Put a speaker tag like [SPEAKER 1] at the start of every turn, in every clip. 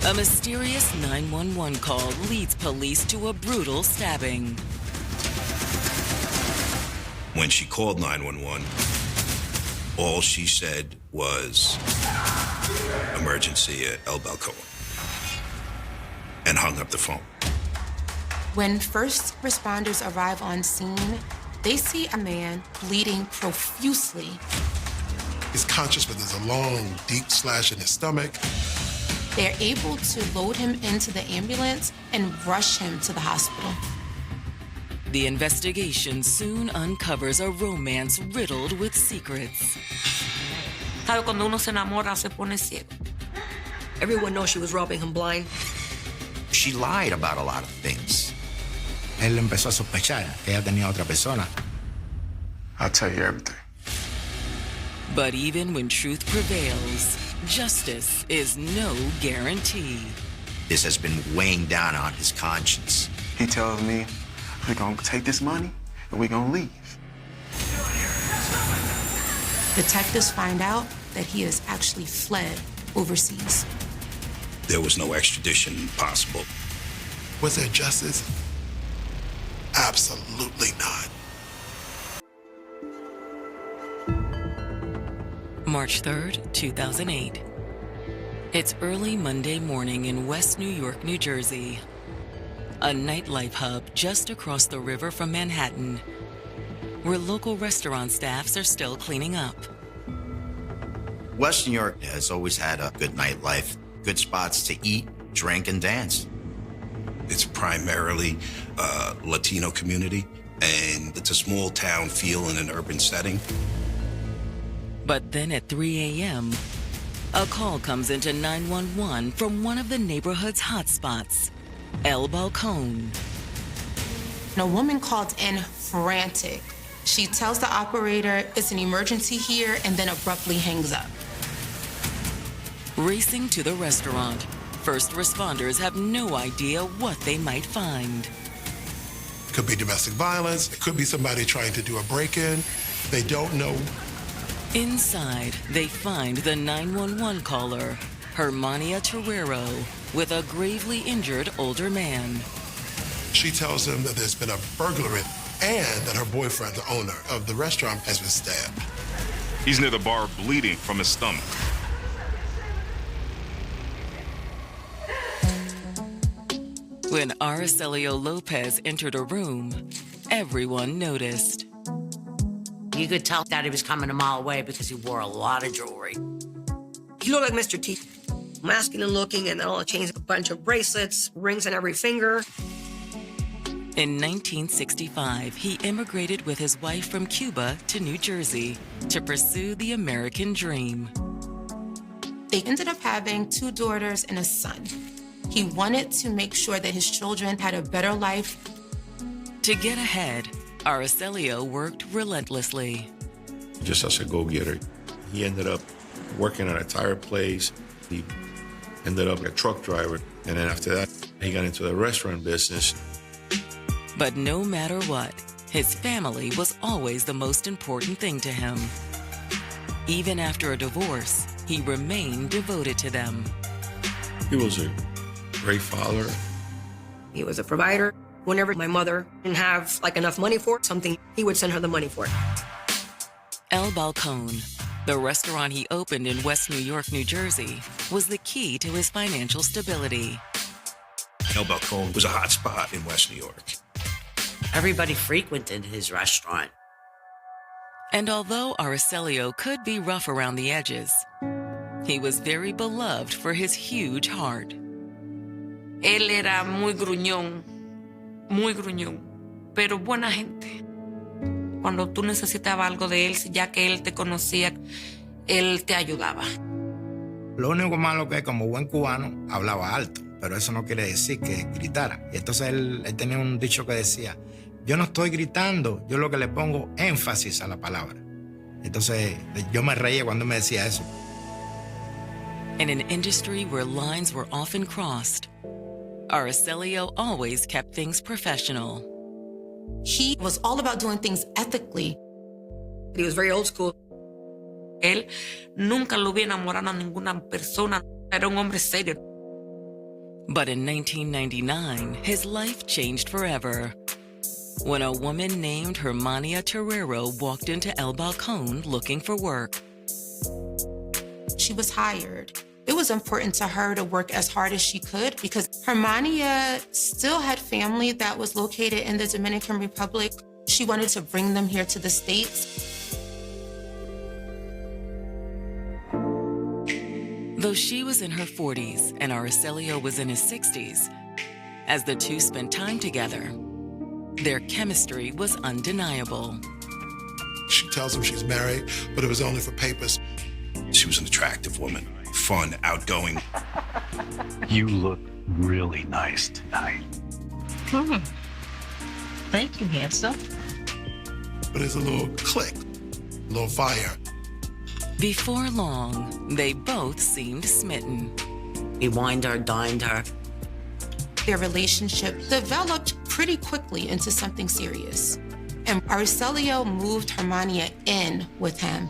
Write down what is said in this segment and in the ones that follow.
[SPEAKER 1] A mysterious 911 call leads police to a brutal stabbing.
[SPEAKER 2] When she called 911, all she said was, emergency at El Balcón, and hung up the phone.
[SPEAKER 3] When first responders arrive on scene, they see a man bleeding profusely.
[SPEAKER 4] He's conscious, but there's a long, deep slash in his stomach.
[SPEAKER 3] They're able to load him into the ambulance and rush him to the hospital.
[SPEAKER 1] The investigation soon uncovers a romance riddled with secrets.
[SPEAKER 5] ¿Sabe cuando uno se enamora, se pone ciego?
[SPEAKER 6] Everyone knows she was robbing him blind.
[SPEAKER 7] She lied about a lot of things. Él empezó a sospechar que ella tenía otra persona.
[SPEAKER 8] I'll tell you everything.
[SPEAKER 1] But even when truth prevails, justice is no guarantee.
[SPEAKER 7] This has been weighing down on his conscience.
[SPEAKER 8] He tells me we're gonna take this money and we're gonna leave.
[SPEAKER 3] Detectives find out that he has actually fled overseas.
[SPEAKER 2] There was no extradition possible.
[SPEAKER 4] Was there justice? Absolutely not.
[SPEAKER 1] March 3rd, 2008. It's early Monday morning in West New York, New Jersey, a nightlife hub just across the river from Manhattan, where local restaurant staffs are still cleaning up.
[SPEAKER 7] West New York has always had a good nightlife, good spots to eat, drink, and dance.
[SPEAKER 2] It's primarily a Latino community, and it's a small town feel in an urban setting.
[SPEAKER 1] But then at 3 a.m., a call comes into 911 from one of the neighborhood's hotspots, El Balcón.
[SPEAKER 3] A woman called in frantic. She tells the operator it's an emergency here and then abruptly hangs up.
[SPEAKER 1] Racing to the restaurant, first responders have no idea what they might find.
[SPEAKER 4] It could be domestic violence. It could be somebody trying to do a break-in. They don't know.
[SPEAKER 1] Inside, they find the 911 caller, Hermania Terrero, with a gravely injured older man.
[SPEAKER 4] She tells them that there's been a burglary and that her boyfriend, the owner of the restaurant, has been stabbed.
[SPEAKER 9] He's near the bar bleeding from his stomach.
[SPEAKER 1] When Araceli Lopez entered a room, everyone noticed.
[SPEAKER 6] You could tell that he was coming a mile away because he wore a lot of jewelry.
[SPEAKER 5] He looked like Mr. T. Masculine looking, and then all the chains, a bunch of bracelets, rings on every finger.
[SPEAKER 1] In 1965, he immigrated with his wife from Cuba to New Jersey to pursue the American dream.
[SPEAKER 3] They ended up having 2 daughters and a son. He wanted to make sure that his children had a better life.
[SPEAKER 1] To get ahead, Araceli worked relentlessly.
[SPEAKER 10] Just as a go-getter, he ended up working at a tire place. He ended up a truck driver. And then after that, he got into the restaurant business.
[SPEAKER 1] But no matter what, his family was always the most important thing to him. Even after a divorce, he remained devoted to them.
[SPEAKER 10] He was a great father.
[SPEAKER 5] He was a provider. Whenever my mother didn't have enough money for something, he would send her the money for it.
[SPEAKER 1] El Balcón, the restaurant he opened in West New York, New Jersey, was the key to his financial stability.
[SPEAKER 2] El Balcón was a hot spot in West New York.
[SPEAKER 6] Everybody frequented his restaurant.
[SPEAKER 1] And although Araceli could be rough around the edges, he was very beloved for his huge heart.
[SPEAKER 5] Él era muy gruñón, pero buena gente. Cuando tú necesitabas algo de él, ya que él te conocía, él te ayudaba.
[SPEAKER 7] Lo único malo que como buen cubano hablaba alto, pero eso no quiere decir que gritara. Y entonces él tenía un dicho que decía, yo no estoy gritando, yo lo que le pongo énfasis a la palabra. Entonces yo me reía cuando me decía eso.
[SPEAKER 1] In an industry where lines were often crossed, Araceli always kept things professional.
[SPEAKER 3] He was all about doing things ethically.
[SPEAKER 5] He was very old school. Él nunca lo hubiera enamorado a ninguna persona. Era un hombre serio.
[SPEAKER 1] But in 1999, his life changed forever when a woman named Hermania Terrero walked into El Balcón looking for work.
[SPEAKER 3] She was hired. It was important to her to work as hard as she could because Hermania still had family that was located in the Dominican Republic. She wanted to bring them here to the States.
[SPEAKER 1] Though she was in her 40s and Araceli was in his 60s, as the two spent time together, their chemistry was undeniable.
[SPEAKER 4] She tells him she's married, but it was only for papers.
[SPEAKER 2] She was an attractive woman, fun, outgoing.
[SPEAKER 11] You look really nice tonight.
[SPEAKER 12] Thank you, handsome.
[SPEAKER 4] But there's a little click, a little fire.
[SPEAKER 1] Before long, they both seemed smitten.
[SPEAKER 6] He wined her, dined her.
[SPEAKER 3] Their relationship developed pretty quickly into something serious. And Araceli moved Hermania in with him.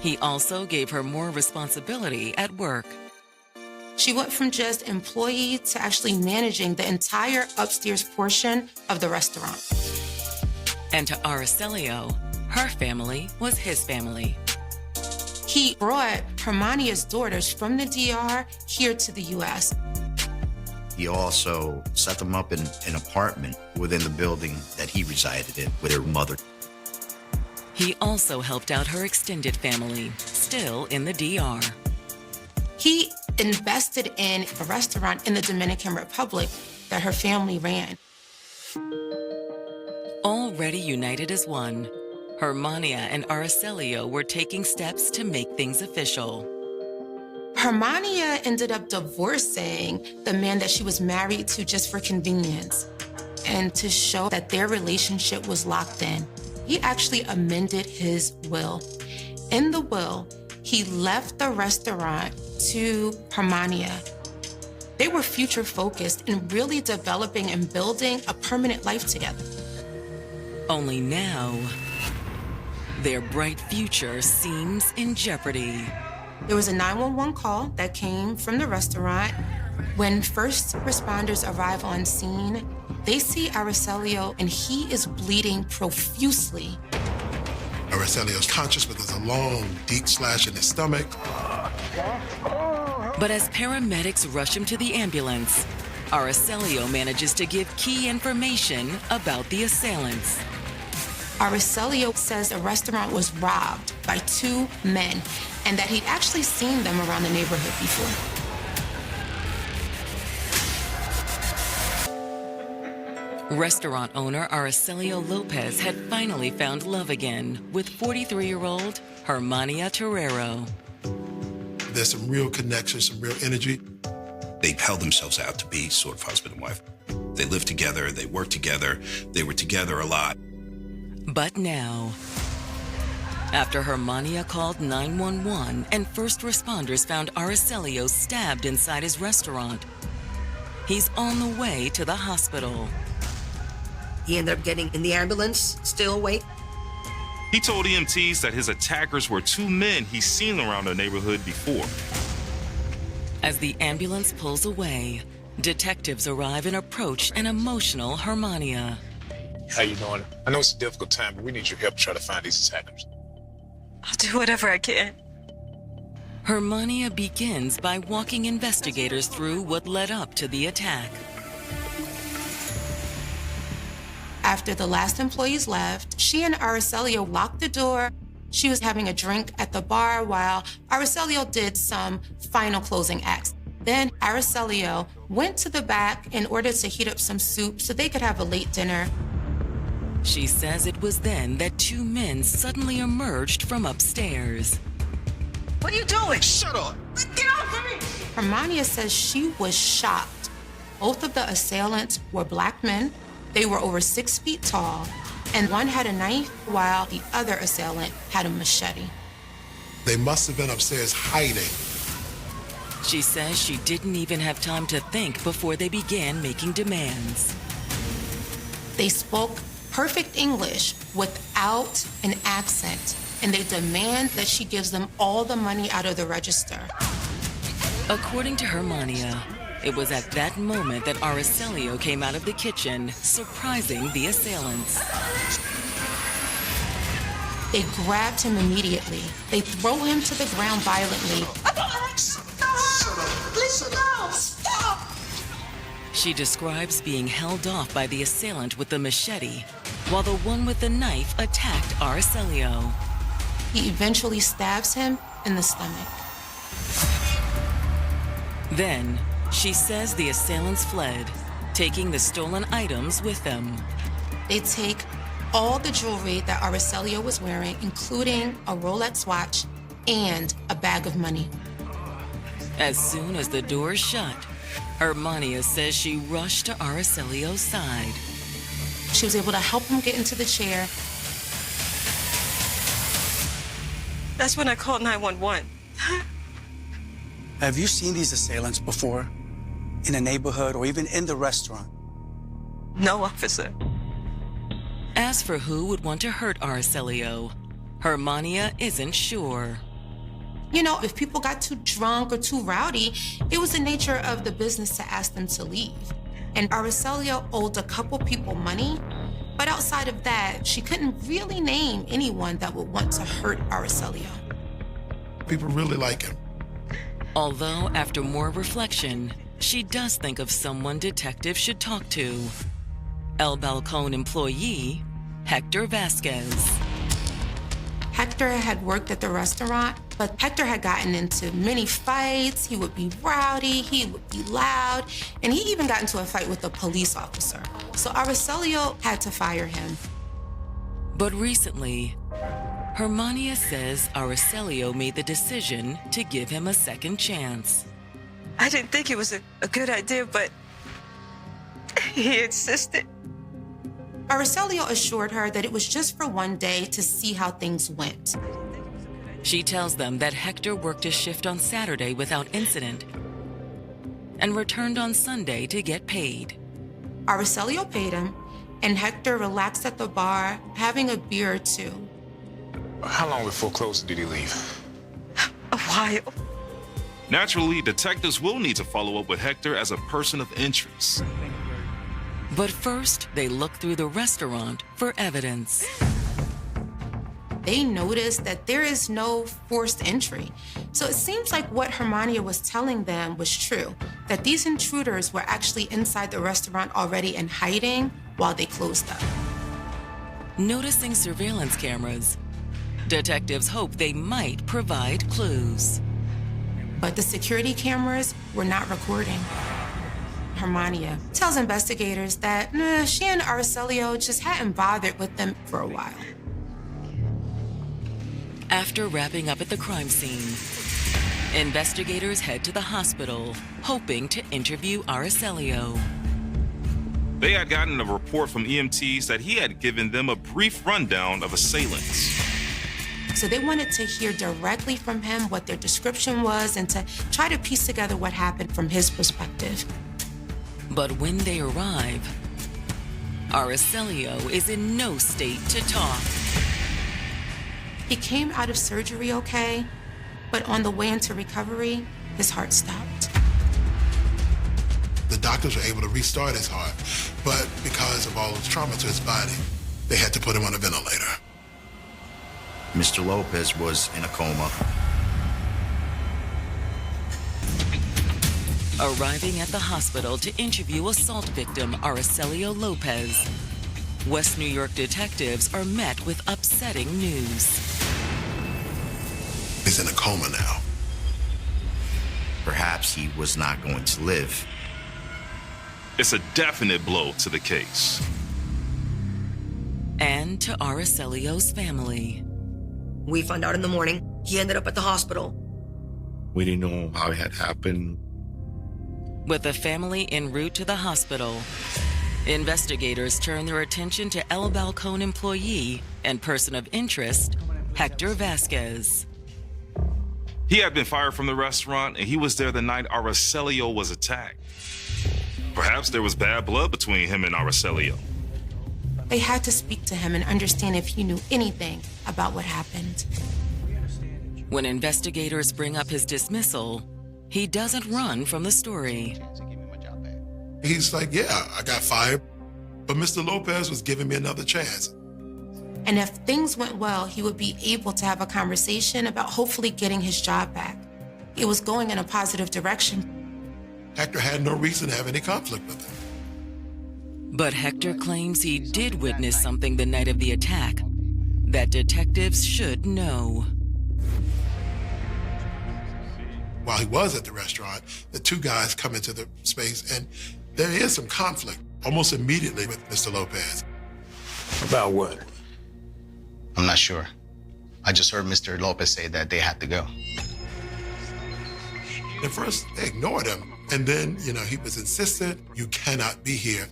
[SPEAKER 1] He also gave her more responsibility at work.
[SPEAKER 3] She went from just employee to actually managing the entire upstairs portion of the restaurant.
[SPEAKER 1] And to Araceli, her family was his family.
[SPEAKER 3] He brought Hermania's daughters from the DR here to the U.S.
[SPEAKER 7] He also set them up in an apartment within the building that he resided in with her mother.
[SPEAKER 1] He also helped out her extended family, still in the DR.
[SPEAKER 3] He invested in a restaurant in the Dominican Republic that her family ran.
[SPEAKER 1] Already united as one, Hermania and Araceli were taking steps to make things official.
[SPEAKER 3] Hermania ended up divorcing the man that she was married to just for convenience. And to show that their relationship was locked in, he actually amended his will. In the will, he left the restaurant to Hermania. They were future focused and really developing and building a permanent life together.
[SPEAKER 1] Only now, their bright future seems in jeopardy.
[SPEAKER 3] There was a 911 call that came from the restaurant. When first responders arrive on scene, they see Araceli and he is bleeding profusely.
[SPEAKER 4] Araceli's conscious, but there's a long, deep slash in his stomach.
[SPEAKER 1] But as paramedics rush him to the ambulance, Araceli manages to give key information about the assailants.
[SPEAKER 3] Araceli says the restaurant was robbed by two men and that he'd actually seen them around the neighborhood before.
[SPEAKER 1] Restaurant owner Araceli Lopez had finally found love again with 43-year-old Hermania Terrero.
[SPEAKER 4] There's some real connection, some real energy.
[SPEAKER 2] They held themselves out to be sort of husband and wife. They lived together, they worked together, they were together a lot.
[SPEAKER 1] But now, after Hermania called 911 and first responders found Araceli stabbed inside his restaurant, he's on the way to the hospital.
[SPEAKER 12] He ended up getting in the ambulance, still awake.
[SPEAKER 9] He told EMTs that his attackers were two men he's seen around the neighborhood before.
[SPEAKER 1] As the ambulance pulls away, detectives arrive and approach an emotional Hermania.
[SPEAKER 13] How you doing? I know it's a difficult time, but we need your help to try to find these attackers.
[SPEAKER 14] I'll do whatever I can.
[SPEAKER 1] Hermania begins by walking investigators through what led up to the attack.
[SPEAKER 3] After the last employees left, she and Araceli locked the door. She was having a drink at the bar while Araceli did some final closing acts. Then Araceli went to the back in order to heat up some soup so they could have a late dinner.
[SPEAKER 1] She says it was then that two men suddenly emerged from upstairs.
[SPEAKER 12] What are you doing?
[SPEAKER 13] Shut up!
[SPEAKER 12] Get off of me!
[SPEAKER 3] Hermania says she was shocked. Both of the assailants were black men. They were over 6 feet tall, and one had a knife while the other assailant had a machete.
[SPEAKER 4] They must have been upstairs hiding.
[SPEAKER 1] She says she didn't even have time to think before they began making demands.
[SPEAKER 3] They spoke perfect English without an accent. and they demand that she gives them all the money out of the register.
[SPEAKER 1] According to Hermania, it was at that moment that Araceli came out of the kitchen, surprising the assailants.
[SPEAKER 3] They grabbed him immediately. They throw him to the ground violently. Stop!
[SPEAKER 1] She describes being held off by the assailant with the machete, while the one with the knife attacked Araceli.
[SPEAKER 3] He eventually stabs him in the stomach.
[SPEAKER 1] Then, she says the assailants fled, taking the stolen items with them.
[SPEAKER 3] They take all the jewelry that Araceli was wearing, including a Rolex watch and a bag of money.
[SPEAKER 1] As soon as the doors shut, Hermania says she rushed to Aracelio's side.
[SPEAKER 3] She was able to help him get into the chair.
[SPEAKER 14] That's when I called 911.
[SPEAKER 15] Have you seen these assailants before? In a neighborhood or even in the restaurant?
[SPEAKER 14] No, officer.
[SPEAKER 1] As for who would want to hurt Araceli, Hermania isn't sure.
[SPEAKER 3] You know, if people got too drunk or too rowdy, it was the nature of the business to ask them to leave. And Araceli owed a couple people money, but outside of that, she couldn't really name anyone that would want to hurt Araceli.
[SPEAKER 4] People really like him.
[SPEAKER 1] Although, after more reflection, she does think of someone detectives should talk to. El Balcón employee, Hector Vasquez.
[SPEAKER 3] Hector had worked at the restaurant, but Hector had gotten into many fights. He would be rowdy, he would be loud, and he even got into a fight with a police officer. So Araceli had to fire him.
[SPEAKER 1] But recently, Hermania says Araceli made the decision to give him a second chance.
[SPEAKER 14] I didn't think it was a good idea, but he insisted.
[SPEAKER 3] Araceli assured her that it was just for one day to see how things went.
[SPEAKER 1] She tells them that Hector worked a shift on Saturday without incident and returned on Sunday to get paid.
[SPEAKER 3] Araceli paid him, and Hector relaxed at the bar, having a beer or two.
[SPEAKER 13] How long before closing did he leave?
[SPEAKER 14] A while.
[SPEAKER 9] Naturally, detectives will need to follow up with Hector as a person of interest.
[SPEAKER 1] But first, they look through the restaurant for evidence.
[SPEAKER 3] They noticed that there is no forced entry. So it seems like what Hermania was telling them was true, that these intruders were actually inside the restaurant already and hiding while they closed up.
[SPEAKER 1] Noticing surveillance cameras, detectives hope they might provide clues.
[SPEAKER 3] But the security cameras were not recording. Hermania tells investigators that she and Araceli just hadn't bothered with them for a while.
[SPEAKER 1] After wrapping up at the crime scene, investigators head to the hospital, hoping to interview Araceli.
[SPEAKER 9] They had gotten a report from EMTs that he had given them a brief rundown of assailants.
[SPEAKER 3] So they wanted to hear directly from him what their description was and to try to piece together what happened from his perspective.
[SPEAKER 1] But when they arrive, Araceli is in no state to talk.
[SPEAKER 3] He came out of surgery okay, but on the way into recovery, his heart stopped.
[SPEAKER 4] The doctors were able to restart his heart, but because of all the trauma to his body, they had to put him on a ventilator.
[SPEAKER 2] Mr. Lopez was in a coma.
[SPEAKER 1] Arriving at the hospital to interview assault victim Araceli Lopez, West New York detectives are met with upsetting news.
[SPEAKER 4] He's in a coma now.
[SPEAKER 2] Perhaps he was not going to live.
[SPEAKER 9] It's a definite blow to the case.
[SPEAKER 1] And to Araceli's family.
[SPEAKER 12] We found out in the morning he ended up at the hospital.
[SPEAKER 10] We didn't know how it had happened.
[SPEAKER 1] With the family en route to the hospital, investigators turn their attention to El Balcón employee and person of interest, Hector Vasquez.
[SPEAKER 9] He had been fired from the restaurant, and he was there the night Araceli was attacked. Perhaps there was bad blood between him and Araceli.
[SPEAKER 3] They had to speak to him and understand if he knew anything about what happened.
[SPEAKER 1] When investigators bring up his dismissal, he doesn't run from the story.
[SPEAKER 4] He's like, yeah, I got fired, but Mr. Lopez was giving me another chance.
[SPEAKER 3] And if things went well, he would be able to have a conversation about hopefully getting his job back. It was going in a positive direction.
[SPEAKER 4] Hector had no reason to have any conflict with him.
[SPEAKER 1] But Hector claims he did witness something the night of the attack that detectives should know.
[SPEAKER 4] While he was at the restaurant, the two guys come into the space and there is some conflict almost immediately with Mr. Lopez.
[SPEAKER 13] About what?
[SPEAKER 16] I'm not sure. I just heard Mr. Lopez say that they had to go.
[SPEAKER 4] At first, they ignored him. And then, he was insistent, you cannot be here.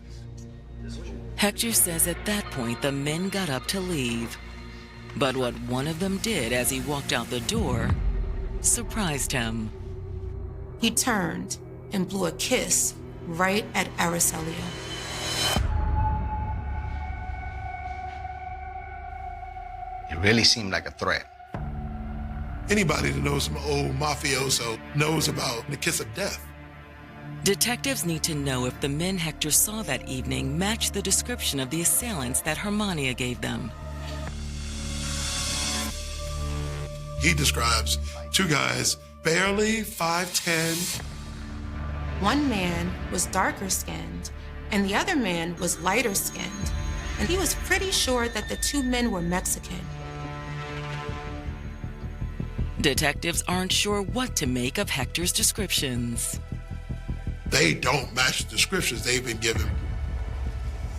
[SPEAKER 1] Hector says at that point the men got up to leave. But what one of them did as he walked out the door surprised him.
[SPEAKER 3] He turned and blew a kiss right at Araceli.
[SPEAKER 16] It really seemed like a threat.
[SPEAKER 4] Anybody that knows some old mafioso knows about the kiss of death.
[SPEAKER 1] Detectives need to know if the men Hector saw that evening match the description of the assailants that Hermania gave them.
[SPEAKER 4] He describes two guys, barely 5'10".
[SPEAKER 3] One man was darker skinned, and the other man was lighter skinned. And he was pretty sure that the two men were Mexican.
[SPEAKER 1] Detectives aren't sure what to make of Hector's descriptions.
[SPEAKER 4] They don't match the descriptions they've been given.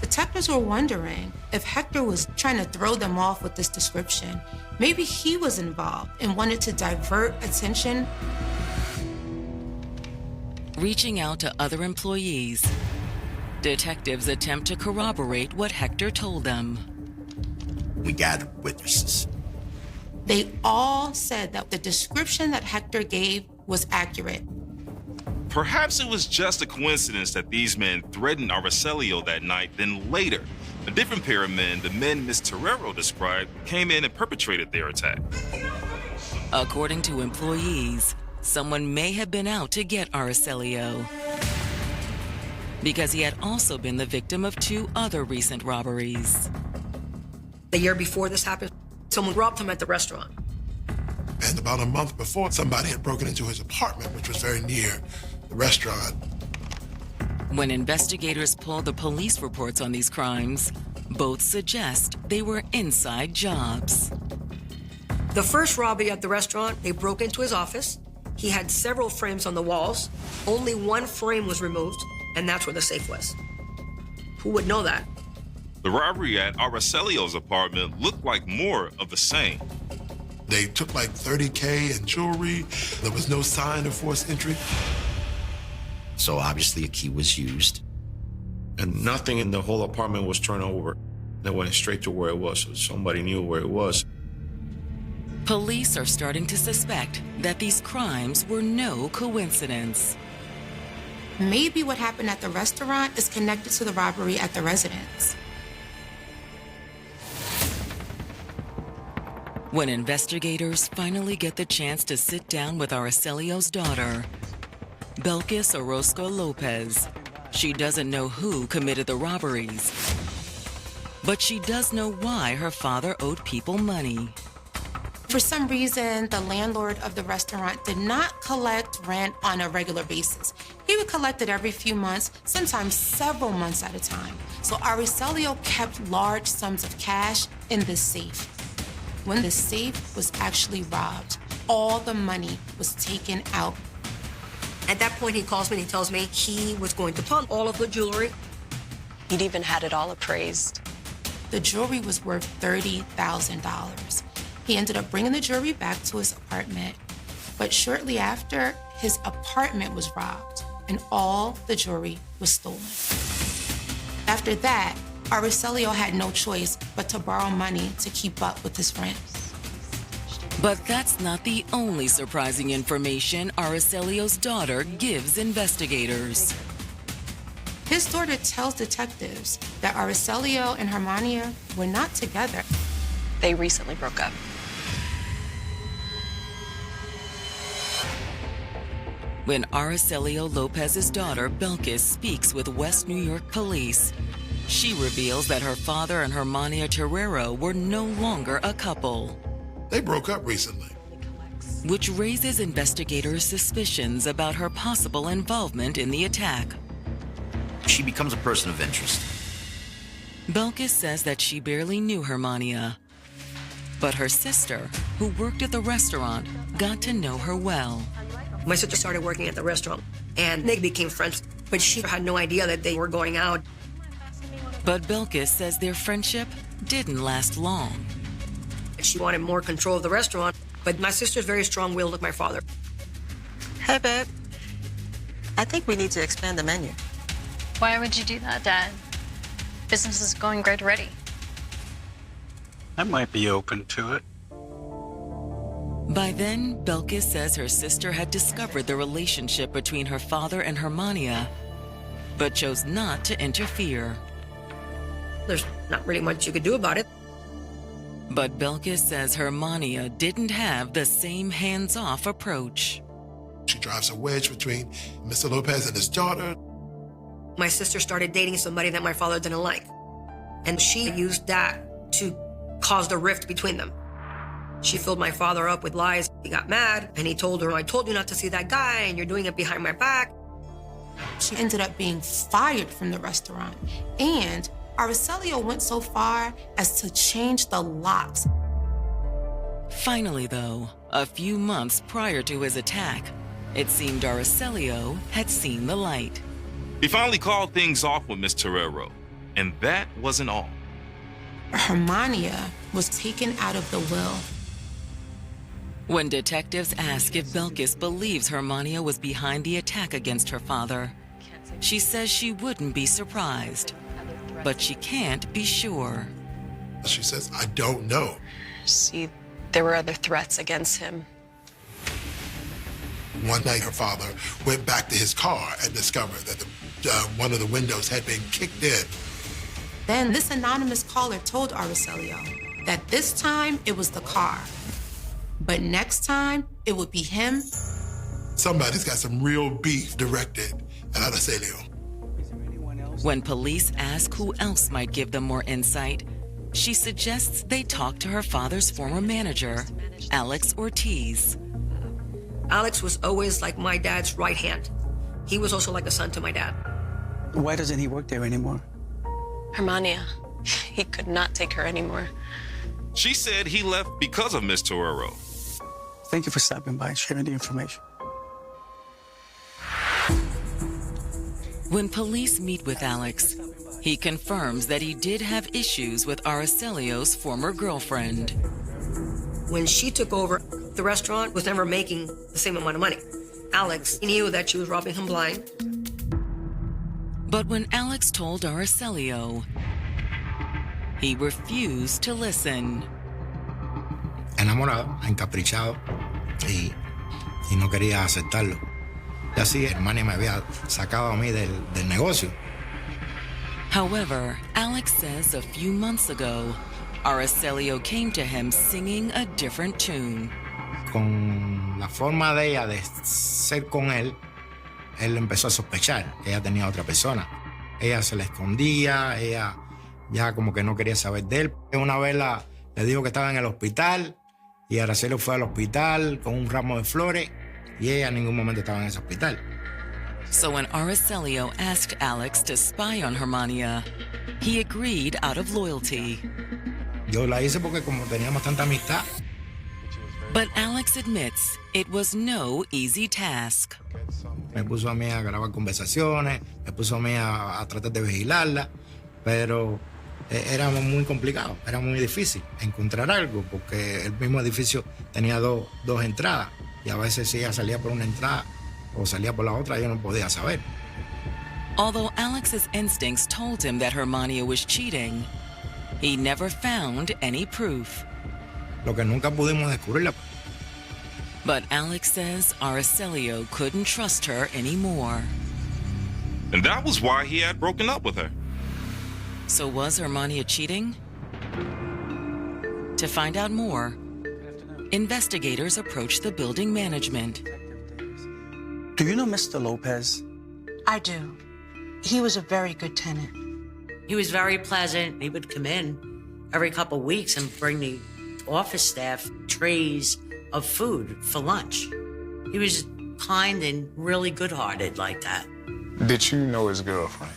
[SPEAKER 3] Detectives were wondering if Hector was trying to throw them off with this description. Maybe he was involved and wanted to divert attention.
[SPEAKER 1] Reaching out to other employees, detectives attempt to corroborate what Hector told them.
[SPEAKER 7] We gathered witnesses.
[SPEAKER 3] They all said that the description that Hector gave was accurate.
[SPEAKER 9] Perhaps it was just a coincidence that these men threatened Araceli that night, then later, a different pair of men, the men Ms. Terrero described, came in and perpetrated their attack.
[SPEAKER 1] According to employees, someone may have been out to get Araceli, because he had also been the victim of two other recent robberies.
[SPEAKER 12] The year before this happened, someone robbed him at the restaurant.
[SPEAKER 4] And about a month before, somebody had broken into his apartment, which was very near the restaurant.
[SPEAKER 1] When investigators pull the police reports on these crimes, both suggest they were inside jobs.
[SPEAKER 12] The first robbery at the restaurant, they broke into his office. He had several frames on the walls. Only one frame was removed, and that's where the safe was. Who would know that?
[SPEAKER 9] The robbery at Araceli's apartment looked like more of the same.
[SPEAKER 4] They took like $30K in jewelry. There was no sign of forced entry.
[SPEAKER 7] So obviously a key was used.
[SPEAKER 10] And nothing in the whole apartment was turned over. They went straight to where it was, so somebody knew where it was.
[SPEAKER 1] Police are starting to suspect that these crimes were no coincidence.
[SPEAKER 3] Maybe what happened at the restaurant is connected to the robbery at the residence.
[SPEAKER 1] When investigators finally get the chance to sit down with Araceli's daughter, Belkis Orozco Lopez, she doesn't know who committed the robberies, but she does know why her father owed people money.
[SPEAKER 3] For some reason, the landlord of the restaurant did not collect rent on a regular basis. He would collect it every few months, sometimes several months at a time. So Araceli kept large sums of cash in this safe. When the safe was actually robbed, all the money was taken out.
[SPEAKER 12] At that point, he calls me and he tells me he was going to pawn all of the jewelry.
[SPEAKER 14] He'd even had it all appraised.
[SPEAKER 3] The jewelry was worth $30,000. He ended up bringing the jewelry back to his apartment, but shortly after, his apartment was robbed and all the jewelry was stolen. After that, Araceli had no choice but to borrow money to keep up with his rent.
[SPEAKER 1] But that's not the only surprising information Araceli's daughter gives investigators.
[SPEAKER 3] His daughter tells detectives that Araceli and Hermania were not together.
[SPEAKER 17] They recently broke up.
[SPEAKER 1] When Araceli Lopez's daughter, Belkis, speaks with West New York police, she reveals that her father and Hermania Terrero were no longer a couple.
[SPEAKER 4] They broke up recently.
[SPEAKER 1] Which raises investigators' suspicions about her possible involvement in the attack.
[SPEAKER 18] She becomes a person of interest.
[SPEAKER 1] Belkis says that she barely knew Hermania, but her sister, who worked at the restaurant, got to know her well.
[SPEAKER 12] My sister started working at the restaurant, and they became friends, but she had no idea that they were going out.
[SPEAKER 1] But Belkis says their friendship didn't last long.
[SPEAKER 12] She wanted more control of the restaurant, but my sister's very strong-willed like my father.
[SPEAKER 14] Hey, babe. I think we need to expand the menu.
[SPEAKER 17] Why would you do that, Dad? Business is going great already.
[SPEAKER 11] I might be open to it.
[SPEAKER 1] By then, Belkis says her sister had discovered the relationship between her father and Hermania, but chose not to interfere.
[SPEAKER 12] There's not really much you could do about it.
[SPEAKER 1] But Belkis says Hermania didn't have the same hands-off approach.
[SPEAKER 4] She drives a wedge between Mr. Lopez and his daughter.
[SPEAKER 12] My sister started dating somebody that my father didn't like, and she used that to cause the rift between them. She filled my father up with lies. He got mad, and he told her, I told you not to see that guy, and you're doing it behind my back.
[SPEAKER 3] She ended up being fired from the restaurant, and Araceli went so far as to change the locks.
[SPEAKER 1] Finally, though, a few months prior to his attack, it seemed Araceli had seen the light.
[SPEAKER 9] He finally called things off with Miss Terrero, and that wasn't all.
[SPEAKER 3] Hermania was taken out of the will.
[SPEAKER 1] When detectives ask if Belkis believes Hermania was behind the attack against her father, she says she wouldn't be surprised, but she can't be sure.
[SPEAKER 4] She says, I don't know.
[SPEAKER 17] See, there were other threats against him.
[SPEAKER 4] One night, her father went back to his car and discovered that one of the windows had been kicked in.
[SPEAKER 3] Then this anonymous caller told Araceli that this time it was the car, but next time it would be him.
[SPEAKER 4] Somebody's got some real beef directed at Araceli.
[SPEAKER 1] When police ask who else might give them more insight, she suggests they talk to her father's former manager, Alex Ortiz.
[SPEAKER 12] Alex was always like my dad's right hand. He was also like a son to my dad.
[SPEAKER 15] Why doesn't he work there anymore?
[SPEAKER 17] Hermania. He could not take her anymore.
[SPEAKER 9] She said he left because of Miss Terrero.
[SPEAKER 15] Thank you for stopping by and sharing the information.
[SPEAKER 1] When police meet with Alex, he confirms that he did have issues with Aracelio's former girlfriend.
[SPEAKER 12] When she took over, the restaurant was never making the same amount of money. Alex knew that she was robbing him blind.
[SPEAKER 1] But when Alex told Aracelio, he refused to listen.
[SPEAKER 7] Enamorado, encaprichado, y no quería aceptarlo. Y así, Hermania me había sacado a mí del negocio.
[SPEAKER 1] However, Alex says a few months ago, Aracelio came to him singing a different tune.
[SPEAKER 7] Con la forma de ella de ser con él empezó a sospechar que ella tenía otra persona. Ella se la escondía, ella ya como que no quería saber de él. Una vez le dijo que estaba en el hospital y Araceli fue al hospital con un ramo de flores y ella en ningún momento estaba en ese hospital.
[SPEAKER 1] So when Aracelio asked Alex to spy on Hermania, he agreed out of loyalty.
[SPEAKER 7] Yo la hice porque como teníamos tanta amistad.
[SPEAKER 1] But Alex admits it was no easy task.
[SPEAKER 7] Me puso a mí a grabar conversaciones, me puso a mí a tratar de vigilarla, pero era muy complicado, era muy difícil encontrar algo porque el mismo edificio tenía dos entradas y a veces si ella salía por una entrada o salía por la otra, yo no podía saber.
[SPEAKER 1] Although Alex's instincts told him that Hermania was cheating, he never found any proof.
[SPEAKER 7] Lo que nunca pudimos descubrirla.
[SPEAKER 1] But Alex says Aracelio couldn't trust her anymore.
[SPEAKER 9] And that was why he had broken up with her.
[SPEAKER 1] So was Hermania cheating? To find out more, investigators approached the building management.
[SPEAKER 15] Do you know Mr. Lopez?
[SPEAKER 19] I do. He was a very good tenant.
[SPEAKER 6] He was very pleasant. He would come in every couple of weeks and bring the office staff trays of food for lunch. He was kind and really good-hearted like that.
[SPEAKER 13] Did you know his girlfriend?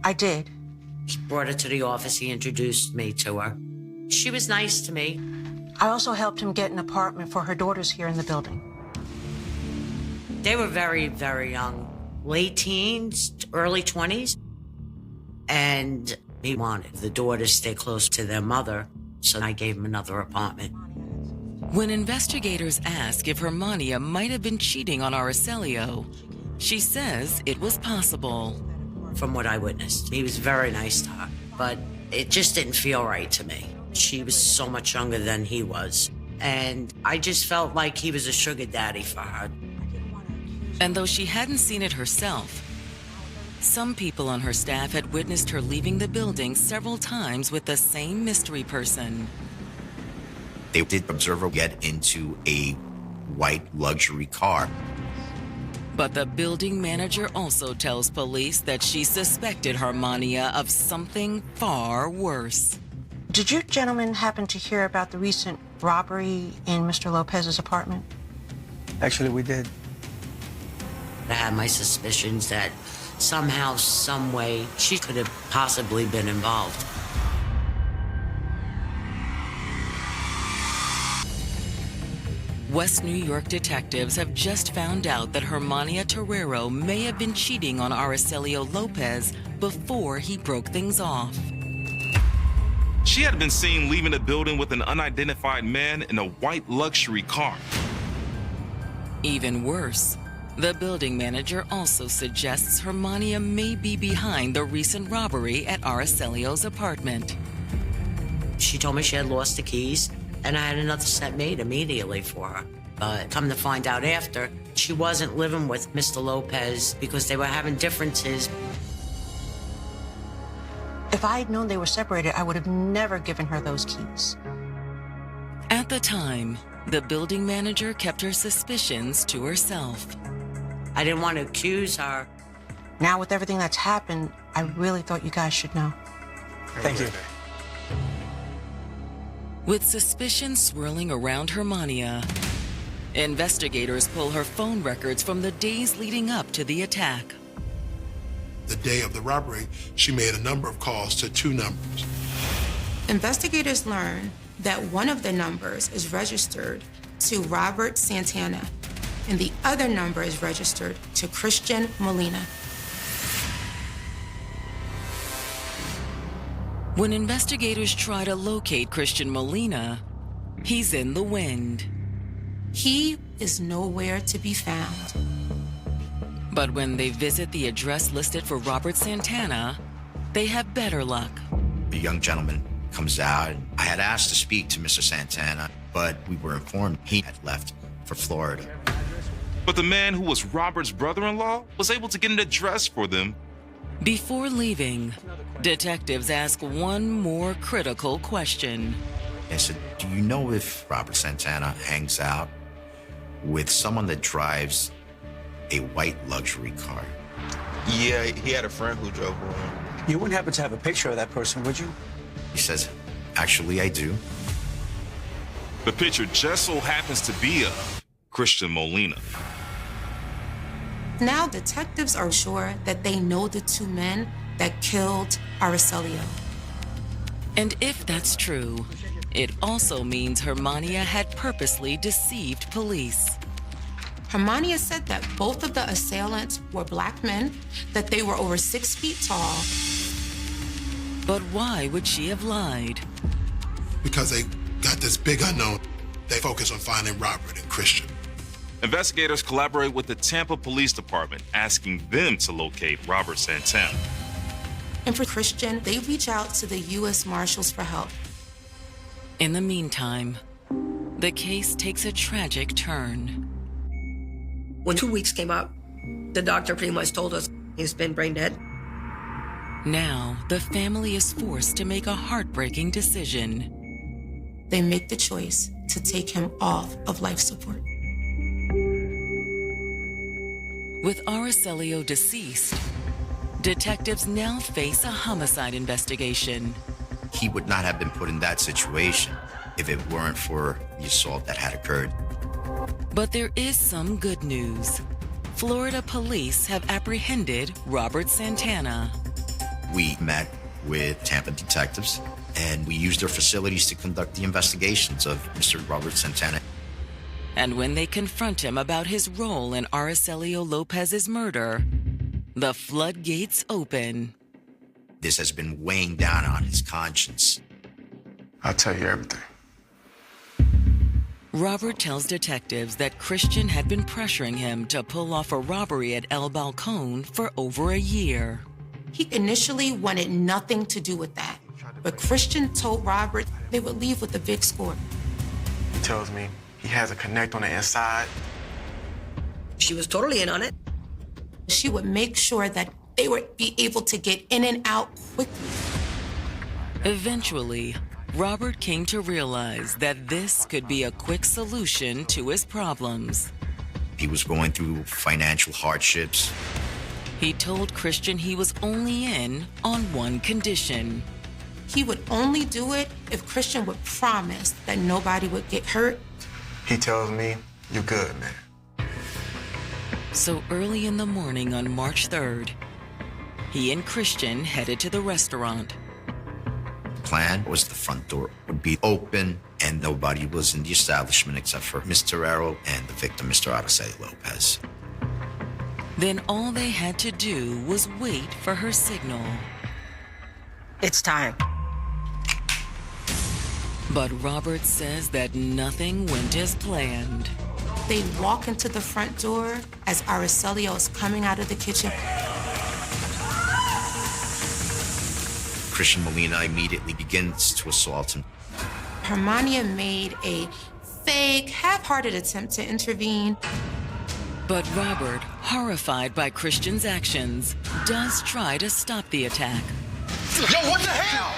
[SPEAKER 19] I did.
[SPEAKER 6] He brought her to the office. He introduced me to her. She was nice to me.
[SPEAKER 19] I also helped him get an apartment for her daughters here in the building.
[SPEAKER 6] They were very, very young, late teens, early 20s. And he wanted the daughters to stay close to their mother, so I gave him another apartment.
[SPEAKER 1] When investigators ask if Hermania might have been cheating on Araceli, she says it was possible.
[SPEAKER 6] From what I witnessed, he was very nice to her, but it just didn't feel right to me. She was so much younger than he was, and I just felt like he was a sugar daddy for her.
[SPEAKER 1] And though she hadn't seen it herself, some people on her staff had witnessed her leaving the building several times with the same mystery person.
[SPEAKER 18] They did observe her get into a white luxury car.
[SPEAKER 1] But the building manager also tells police that she suspected Hermania of something far worse.
[SPEAKER 19] Did you gentlemen happen to hear about the recent robbery in Mr. Lopez's apartment?
[SPEAKER 15] Actually, we did.
[SPEAKER 6] I had my suspicions that somehow, some way, she could have possibly been involved.
[SPEAKER 1] West New York detectives have just found out that Hermania Terrero may have been cheating on Araceli Lopez before he broke things off.
[SPEAKER 9] She had been seen leaving the building with an unidentified man in a white luxury car.
[SPEAKER 1] Even worse, the building manager also suggests Hermania may be behind the recent robbery at Araceli's apartment.
[SPEAKER 6] She told me she had lost the keys, and I had another set made immediately for her. But come to find out after, she wasn't living with Mr. Lopez because they were having differences.
[SPEAKER 19] If I had known they were separated, I would have never given her those keys.
[SPEAKER 1] At the time, the building manager kept her suspicions to herself.
[SPEAKER 6] I didn't want to accuse her.
[SPEAKER 19] Now, with everything that's happened, I really thought you guys should know.
[SPEAKER 15] Thank you.
[SPEAKER 1] With suspicion swirling around Hermania, investigators pull her phone records from the days leading up to the attack.
[SPEAKER 4] The day of the robbery, she made a number of calls to two numbers.
[SPEAKER 3] Investigators learn that one of the numbers is registered to Robert Santana, and the other number is registered to Christian Molina.
[SPEAKER 1] When investigators try to locate Christian Molina, he's in the wind.
[SPEAKER 3] He is nowhere to be found.
[SPEAKER 1] But when they visit the address listed for Robert Santana, they have better luck.
[SPEAKER 18] A young gentleman comes out. I had asked to speak to Mr. Santana, but we were informed he had left for Florida.
[SPEAKER 9] But the man who was Robert's brother-in-law was able to get an address for them.
[SPEAKER 1] Before leaving, detectives ask one more critical question.
[SPEAKER 18] I said, do you know if Robert Santana hangs out with someone that drives a white luxury car?
[SPEAKER 20] Yeah, he had a friend who drove one.
[SPEAKER 15] You wouldn't happen to have a picture of that person, would you?
[SPEAKER 18] He says, actually, I do.
[SPEAKER 9] The picture just so happens to be of Christian Molina.
[SPEAKER 3] Now detectives are sure that they know the two men that killed Araceli.
[SPEAKER 1] And if that's true, it also means Hermania had purposely deceived police.
[SPEAKER 3] Hermania said that both of the assailants were black men, that they were over 6 feet tall.
[SPEAKER 1] But why would she have lied?
[SPEAKER 4] Because they got this big unknown, they focus on finding Robert and Christian.
[SPEAKER 9] Investigators collaborate with the Tampa Police Department, asking them to locate Robert Santana.
[SPEAKER 3] And for Christian, they reach out to the U.S. Marshals for help.
[SPEAKER 1] In the meantime, the case takes a tragic turn.
[SPEAKER 12] When 2 weeks came up, The doctor pretty much told us he's been brain dead.
[SPEAKER 1] Now, the family is forced to make a heartbreaking decision.
[SPEAKER 3] They make the choice to take him off of life support.
[SPEAKER 1] With Araceli deceased, detectives now face a homicide investigation.
[SPEAKER 18] He would not have been put in that situation if it weren't for the assault that had occurred.
[SPEAKER 1] But there is some good news. Florida police have apprehended Robert Santana.
[SPEAKER 18] We met with Tampa detectives, and we used their facilities to conduct the investigations of Mr. Robert Santana.
[SPEAKER 1] And when they confront him about his role in Araceli Lopez's murder, the floodgates open.
[SPEAKER 18] This has been weighing down on his conscience.
[SPEAKER 8] I'll tell you everything.
[SPEAKER 1] Robert tells detectives that Christian had been pressuring him to pull off a robbery at El Balcón for over a year.
[SPEAKER 3] He initially wanted nothing to do with that, but Christian told Robert they would leave with a big score.
[SPEAKER 8] He tells me he has a connect on the inside.
[SPEAKER 12] She was totally in on it.
[SPEAKER 3] She would make sure that they would be able to get in and out quickly.
[SPEAKER 1] Eventually, Robert came to realize that this could be a quick solution to his problems.
[SPEAKER 18] He was going through financial hardships.
[SPEAKER 1] He told Christian he was only in on one condition.
[SPEAKER 3] He would only do it if Christian would promise that nobody would get hurt.
[SPEAKER 8] He tells me, "You're good, man."
[SPEAKER 1] So early in the morning on March 3rd, he and Christian headed to the restaurant.
[SPEAKER 18] The plan was the front door would be open and nobody was in the establishment except for Ms. Terrero and the victim, Mr. Araceli Lopez.
[SPEAKER 1] Then all they had to do was wait for her signal.
[SPEAKER 12] It's time.
[SPEAKER 1] But Robert says that nothing went as planned.
[SPEAKER 3] They walk into the front door as Araceli is coming out of the kitchen.
[SPEAKER 18] Christian Molina immediately begins to assault him.
[SPEAKER 3] Hermania made a fake, half-hearted attempt to intervene.
[SPEAKER 1] But Robert, horrified by Christian's actions, does try to stop the attack.
[SPEAKER 21] Yo, what the hell?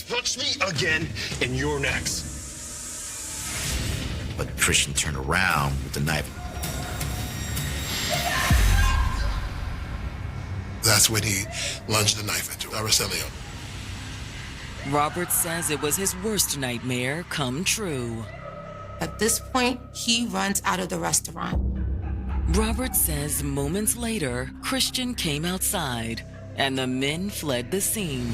[SPEAKER 21] Touch me again, and you're next.
[SPEAKER 18] But Christian turned around with the knife.
[SPEAKER 4] That's when he lunged the knife into Araceli.
[SPEAKER 1] Robert says it was his worst nightmare come true.
[SPEAKER 3] At this point, he runs out of the restaurant.
[SPEAKER 1] Robert says moments later, Christian came outside and the men fled the scene.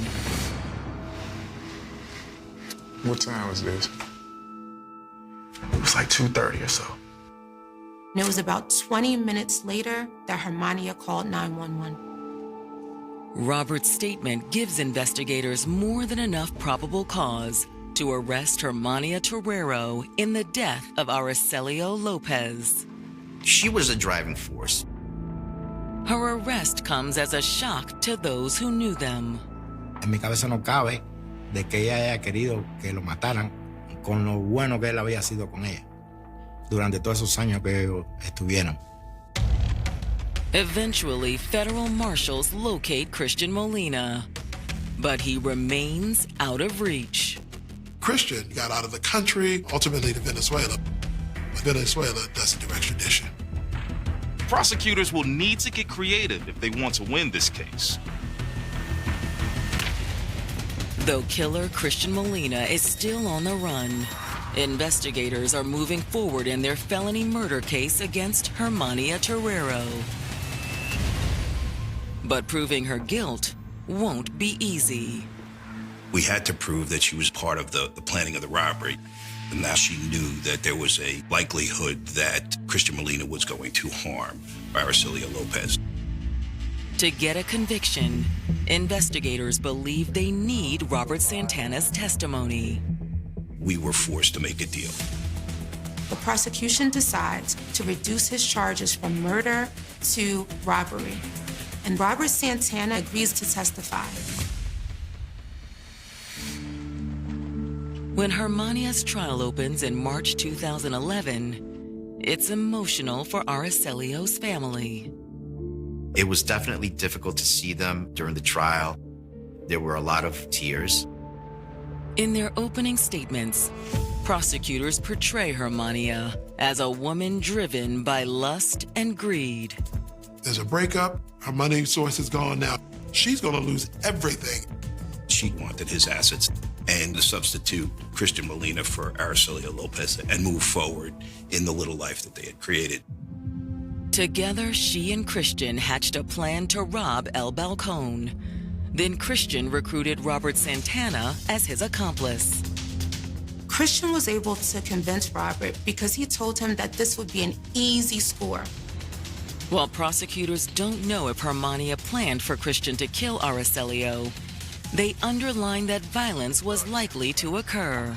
[SPEAKER 8] What time was this? It was like 2:30 or so.
[SPEAKER 3] And it was about 20 minutes later that Hermania called 911.
[SPEAKER 1] Robert's statement gives investigators more than enough probable cause to arrest Hermania Terrero in the death of Araceli Lopez.
[SPEAKER 18] She was the driving force.
[SPEAKER 1] Her arrest comes as a shock to those who knew them.
[SPEAKER 7] En mi cabeza no cabe de que ella haya querido que lo mataran con lo bueno que él había sido con ella durante todos esos años que ellos estuvieron.
[SPEAKER 1] Eventually, federal marshals locate Christian Molina, but he remains out of reach.
[SPEAKER 4] Christian got out of the country, ultimately to Venezuela. But Venezuela doesn't do extradition.
[SPEAKER 9] Prosecutors will need to get creative if they want to win this case.
[SPEAKER 1] Though killer Christian Molina is still on the run, investigators are moving forward in their felony murder case against Hermania Terrero. But proving her guilt won't be easy.
[SPEAKER 2] We had to prove that she was part of the planning of the robbery. And now she knew that there was a likelihood that Christian Molina was going to harm Araceli Lopez.
[SPEAKER 1] To get a conviction, investigators believe they need Robert Santana's testimony.
[SPEAKER 2] We were forced to make a deal.
[SPEAKER 3] The prosecution decides to reduce his charges from murder to robbery. And Robert Santana agrees to testify.
[SPEAKER 1] When Hermania's trial opens in March 2011, it's emotional for Aracelio's family.
[SPEAKER 18] It was definitely difficult to see them during the trial. There were a lot of tears.
[SPEAKER 1] In their opening statements, prosecutors portray Hermania as a woman driven by lust and greed.
[SPEAKER 4] There's a breakup. Her money source is gone now. She's going to lose everything.
[SPEAKER 2] She wanted his assets and to substitute Christian Molina for Araceli Lopez and move forward in the little life that they had created.
[SPEAKER 1] Together, she and Christian hatched a plan to rob El Balcón. Then Christian recruited Robert Santana as his accomplice.
[SPEAKER 3] Christian was able to convince Robert because he told him that this would be an easy score.
[SPEAKER 1] While prosecutors don't know if Hermania planned for Christian to kill Araceli, they underline that violence was likely to occur.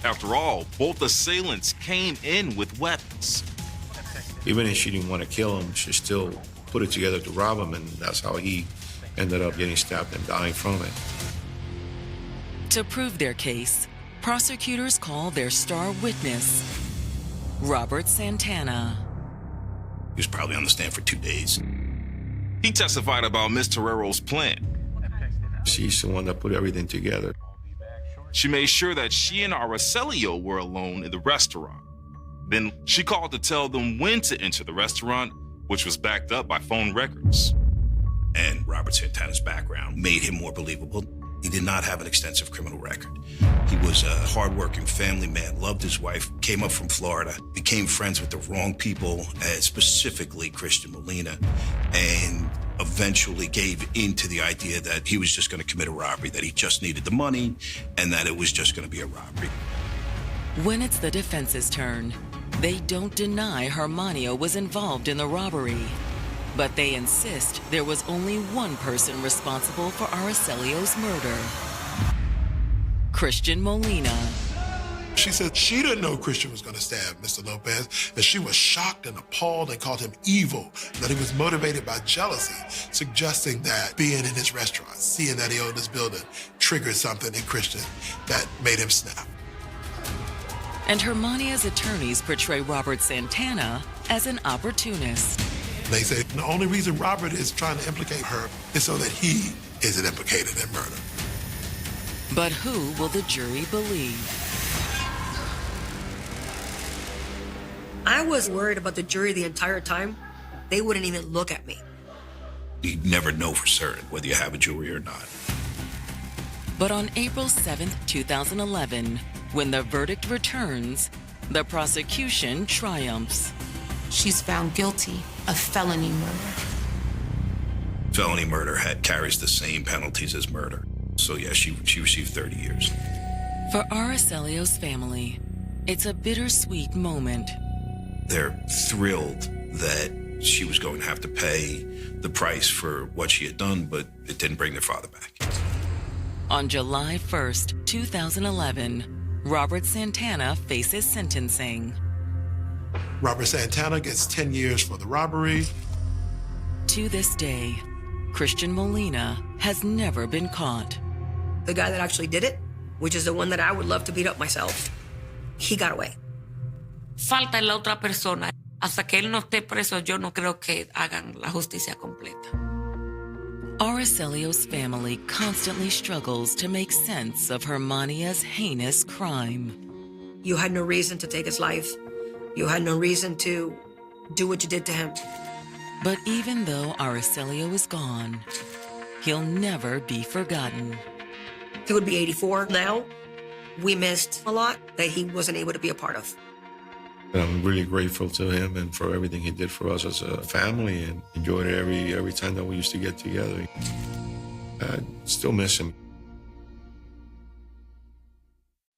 [SPEAKER 9] After all, both assailants came in with weapons.
[SPEAKER 10] Even if she didn't want to kill him, she still put it together to rob him, and that's how he ended up getting stabbed and dying from it.
[SPEAKER 1] To prove their case, prosecutors call their star witness, Robert Santana.
[SPEAKER 2] He was probably on the stand for 2 days.
[SPEAKER 9] He testified about Miss Terrero's plan.
[SPEAKER 10] She's the one that put everything together.
[SPEAKER 9] She made sure that she and Araceli were alone in the restaurant. Then she called to tell them when to enter the restaurant, which was backed up by phone records.
[SPEAKER 2] And Robert Santana's background made him more believable. He did not have an extensive criminal record. He was a hardworking family man, loved his wife, came up from Florida, became friends with the wrong people, specifically Christian Molina, and eventually gave in to the idea that he was just going to commit a robbery, that he just needed the money, and that it was just going to be a robbery.
[SPEAKER 1] When it's the defense's turn, they don't deny Hermania was involved in the robbery. But they insist there was only one person responsible for Aracelio's murder. Christian Molina.
[SPEAKER 4] She said she didn't know Christian was going to stab Mr. Lopez, and she was shocked and appalled and called him evil, that he was motivated by jealousy, suggesting that being in his restaurant, seeing that he owned this building, triggered something in Christian that made him snap.
[SPEAKER 1] And Hermania's attorneys portray Robert Santana as an opportunist.
[SPEAKER 4] They say the only reason Robert is trying to implicate her is so that he isn't implicated in murder.
[SPEAKER 1] But who will the jury believe?
[SPEAKER 12] I was worried about the jury the entire time. They wouldn't even look at me.
[SPEAKER 2] You never know for certain whether you have a jury or not.
[SPEAKER 1] But on April 7th, 2011, when the verdict returns, the prosecution triumphs.
[SPEAKER 3] She's found guilty of felony murder.
[SPEAKER 2] Felony murder carries the same penalties as murder. So yeah, she received 30 years.
[SPEAKER 1] For Aracelio's family, it's a bittersweet moment.
[SPEAKER 2] They're thrilled that she was going to have to pay the price for what she had done, but it didn't bring their father back.
[SPEAKER 1] On July 1st, 2011, Robert Santana faces sentencing.
[SPEAKER 4] Robert Santana gets 10 years for the robbery.
[SPEAKER 1] To this day, Christian Molina has never been caught.
[SPEAKER 12] The guy that actually did it, which is the one that I would love to beat up myself, he got away.
[SPEAKER 5] Falta la otra persona. Hasta que él no esté preso, yo no creo que hagan la justicia completa.
[SPEAKER 1] Aracelio's family constantly struggles to make sense of Hermania's heinous crime.
[SPEAKER 12] You had no reason to take his life. You had no reason to do what you did to him.
[SPEAKER 1] But even though Aracelio is gone, he'll never be forgotten.
[SPEAKER 12] He would be 84 now. We missed a lot that he wasn't able to be a part of.
[SPEAKER 10] And I'm really grateful to him and for everything he did for us as a family, and enjoyed it every time that we used to get together. I still miss him.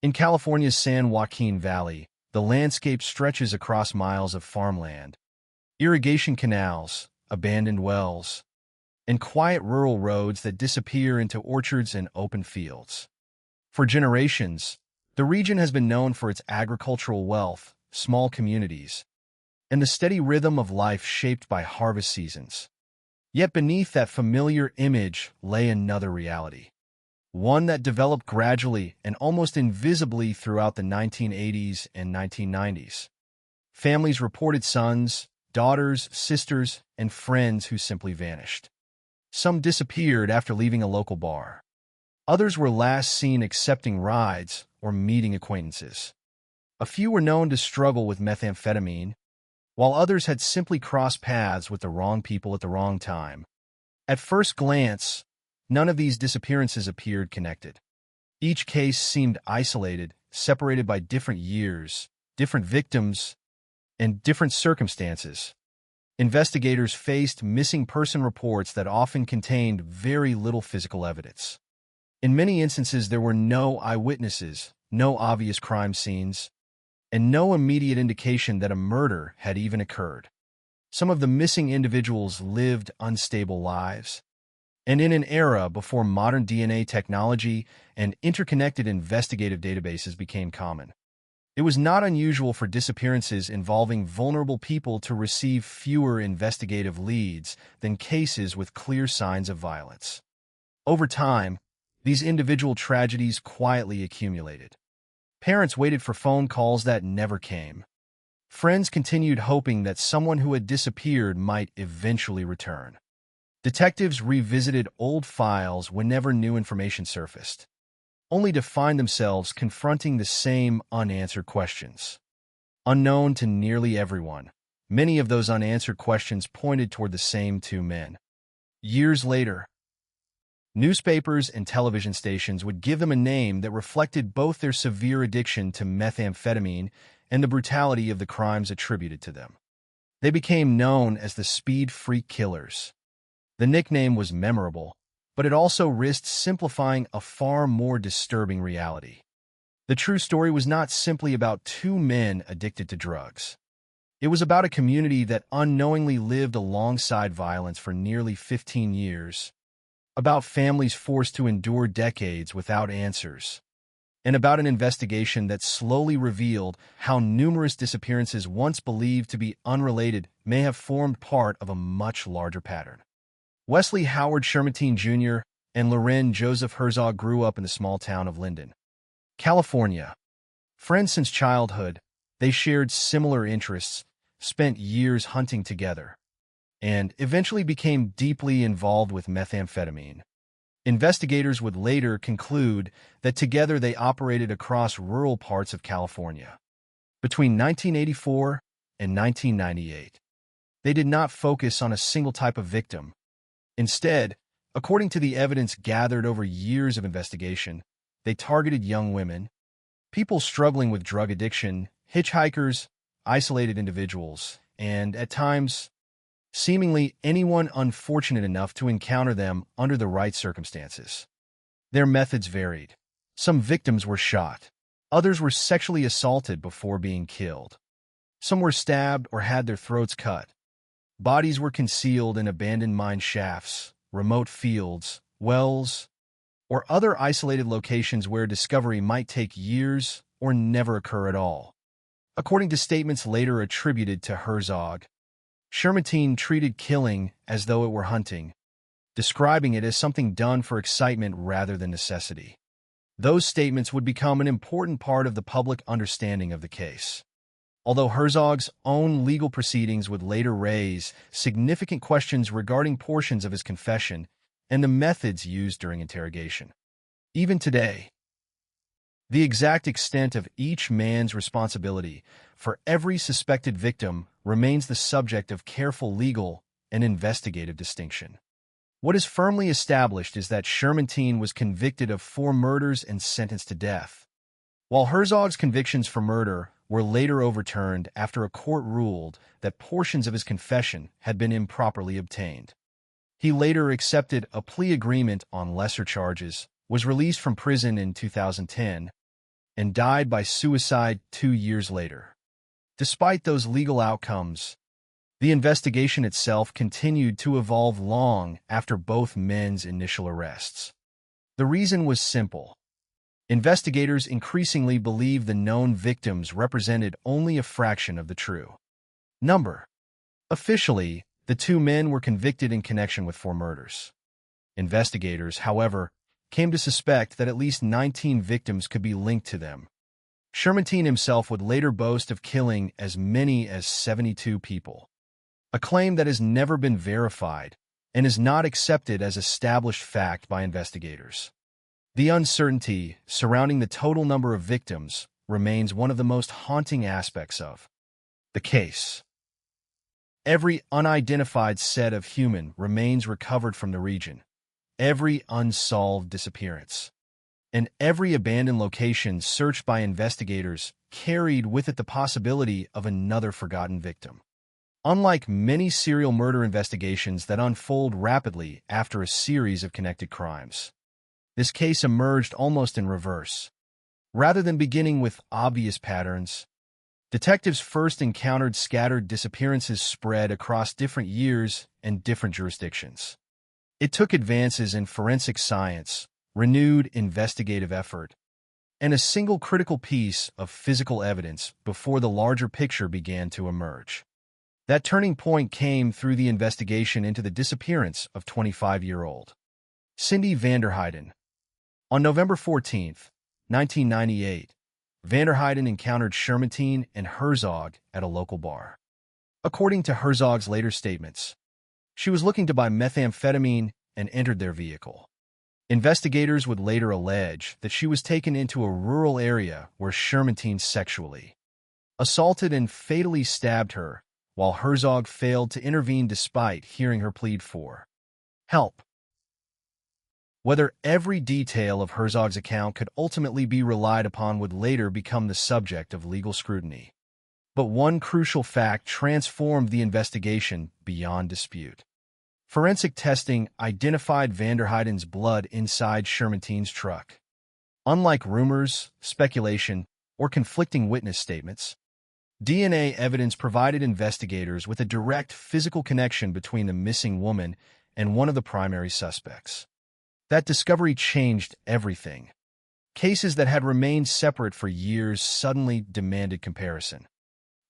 [SPEAKER 22] In California's San Joaquin Valley, the landscape stretches across miles of farmland, irrigation canals, abandoned wells, and quiet rural roads that disappear into orchards and open fields. For generations, the region has been known for its agricultural wealth, small communities, and the steady rhythm of life shaped by harvest seasons. Yet beneath that familiar image lay another reality, one that developed gradually and almost invisibly throughout the 1980s and 1990s. Families reported sons, daughters, sisters, and friends who simply vanished. Some disappeared after leaving a local bar. Others were last seen accepting rides or meeting acquaintances. A few were known to struggle with methamphetamine, while others had simply crossed paths with the wrong people at the wrong time. At first glance, none of these disappearances appeared connected. Each case seemed isolated, separated by different years, different victims, and different circumstances. Investigators faced missing person reports that often contained very little physical evidence. In many instances, there were no eyewitnesses, no obvious crime scenes, and no immediate indication that a murder had even occurred. Some of the missing individuals lived unstable lives, and in an era before modern DNA technology and interconnected investigative databases became common. It was not unusual for disappearances involving vulnerable people to receive fewer investigative leads than cases with clear signs of violence. Over time, these individual tragedies quietly accumulated. Parents waited for phone calls that never came. Friends continued hoping that someone who had disappeared might eventually return. Detectives revisited old files whenever new information surfaced, only to find themselves confronting the same unanswered questions. Unknown to nearly everyone, many of those unanswered questions pointed toward the same two men. Years later, newspapers and television stations would give them a name that reflected both their severe addiction to methamphetamine and the brutality of the crimes attributed to them. They became known as the Speed Freak Killers. The nickname was memorable, but it also risked simplifying a far more disturbing reality. The true story was not simply about two men addicted to drugs. It was about a community that unknowingly lived alongside violence for nearly 15 years, about families forced to endure decades without answers, and about an investigation that slowly revealed how numerous disappearances once believed to be unrelated may have formed part of a much larger pattern. Wesley Howard Shermatine Jr. and Loren Joseph Herzog grew up in the small town of Linden, California. Friends since childhood, they shared similar interests, spent years hunting together, and eventually became deeply involved with methamphetamine. Investigators would later conclude that together they operated across rural parts of California. Between 1984 and 1998, they did not focus on a single type of victim. Instead, according to the evidence gathered over years of investigation, they targeted young women, people struggling with drug addiction, hitchhikers, isolated individuals, and, at times, seemingly anyone unfortunate enough to encounter them under the right circumstances. Their methods varied. Some victims were shot. Others were sexually assaulted before being killed. Some were stabbed or had their throats cut. Bodies were concealed in abandoned mine shafts, remote fields, wells, or other isolated locations where discovery might take years or never occur at all. According to statements later attributed to Herzog, Shermatine treated killing as though it were hunting, describing it as something done for excitement rather than necessity. Those statements would become an important part of the public understanding of the case. Although Herzog's own legal proceedings would later raise significant questions regarding portions of his confession and the methods used during interrogation. Even today, the exact extent of each man's responsibility for every suspected victim remains the subject of careful legal and investigative distinction. What is firmly established is that Shermatine was convicted of 4 murders and sentenced to death, while Herzog's convictions for murder were later overturned after a court ruled that portions of his confession had been improperly obtained. He later accepted a plea agreement on lesser charges, was released from prison in 2010, and died by suicide 2 years later. Despite those legal outcomes, the investigation itself continued to evolve long after both men's initial arrests. The reason was simple. Investigators increasingly believed the known victims represented only a fraction of the true number. Officially, the 2 men were convicted in connection with 4 murders. Investigators, however, came to suspect that at least 19 victims could be linked to them. Shermatine himself would later boast of killing as many as 72 people. a claim that has never been verified and is not accepted as established fact by investigators. The uncertainty surrounding the total number of victims remains one of the most haunting aspects of the case. Every unidentified set of human remains recovered from the region, every unsolved disappearance, and every abandoned location searched by investigators carried with it the possibility of another forgotten victim. Unlike many serial murder investigations that unfold rapidly after a series of connected crimes, this case emerged almost in reverse. Rather than beginning with obvious patterns, detectives first encountered scattered disappearances spread across different years and different jurisdictions. It took advances in forensic science, renewed investigative effort, and a single critical piece of physical evidence before the larger picture began to emerge. That turning point came through the investigation into the disappearance of 25-year-old Cindy Vanderheiden. On November 14, 1998, Vanderheiden encountered Shermantine and Herzog at a local bar. According to Herzog's later statements, she was looking to buy methamphetamine and entered their vehicle. Investigators would later allege that she was taken into a rural area where Shermantine sexually assaulted and fatally stabbed her, while Herzog failed to intervene despite hearing her plead for help. Whether every detail of Herzog's account could ultimately be relied upon would later become the subject of legal scrutiny. But one crucial fact transformed the investigation beyond dispute. Forensic testing identified Vanderheiden's blood inside Shermantine's truck. Unlike rumors, speculation, or conflicting witness statements, DNA evidence provided investigators with a direct physical connection between the missing woman and one of the primary suspects. That discovery changed everything. Cases that had remained separate for years suddenly demanded comparison.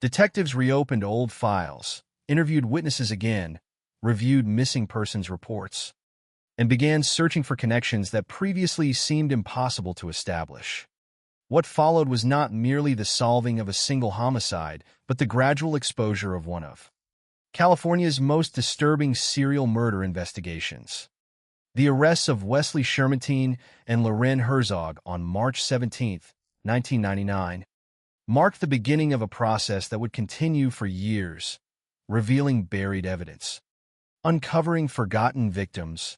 [SPEAKER 22] Detectives reopened old files, interviewed witnesses again, reviewed missing persons reports, and began searching for connections that previously seemed impossible to establish. What followed was not merely the solving of a single homicide, but the gradual exposure of one of California's most disturbing serial murder investigations. The arrests of Wesley Shermantine and Loren Herzog on March 17, 1999, marked the beginning of a process that would continue for years, revealing buried evidence, uncovering forgotten victims,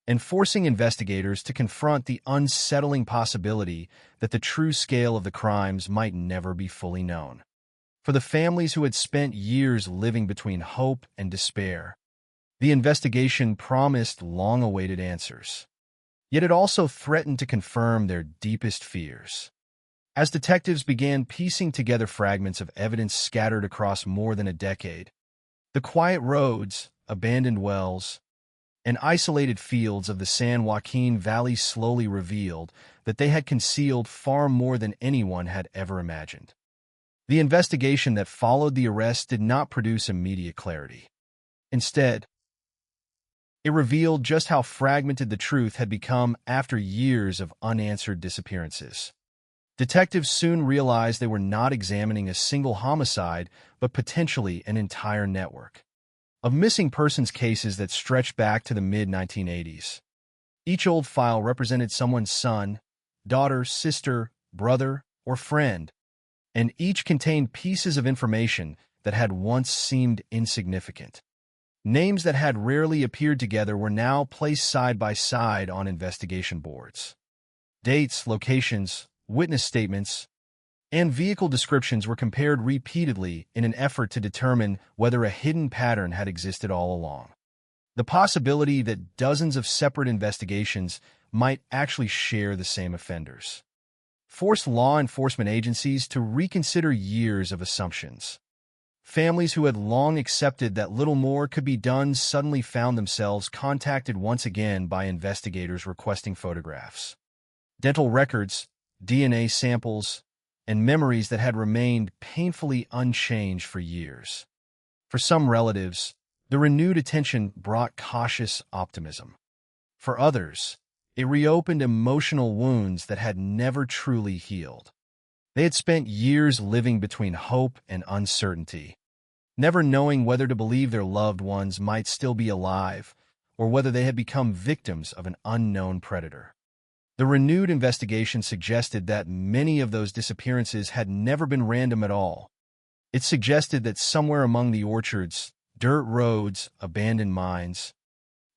[SPEAKER 22] and forcing investigators to confront the unsettling possibility that the true scale of the crimes might never be fully known. For the families who had spent years living between hope and despair, the investigation promised long-awaited answers. Yet it also threatened to confirm their deepest fears. As detectives began piecing together fragments of evidence scattered across more than a decade, the quiet roads, abandoned wells, and isolated fields of the San Joaquin Valley slowly revealed that they had concealed far more than anyone had ever imagined. The investigation that followed the arrest did not produce immediate clarity. Instead, it revealed just how fragmented the truth had become after years of unanswered disappearances. Detectives soon realized they were not examining a single homicide, but potentially an entire network of missing persons cases that stretched back to the mid-1980s. Each old file represented someone's son, daughter, sister, brother, or friend, and each contained pieces of information that had once seemed insignificant. Names that had rarely appeared together were now placed side by side on investigation boards. Dates, locations, witness statements, and vehicle descriptions were compared repeatedly in an effort to determine whether a hidden pattern had existed all along. The possibility that dozens of separate investigations might actually share the same offenders forced law enforcement agencies to reconsider years of assumptions. Families who had long accepted that little more could be done suddenly found themselves contacted once again by investigators requesting photographs, dental records, DNA samples, and memories that had remained painfully unchanged for years. For some relatives, the renewed attention brought cautious optimism. For others, it reopened emotional wounds that had never truly healed. They had spent years living between hope and uncertainty, never knowing whether to believe their loved ones might still be alive or whether they had become victims of an unknown predator. The renewed investigation suggested that many of those disappearances had never been random at all. It suggested that somewhere among the orchards, dirt roads, abandoned mines,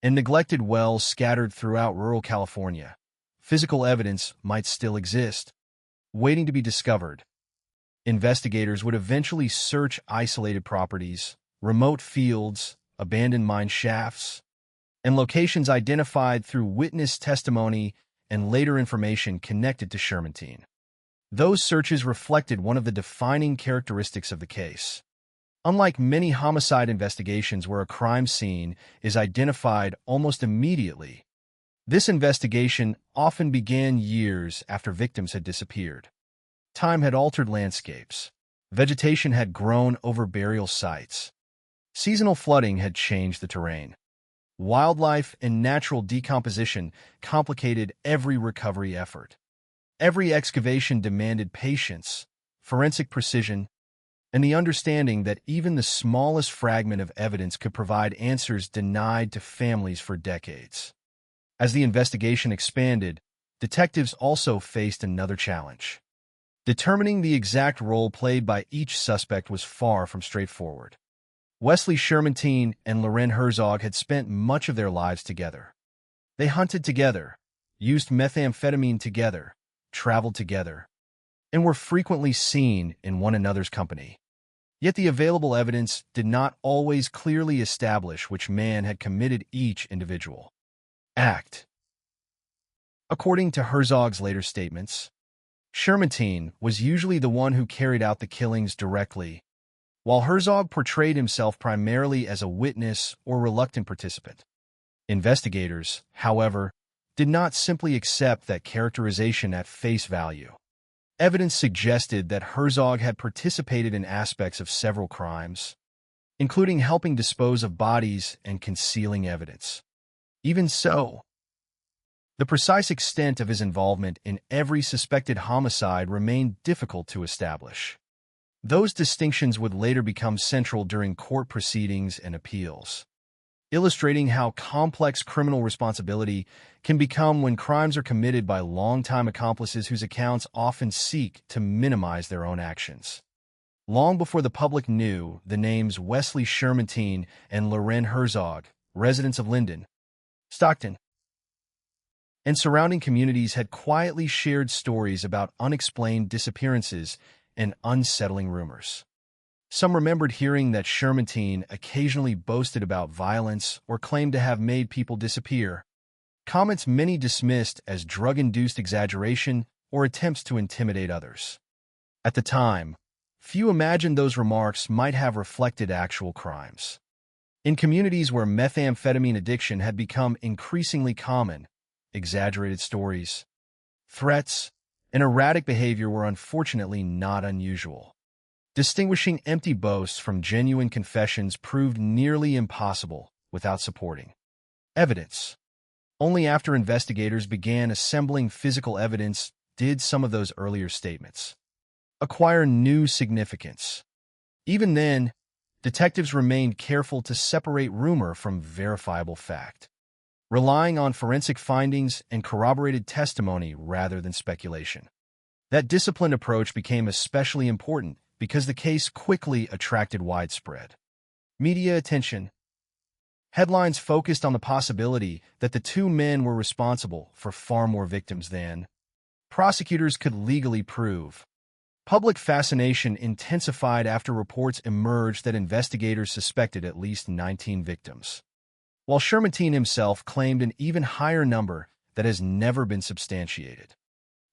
[SPEAKER 22] and neglected wells scattered throughout rural California, physical evidence might still exist, waiting to be discovered. Investigators would eventually search isolated properties, remote fields, abandoned mine shafts, and locations identified through witness testimony and later information connected to Shermantine. Those searches reflected one of the defining characteristics of the case. Unlike many homicide investigations where a crime scene is identified almost immediately, this investigation often began years after victims had disappeared. Time had altered landscapes. Vegetation had grown over burial sites. Seasonal flooding had changed the terrain. Wildlife and natural decomposition complicated every recovery effort. Every excavation demanded patience, forensic precision, and the understanding that even the smallest fragment of evidence could provide answers denied to families for decades. As the investigation expanded, detectives also faced another challenge. Determining the exact role played by each suspect was far from straightforward. Wesley Shermantine and Loren Herzog had spent much of their lives together. They hunted together, used methamphetamine together, traveled together, and were frequently seen in one another's company. Yet the available evidence did not always clearly establish which man had committed each individual act. According to Herzog's later statements, Shermantine was usually the one who carried out the killings directly, while Herzog portrayed himself primarily as a witness or reluctant participant. Investigators, however, did not simply accept that characterization at face value. Evidence suggested that Herzog had participated in aspects of several crimes, including helping dispose of bodies and concealing evidence. Even so, the precise extent of his involvement in every suspected homicide remained difficult to establish. Those distinctions would later become central during court proceedings and appeals, illustrating how complex criminal responsibility can become when crimes are committed by longtime accomplices whose accounts often seek to minimize their own actions. Long before the public knew the names Wesley Shermantine and Loren Herzog, residents of Linden, Stockton, and surrounding communities had quietly shared stories about unexplained disappearances and unsettling rumors. Some remembered hearing that Shermantine occasionally boasted about violence or claimed to have made people disappear, comments many dismissed as drug-induced exaggeration or attempts to intimidate others. At the time, few imagined those remarks might have reflected actual crimes. In communities where methamphetamine addiction had become increasingly common, exaggerated stories, threats, and erratic behavior were unfortunately not unusual. Distinguishing empty boasts from genuine confessions proved nearly impossible without supporting evidence. Only after investigators began assembling physical evidence did some of those earlier statements acquire new significance. Even then, detectives remained careful to separate rumor from verifiable fact, relying on forensic findings and corroborated testimony rather than speculation. That disciplined approach became especially important because the case quickly attracted widespread media attention. Headlines focused on the possibility that the two men were responsible for far more victims than prosecutors could legally prove. Public fascination intensified after reports emerged that investigators suspected at least 19 victims, while Shermantine himself claimed an even higher number that has never been substantiated.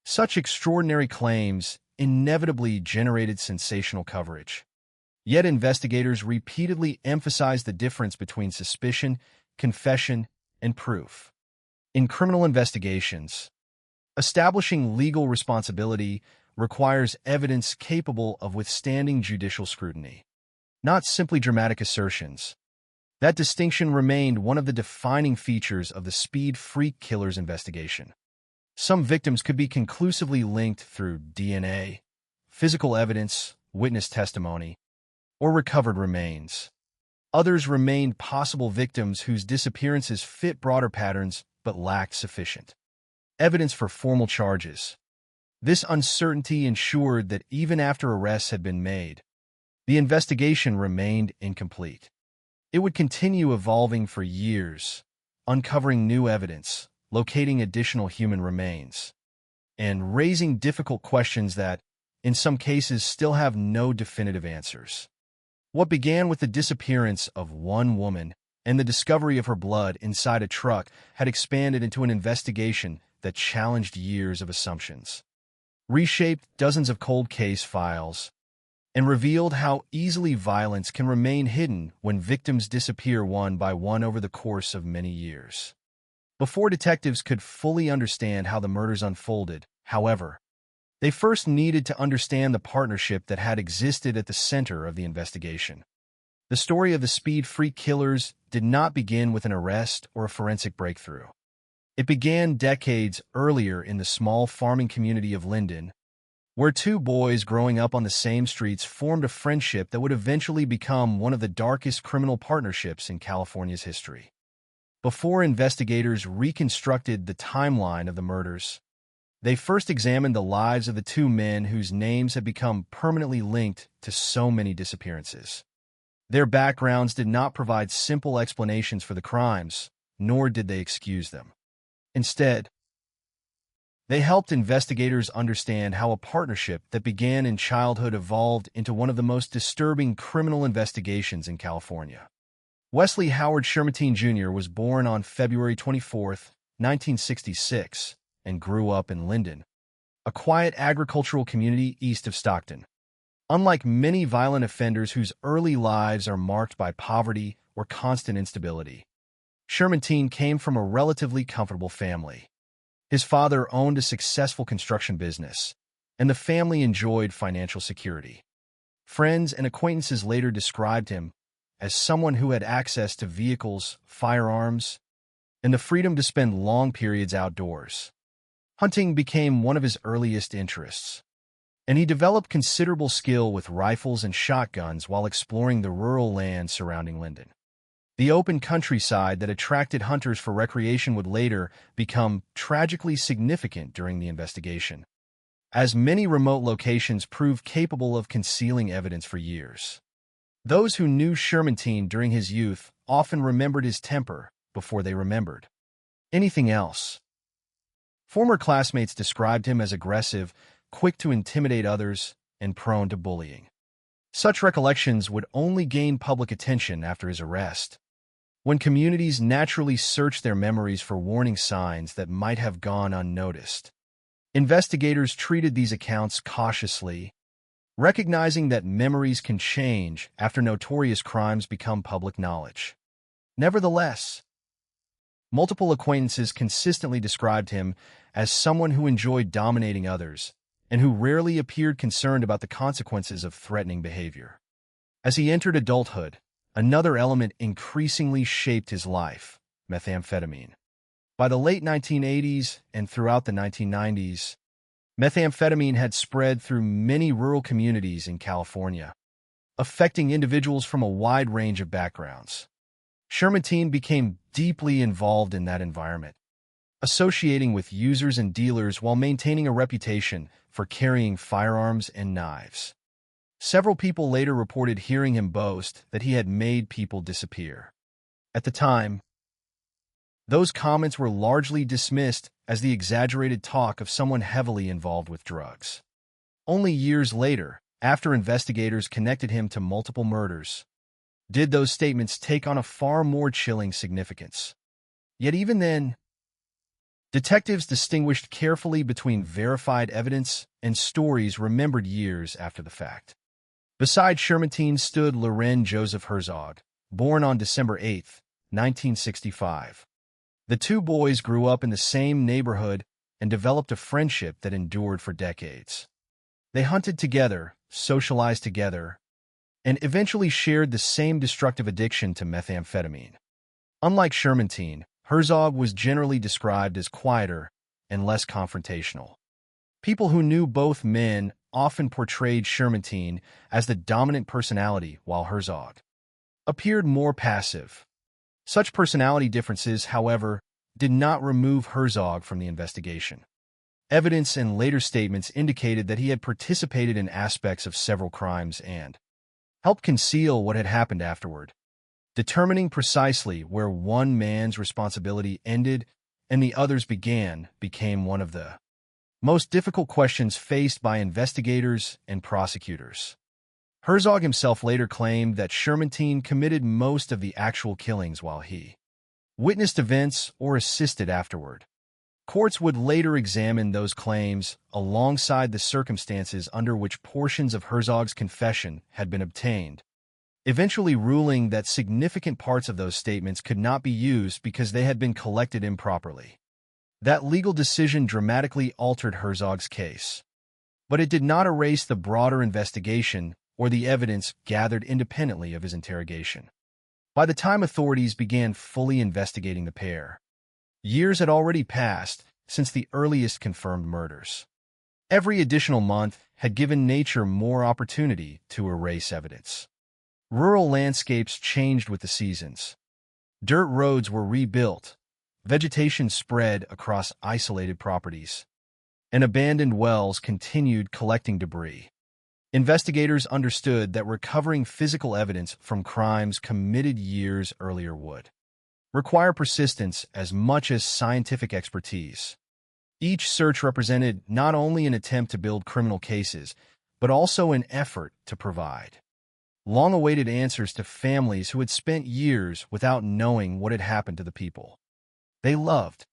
[SPEAKER 22] Such extraordinary claims inevitably generated sensational coverage. Yet investigators repeatedly emphasized the difference between suspicion, confession, and proof. In criminal investigations, establishing legal responsibility requires evidence capable of withstanding judicial scrutiny, not simply dramatic assertions. That distinction remained one of the defining features of the Speed Freak Killers investigation. Some victims could be conclusively linked through DNA, physical evidence, witness testimony, or recovered remains. Others remained possible victims whose disappearances fit broader patterns but lacked sufficient evidence for formal charges. This uncertainty ensured that even after arrests had been made, the investigation remained incomplete. It would continue evolving for years, uncovering new evidence, locating additional human remains, and raising difficult questions that, in some cases, still have no definitive answers. What began with the disappearance of one woman and the discovery of her blood inside a truck had expanded into an investigation that challenged years of assumptions, reshaped dozens of cold case files, and revealed how easily violence can remain hidden when victims disappear one by one over the course of many years. Before detectives could fully understand how the murders unfolded, however, they first needed to understand the partnership that had existed at the center of the investigation. The story of the Speed Freak killers did not begin with an arrest or a forensic breakthrough. It began decades earlier in the small farming community of Linden, where two boys growing up on the same streets formed a friendship that would eventually become one of the darkest criminal partnerships in California's history. Before investigators reconstructed the timeline of the murders, they first examined the lives of the two men whose names had become permanently linked to so many disappearances. Their backgrounds did not provide simple explanations for the crimes, nor did they excuse them. Instead, they helped investigators understand how a partnership that began in childhood evolved into one of the most disturbing criminal investigations in California. Wesley Howard Shermatine Jr. was born on February 24, 1966, and grew up in Linden, a quiet agricultural community east of Stockton. Unlike many violent offenders whose early lives are marked by poverty or constant instability, Shermatine came from a relatively comfortable family. His father owned a successful construction business, and the family enjoyed financial security. Friends and acquaintances later described him as someone who had access to vehicles, firearms, and the freedom to spend long periods outdoors. Hunting became one of his earliest interests, and he developed considerable skill with rifles and shotguns while exploring the rural land surrounding Linden. The open countryside that attracted hunters for recreation would later become tragically significant during the investigation, as many remote locations proved capable of concealing evidence for years. Those who knew Shermatine during his youth often remembered his temper before they remembered anything else. Former classmates described him as aggressive, quick to intimidate others, and prone to bullying. Such recollections would only gain public attention after his arrest, when communities naturally searched their memories for warning signs that might have gone unnoticed. Investigators treated these accounts cautiously, recognizing that memories can change after notorious crimes become public knowledge. Nevertheless, multiple acquaintances consistently described him as someone who enjoyed dominating others and who rarely appeared concerned about the consequences of threatening behavior. As he entered adulthood, another element increasingly shaped his life: methamphetamine. By the late 1980s and throughout the 1990s, methamphetamine had spread through many rural communities in California, affecting individuals from a wide range of backgrounds. Shermatine became deeply involved in that environment, associating with users and dealers while maintaining a reputation for carrying firearms and knives. Several people later reported hearing him boast that he had made people disappear. At the time, those comments were largely dismissed as the exaggerated talk of someone heavily involved with drugs. Only years later, after investigators connected him to multiple murders, did those statements take on a far more chilling significance. Yet even then, detectives distinguished carefully between verified evidence and stories remembered years after the fact. Beside Shermatine stood Loren Joseph Herzog, born on December 8, 1965. The two boys grew up in the same neighborhood and developed a friendship that endured for decades. They hunted together, socialized together, and eventually shared the same destructive addiction to methamphetamine. Unlike Shermatine, Herzog was generally described as quieter and less confrontational. People who knew both men often portrayed Shermantine as the dominant personality while Herzog appeared more passive. Such personality differences, however, did not remove Herzog from the investigation. Evidence and later statements indicated that he had participated in aspects of several crimes and helped conceal what had happened afterward. Determining precisely where one man's responsibility ended and the other's began became one of the most difficult questions faced by investigators and prosecutors. Herzog himself later claimed that Shermantine committed most of the actual killings while he witnessed events or assisted afterward. Courts would later examine those claims alongside the circumstances under which portions of Herzog's confession had been obtained, eventually ruling that significant parts of those statements could not be used because they had been collected improperly. That legal decision dramatically altered Herzog's case, but it did not erase the broader investigation or the evidence gathered independently of his interrogation. By the time authorities began fully investigating the pair, years had already passed since the earliest confirmed murders. Every additional month had given nature more opportunity to erase evidence. Rural landscapes changed with the seasons. Dirt roads were rebuilt, vegetation spread across isolated properties, and abandoned wells continued collecting debris. Investigators understood that recovering physical evidence from crimes committed years earlier would require persistence as much as scientific expertise. Each search represented not only an attempt to build criminal cases, but also an effort to provide long-awaited answers to families who had spent years without knowing what had happened to the people they loved.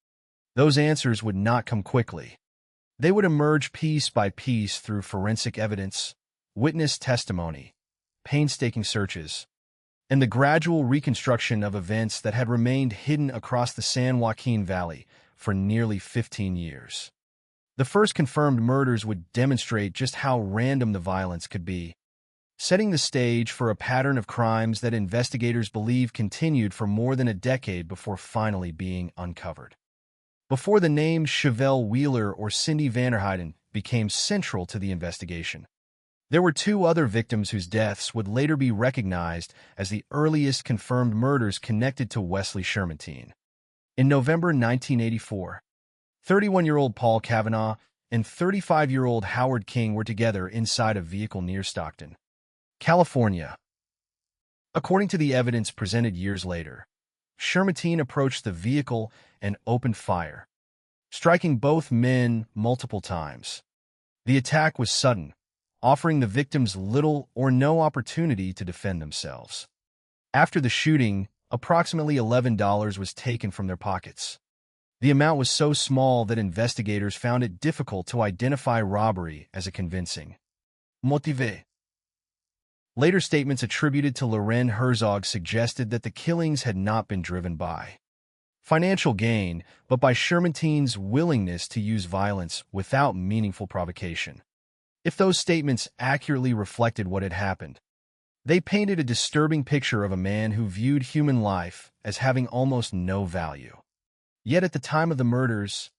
[SPEAKER 22] Those answers would not come quickly. They would emerge piece by piece through forensic evidence, witness testimony, painstaking searches, and the gradual reconstruction of events that had remained hidden across the San Joaquin Valley for nearly 15 years. The first confirmed murders would demonstrate just how random the violence could be, setting the stage for a pattern of crimes that investigators believe continued for more than a decade before finally being uncovered. Before the names Chevelle Wheeler or Cindy Vanderheiden became central to the investigation, there were two other victims whose deaths would later be recognized as the earliest confirmed murders connected to Wesley Shermantine. In November 1984, 31-year-old Paul Kavanaugh and 35-year-old Howard King were together inside a vehicle near Stockton, California. According to the evidence presented years later, Shermantine approached the vehicle and opened fire, striking both men multiple times. The attack was sudden, offering the victims little or no opportunity to defend themselves. After the shooting, approximately $11 was taken from their pockets. The amount was so small that investigators found it difficult to identify robbery as a convincing motive. Later statements attributed to Loren Herzog suggested that the killings had not been driven by financial gain, but by Shermantine's willingness to use violence without meaningful provocation. If those statements accurately reflected what had happened, they painted a disturbing picture of a man who viewed human life as having almost no value. Yet at the time of the murders,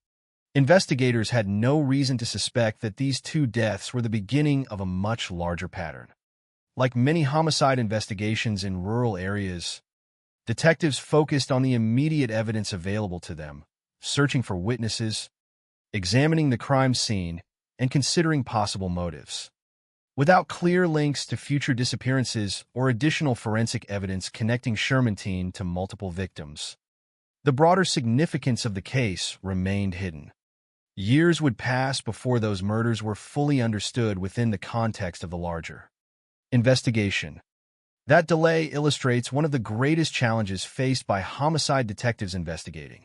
[SPEAKER 22] investigators had no reason to suspect that these two deaths were the beginning of a much larger pattern. Like many homicide investigations in rural areas, detectives focused on the immediate evidence available to them, searching for witnesses, examining the crime scene, and considering possible motives. Without clear links to future disappearances or additional forensic evidence connecting Shermantine to multiple victims, the broader significance of the case remained hidden. Years would pass before those murders were fully understood within the context of the larger investigation. That delay illustrates one of the greatest challenges faced by homicide detectives investigating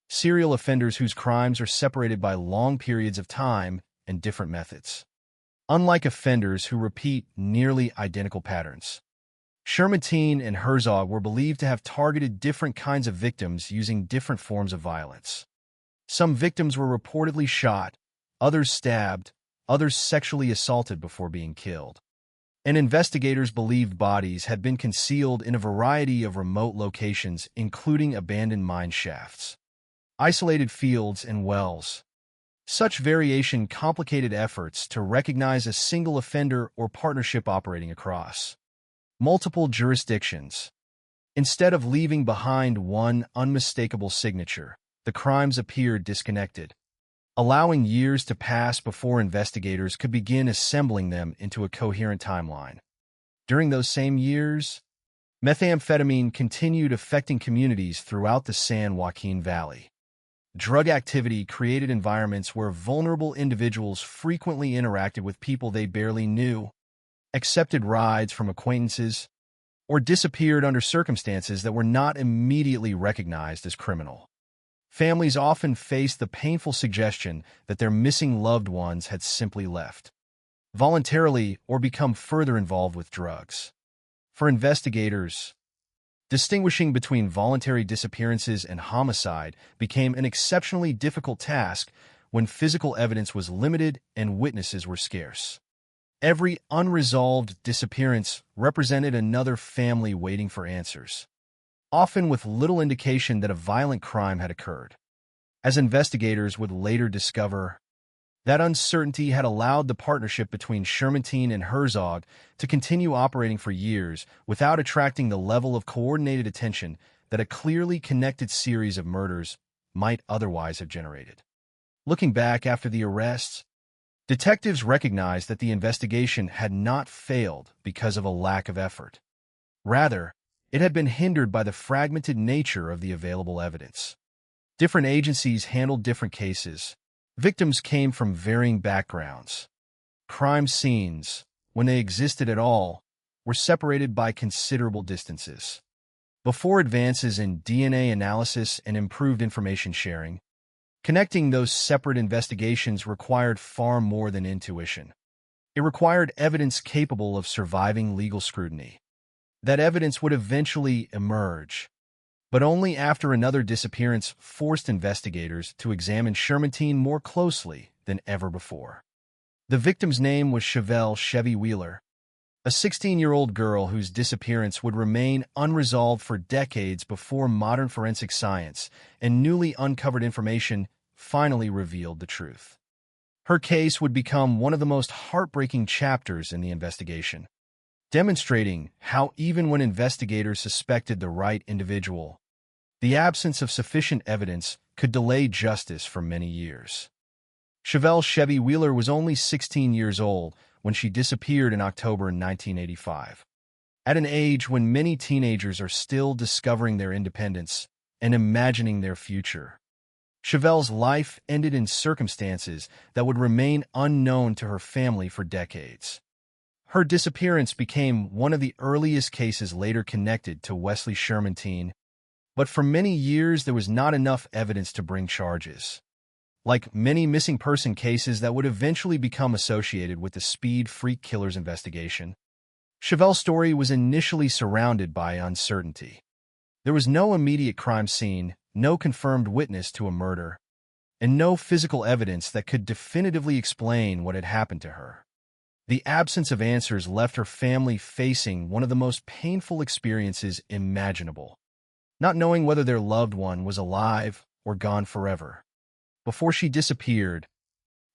[SPEAKER 22] serial offenders whose crimes are separated by long periods of time and different methods. Unlike offenders who repeat nearly identical patterns, Shermantine and Herzog were believed to have targeted different kinds of victims using different forms of violence. Some victims were reportedly shot, others stabbed, others sexually assaulted before being killed. And investigators believed bodies had been concealed in a variety of remote locations, including abandoned mine shafts, isolated fields, and wells. Such variation complicated efforts to recognize a single offender or partnership operating across multiple jurisdictions. Instead of leaving behind one unmistakable signature, the crimes appeared disconnected, allowing years to pass before investigators could begin assembling them into a coherent timeline. During those same years, methamphetamine continued affecting communities throughout the San Joaquin Valley. Drug activity created environments where vulnerable individuals frequently interacted with people they barely knew, accepted rides from acquaintances, or disappeared under circumstances that were not immediately recognized as criminal. Families often faced the painful suggestion that their missing loved ones had simply left, voluntarily or become further involved with drugs. For investigators, distinguishing between voluntary disappearances and homicide became an exceptionally difficult task when physical evidence was limited and witnesses were scarce. Every unresolved disappearance represented another family waiting for answers, often with little indication that a violent crime had occurred. As investigators would later discover, that uncertainty had allowed the partnership between Shermantine and Herzog to continue operating for years without attracting the level of coordinated attention that a clearly connected series of murders might otherwise have generated. Looking back after the arrests, detectives recognized that the investigation had not failed because of a lack of effort. Rather, it had been hindered by the fragmented nature of the available evidence. Different agencies handled different cases. Victims came from varying backgrounds. Crime scenes, when they existed at all, were separated by considerable distances. Before advances in DNA analysis and improved information sharing, connecting those separate investigations required far more than intuition. It required evidence capable of surviving legal scrutiny. That evidence would eventually emerge, but only after another disappearance forced investigators to examine Shermantine more closely than ever before. The victim's name was Chevelle "Chevy" Wheeler, a 16-year-old girl whose disappearance would remain unresolved for decades before modern forensic science and newly uncovered information finally revealed the truth. Her case would become one of the most heartbreaking chapters in the investigation, demonstrating how even when investigators suspected the right individual, the absence of sufficient evidence could delay justice for many years. Chevelle "Chevy" Wheeler was only 16 years old when she disappeared in October 1985. At an age when many teenagers are still discovering their independence and imagining their future, Chevelle's life ended in circumstances that would remain unknown to her family for decades. Her disappearance became one of the earliest cases later connected to Wesley Shermantine, but for many years there was not enough evidence to bring charges. Like many missing person cases that would eventually become associated with the Speed Freak Killers investigation, Chevelle's story was initially surrounded by uncertainty. There was no immediate crime scene, no confirmed witness to a murder, and no physical evidence that could definitively explain what had happened to her. The absence of answers left her family facing one of the most painful experiences imaginable, not knowing whether their loved one was alive or gone forever. Before she disappeared,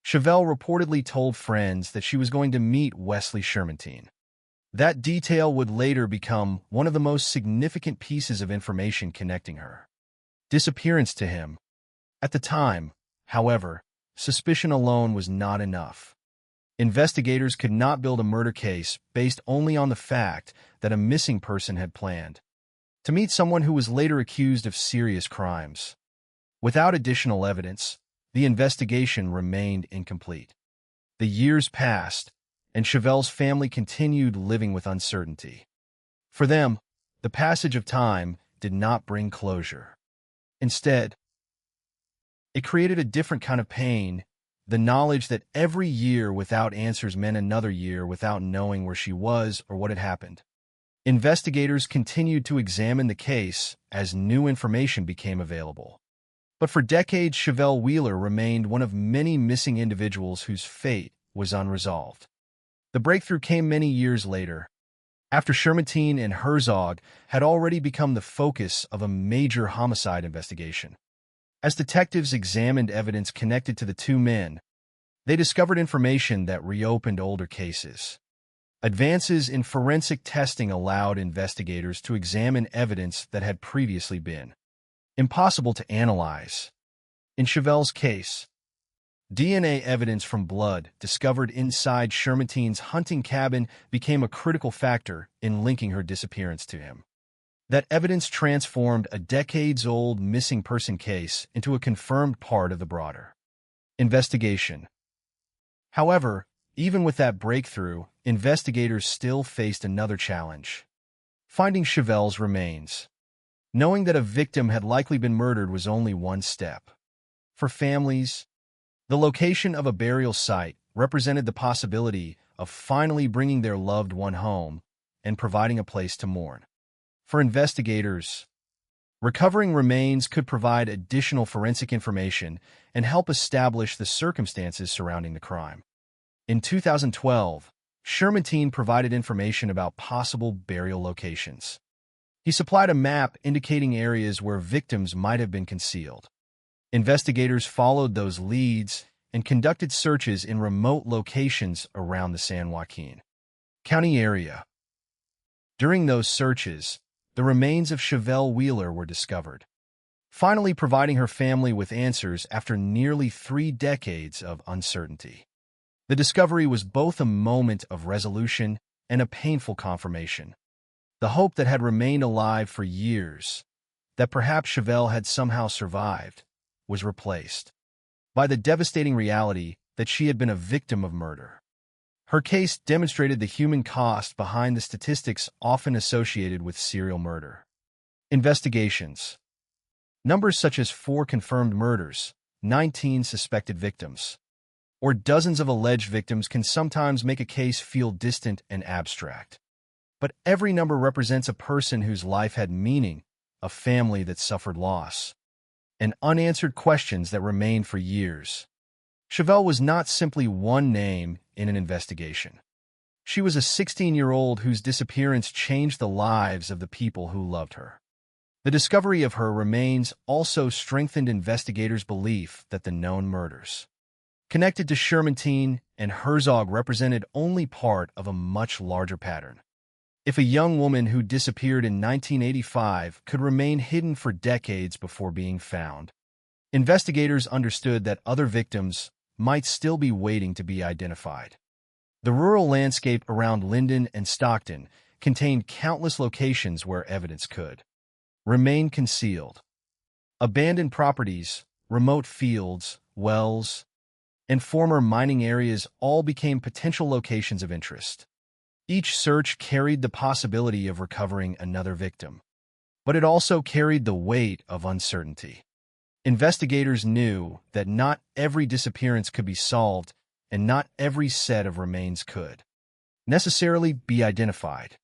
[SPEAKER 22] Chevelle reportedly told friends that she was going to meet Wesley Shermantine. That detail would later become one of the most significant pieces of information connecting her disappearance to him. At the time, however, suspicion alone was not enough. Investigators could not build a murder case based only on the fact that a missing person had planned to meet someone who was later accused of serious crimes. Without additional evidence, the investigation remained incomplete. The years passed, and Chevelle's family continued living with uncertainty. For them, the passage of time did not bring closure. Instead, it created a different kind of pain, the knowledge that every year without answers meant another year without knowing where she was or what had happened. Investigators continued to examine the case as new information became available. But for decades, Chevelle Wheeler remained one of many missing individuals whose fate was unresolved. The breakthrough came many years later, after Shermantine and Herzog had already become the focus of a major homicide investigation. As detectives examined evidence connected to the two men, they discovered information that reopened older cases. Advances in forensic testing allowed investigators to examine evidence that had previously been impossible to analyze. In Chevelle's case, DNA evidence from blood discovered inside Shermatine's hunting cabin became a critical factor in linking her disappearance to him. That evidence transformed a decades-old missing person case into a confirmed part of the broader investigation. However, even with that breakthrough, investigators still faced another challenge: finding Chevelle's remains. Knowing that a victim had likely been murdered was only one step. For families, the location of a burial site represented the possibility of finally bringing their loved one home and providing a place to mourn. For investigators, recovering remains could provide additional forensic information and help establish the circumstances surrounding the crime. In 2012, Shermatine provided information about possible burial locations. He supplied a map indicating areas where victims might have been concealed. Investigators followed those leads and conducted searches in remote locations around the San Joaquin County area. During those searches, the remains of Chevelle Wheeler were discovered, finally providing her family with answers after nearly 3 decades of uncertainty. The discovery was both a moment of resolution and a painful confirmation. The hope that had remained alive for years, that perhaps Chevelle had somehow survived, was replaced by the devastating reality that she had been a victim of murder. Her case demonstrated the human cost behind the statistics often associated with serial murder. Investigations. Numbers such as 4 confirmed murders, 19 suspected victims, or dozens of alleged victims can sometimes make a case feel distant and abstract. But every number represents a person whose life had meaning, a family that suffered loss, and unanswered questions that remained for years. Chevelle was not simply one name in an investigation. She was a 16-year-old whose disappearance changed the lives of the people who loved her. The discovery of her remains also strengthened investigators' belief that the known murders connected to Shermatine and Herzog represented only part of a much larger pattern. If a young woman who disappeared in 1985 could remain hidden for decades before being found, investigators understood that other victims might still be waiting to be identified. The rural landscape around Linden and Stockton contained countless locations where evidence could remain concealed. Abandoned properties, remote fields, wells, and former mining areas all became potential locations of interest. Each search carried the possibility of recovering another victim, but it also carried the weight of uncertainty. Investigators knew that not every disappearance could be solved and not every set of remains could necessarily be identified.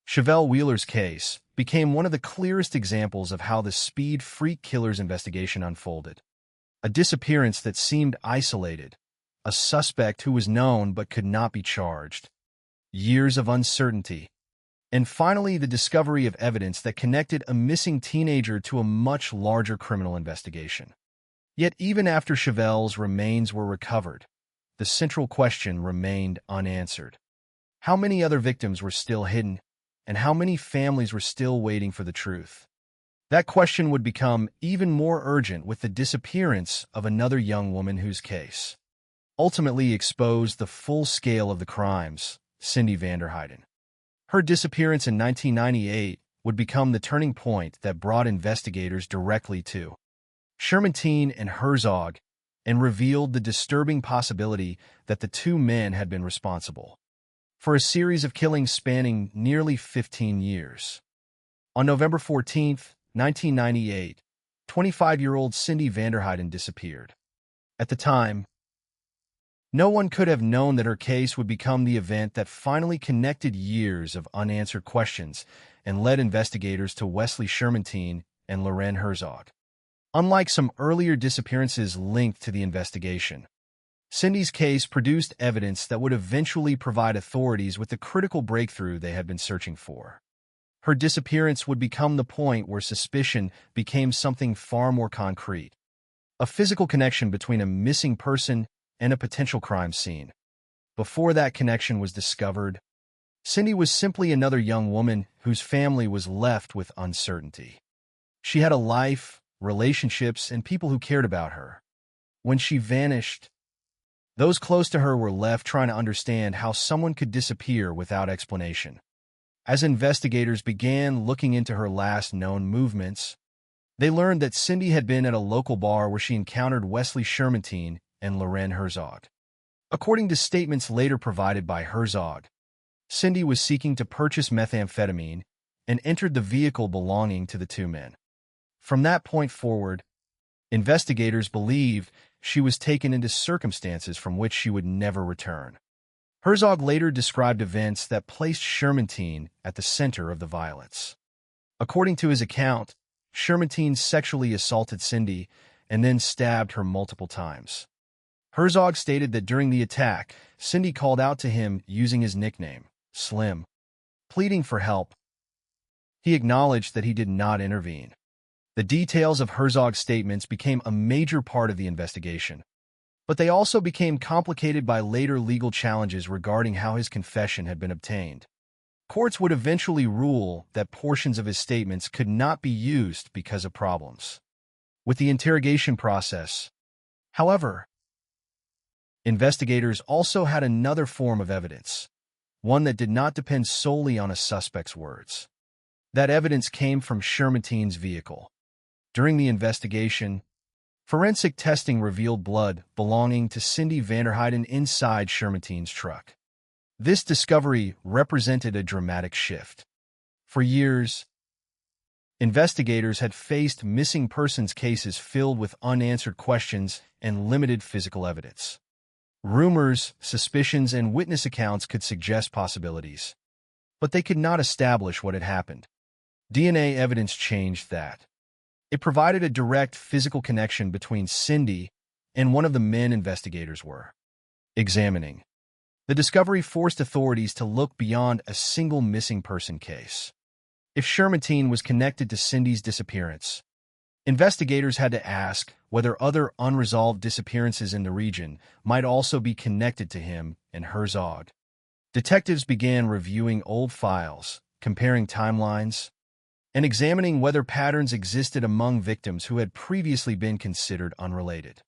[SPEAKER 22] Chevelle Wheeler's case became one of the clearest examples of how the Speed Freak Killers investigation unfolded. A disappearance that seemed isolated, a suspect who was known but could not be charged, years of uncertainty, and finally the discovery of evidence that connected a missing teenager to a much larger criminal investigation. Yet even after Chevelle's remains were recovered, the central question remained unanswered. How many other victims were still hidden, and how many families were still waiting for the truth? That question would become even more urgent with the disappearance of another young woman whose case ultimately exposed the full scale of the crimes, Cindy Vanderheiden. Her disappearance in 1998 would become the turning point that brought investigators directly to Shermatine and Herzog and revealed the disturbing possibility that the two men had been responsible for a series of killings spanning nearly 15 years. On November 14, 1998, 25-year-old Cindy Vanderheiden disappeared. At the time, no one could have known that her case would become the event that finally connected years of unanswered questions and led investigators to Wesley Shermatine and Loren Herzog. Unlike some earlier disappearances linked to the investigation, Cindy's case produced evidence that would eventually provide authorities with the critical breakthrough they had been searching for. Her disappearance would become the point where suspicion became something far more concrete, a physical connection between a missing person and a potential crime scene. Before that connection was discovered, Cindy was simply another young woman whose family was left with uncertainty. She had a life, relationships, and people who cared about her. When she vanished, those close to her were left trying to understand how someone could disappear without explanation. As investigators began looking into her last known movements, they learned that Cindy had been at a local bar where she encountered Wesley Shermantine and Loren Herzog. According to statements later provided by Herzog, Cindy was seeking to purchase methamphetamine and entered the vehicle belonging to the two men. From that point forward, investigators believed she was taken into circumstances from which she would never return. Herzog later described events that placed Shermantine at the center of the violence. According to his account, Shermantine sexually assaulted Cindy and then stabbed her multiple times. Herzog stated that during the attack, Cindy called out to him using his nickname, Slim, pleading for help. He acknowledged that he did not intervene. The details of Herzog's statements became a major part of the investigation, but they also became complicated by later legal challenges regarding how his confession had been obtained. Courts would eventually rule that portions of his statements could not be used because of problems with the interrogation process. However, investigators also had another form of evidence, one that did not depend solely on a suspect's words. That evidence came from Shermantine's vehicle. During the investigation, forensic testing revealed blood belonging to Cindy Vanderheiden inside Shermantine's truck. This discovery represented a dramatic shift. For years, investigators had faced missing persons cases filled with unanswered questions and limited physical evidence. Rumors, suspicions, and witness accounts could suggest possibilities, but they could not establish what had happened. DNA evidence changed that. It provided a direct physical connection between Cindy and one of the men investigators were examining. The discovery forced authorities to look beyond a single missing person case. If Shermantine was connected to Cindy's disappearance, investigators had to ask whether other unresolved disappearances in the region might also be connected to him and Herzog. Detectives began reviewing old files, comparing timelines, and examining whether patterns existed among victims who had previously been considered unrelated.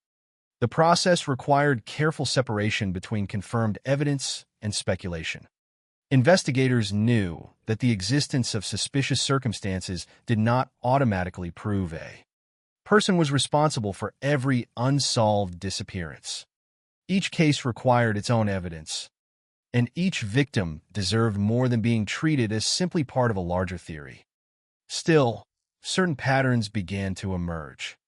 [SPEAKER 22] The process required careful separation between confirmed evidence and speculation. Investigators knew that the existence of suspicious circumstances did not automatically prove a person was responsible for every unsolved disappearance. Each case required its own evidence, and each victim deserved more than being treated as simply part of a larger theory. Still, certain patterns began to emerge.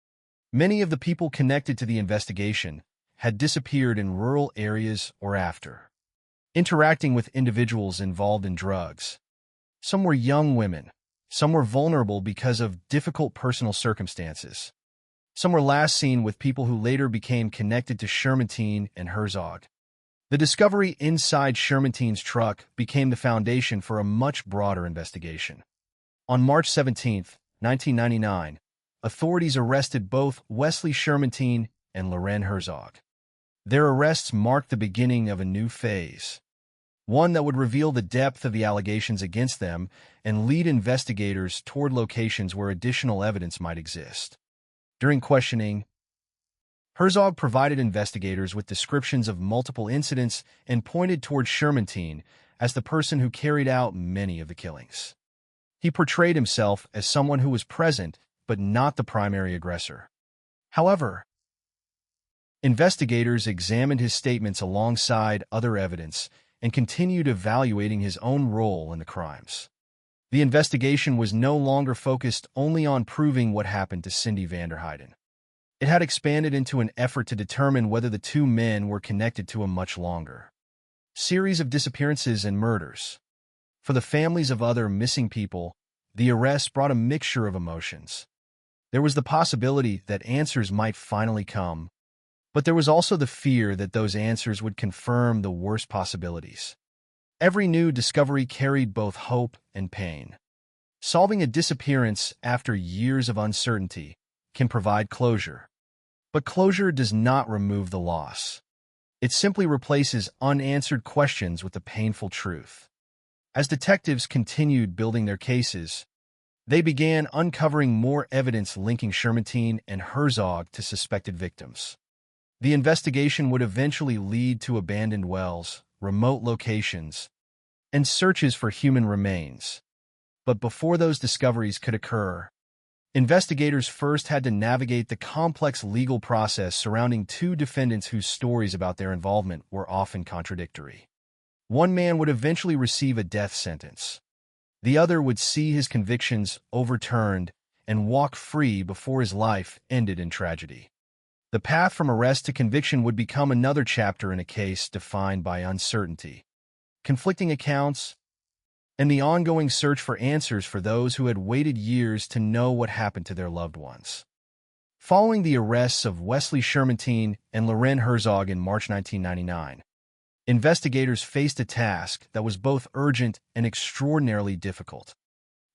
[SPEAKER 22] Many of the people connected to the investigation had disappeared in rural areas or after interacting with individuals involved in drugs. Some were young women. Some were vulnerable because of difficult personal circumstances. Some were last seen with people who later became connected to Shermantine and Herzog. The discovery inside Shermantine's truck became the foundation for a much broader investigation. On March 17, 1999, authorities arrested both Wesley Shermantine and Loren Herzog. Their arrests marked the beginning of a new phase, one that would reveal the depth of the allegations against them and lead investigators toward locations where additional evidence might exist. During questioning, Herzog provided investigators with descriptions of multiple incidents and pointed toward Shermantine as the person who carried out many of the killings. He portrayed himself as someone who was present but not the primary aggressor. However, investigators examined his statements alongside other evidence and continued evaluating his own role in the crimes. The investigation was no longer focused only on proving what happened to Cindy Vanderheiden. It had expanded into an effort to determine whether the two men were connected to a much longer series of disappearances and murders. For the families of other missing people, the arrest brought a mixture of emotions. There was the possibility that answers might finally come, but there was also the fear that those answers would confirm the worst possibilities. Every new discovery carried both hope and pain. Solving a disappearance after years of uncertainty can provide closure, But closure does not remove the loss. It simply replaces unanswered questions with the painful truth. As detectives continued building their cases, they began uncovering more evidence linking Shermantine and Herzog to suspected victims. The investigation would eventually lead to abandoned wells, remote locations, and searches for human remains. But before those discoveries could occur, investigators first had to navigate the complex legal process surrounding two defendants whose stories about their involvement were often contradictory. One man would eventually receive a death sentence. The other would see his convictions overturned and walk free before his life ended in tragedy. The path from arrest to conviction would become another chapter in a case defined by uncertainty, conflicting accounts, and the ongoing search for answers for those who had waited years to know what happened to their loved ones. Following the arrests of Wesley Shermantine and Loren Herzog in March 1999, investigators faced a task that was both urgent and extraordinarily difficult,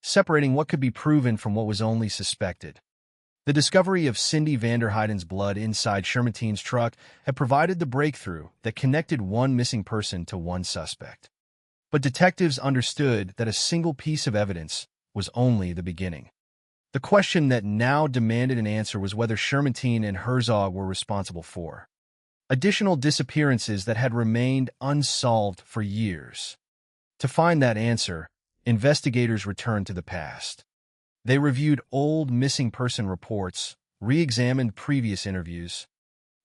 [SPEAKER 22] separating what could be proven from what was only suspected. The discovery of Cindy Vanderheiden's blood inside Shermantine's truck had provided the breakthrough that connected one missing person to one suspect. But detectives understood that a single piece of evidence was only the beginning. The question that now demanded an answer was whether Shermantine and Herzog were responsible for additional disappearances that had remained unsolved for years. To find that answer, investigators returned to the past. They reviewed old missing person reports, re-examined previous interviews,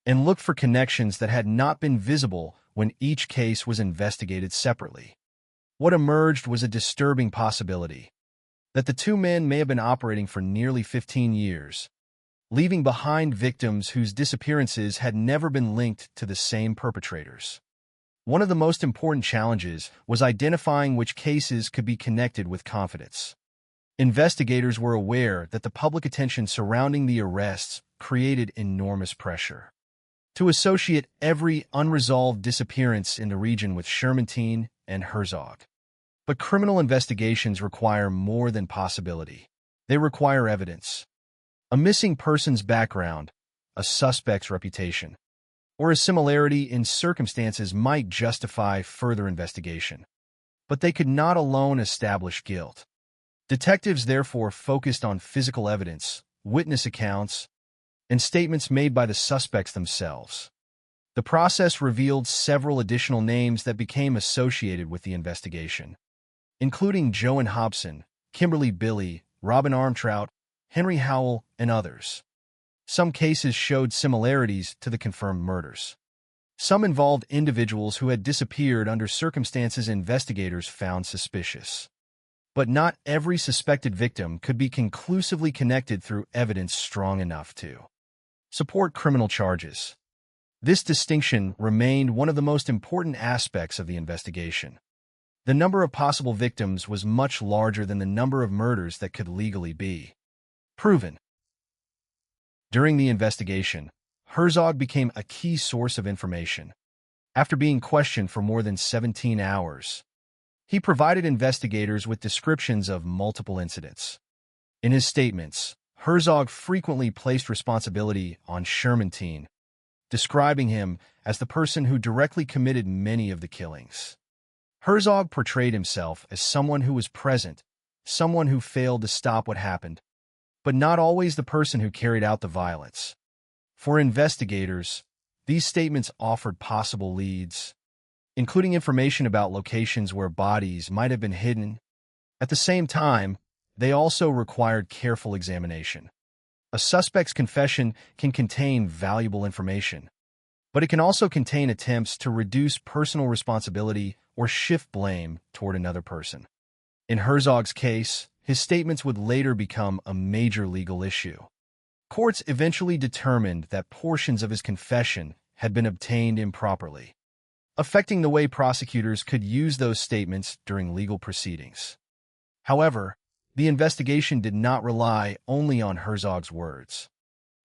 [SPEAKER 22] and looked for connections that had not been visible when each case was investigated separately. What emerged was a disturbing possibility that the two men may have been operating for nearly 15 years, leaving behind victims whose disappearances had never been linked to the same perpetrators. One of the most important challenges was identifying which cases could be connected with confidence. Investigators were aware that the public attention surrounding the arrests created enormous pressure. To associate every unresolved disappearance in the region with Shermantine and Herzog. But criminal investigations require more than possibility. They require evidence. A missing person's background, a suspect's reputation, or a similarity in circumstances might justify further investigation. But they could not alone establish guilt. Detectives therefore focused on physical evidence, witness accounts, and statements made by the suspects themselves. The process revealed several additional names that became associated with the investigation, including Joan Hobson, Kimberly Billy, Robin Armtrout, Henry Howell, and others. Some cases showed similarities to the confirmed murders. Some involved individuals who had disappeared under circumstances investigators found suspicious. But not every suspected victim could be conclusively connected through evidence strong enough to support criminal charges. This distinction remained one of the most important aspects of the investigation. The number of possible victims was much larger than the number of murders that could legally be proven. During the investigation, Herzog became a key source of information. After being questioned for more than 17 hours, he provided investigators with descriptions of multiple incidents. In his statements, Herzog frequently placed responsibility on Shermantine, describing him as the person who directly committed many of the killings. Herzog portrayed himself as someone who was present, someone who failed to stop what happened, but not always the person who carried out the violence. For investigators, these statements offered possible leads, including information about locations where bodies might have been hidden. At the same time, they also required careful examination. A suspect's confession can contain valuable information, but it can also contain attempts to reduce personal responsibility or shift blame toward another person. In Herzog's case, his statements would later become a major legal issue. Courts eventually determined that portions of his confession had been obtained improperly, affecting the way prosecutors could use those statements during legal proceedings. However, the investigation did not rely only on Herzog's words.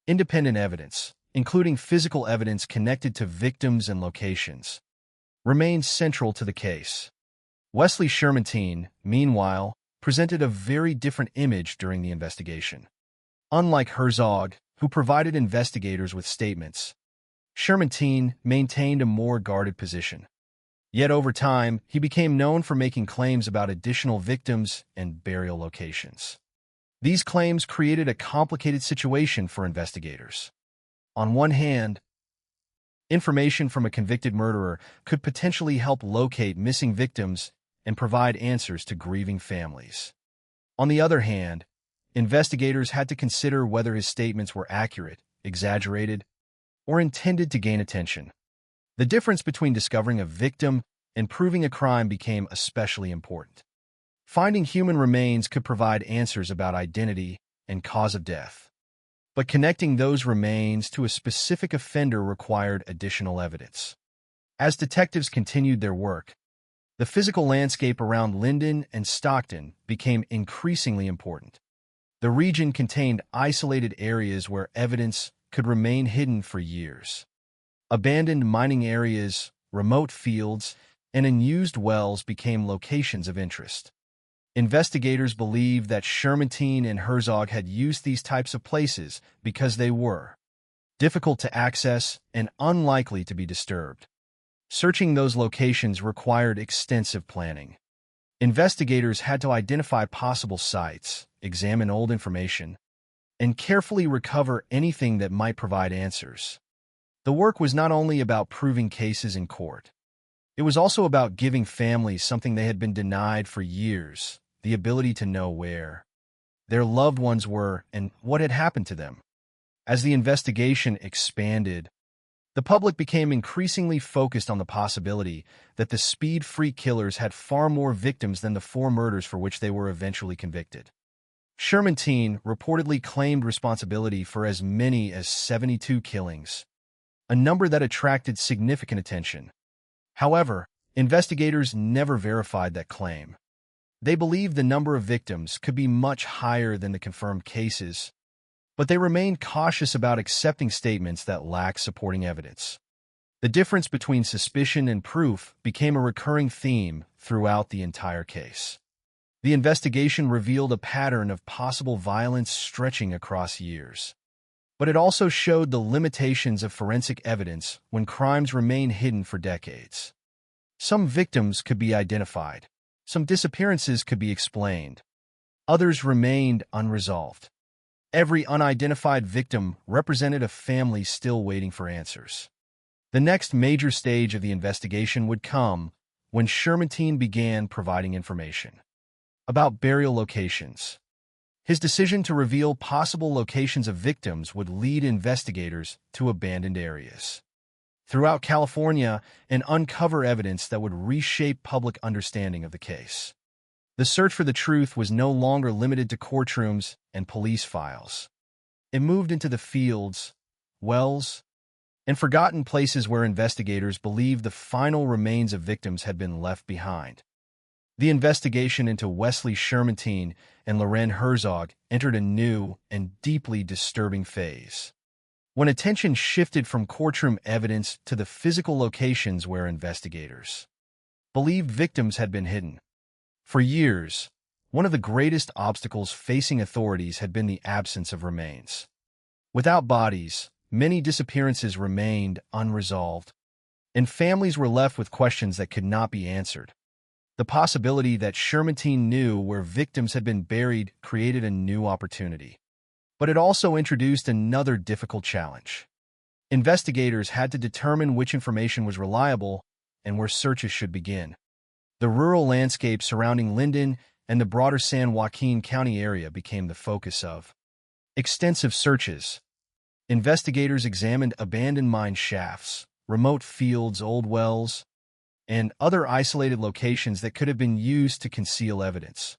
[SPEAKER 22] Independent evidence, including physical evidence connected to victims and locations, remained central to the case. Wesley Shermantine, meanwhile, presented a very different image during the investigation. Unlike Herzog, who provided investigators with statements. Sherman maintained a more guarded position. Yet over time, he became known for making claims about additional victims and burial locations. These claims created a complicated situation for investigators. On one hand, information from a convicted murderer could potentially help locate missing victims and provide answers to grieving families. On the other hand, investigators had to consider whether his statements were accurate, exaggerated, or intended to gain attention. The difference between discovering a victim and proving a crime became especially important. Finding human remains could provide answers about identity and cause of death. But connecting those remains to a specific offender required additional evidence. As detectives continued their work, the physical landscape around Linden and Stockton became increasingly important. The region contained isolated areas where evidence could remain hidden for years. Abandoned mining areas, remote fields, and unused wells became locations of interest. Investigators believed that Sherman and Herzog had used these types of places because they were difficult to access and unlikely to be disturbed. Searching those locations required extensive planning. Investigators had to identify possible sites, examine old information, and carefully recover anything that might provide answers. The work was not only about proving cases in court. It was also about giving families something they had been denied for years, the ability to know where their loved ones were and what had happened to them. As the investigation expanded, the public became increasingly focused on the possibility that the Speed Freak killers had far more victims than the 4 murders for which they were eventually convicted. Sherman reportedly claimed responsibility for as many as 72 killings, a number that attracted significant attention. However, investigators never verified that claim. They believed the number of victims could be much higher than the confirmed cases, but they remained cautious about accepting statements that lacked supporting evidence. The difference between suspicion and proof became a recurring theme throughout the entire case. The investigation revealed a pattern of possible violence stretching across years. But it also showed the limitations of forensic evidence when crimes remain hidden for decades. Some victims could be identified. Some disappearances could be explained. Others remained unresolved. Every unidentified victim represented a family still waiting for answers. The next major stage of the investigation would come when Sherman began providing information about burial locations. His decision to reveal possible locations of victims would lead investigators to abandoned areas throughout California and uncover evidence that would reshape public understanding of the case. The search for the truth was no longer limited to courtrooms and police files. It moved into the fields, wells, and forgotten places where investigators believed the final remains of victims had been left behind. The investigation into Wesley Sherman and Loren Herzog entered a new and deeply disturbing phase, when attention shifted from courtroom evidence to the physical locations where investigators believed victims had been hidden. For years, one of the greatest obstacles facing authorities had been the absence of remains. Without bodies, many disappearances remained unresolved, and families were left with questions that could not be answered. The possibility that Sherman knew where victims had been buried created a new opportunity. But it also introduced another difficult challenge. Investigators had to determine which information was reliable and where searches should begin. The rural landscape surrounding Linden and the broader San Joaquin County area became the focus of extensive searches. Investigators examined abandoned mine shafts, remote fields, old wells, and other isolated locations that could have been used to conceal evidence.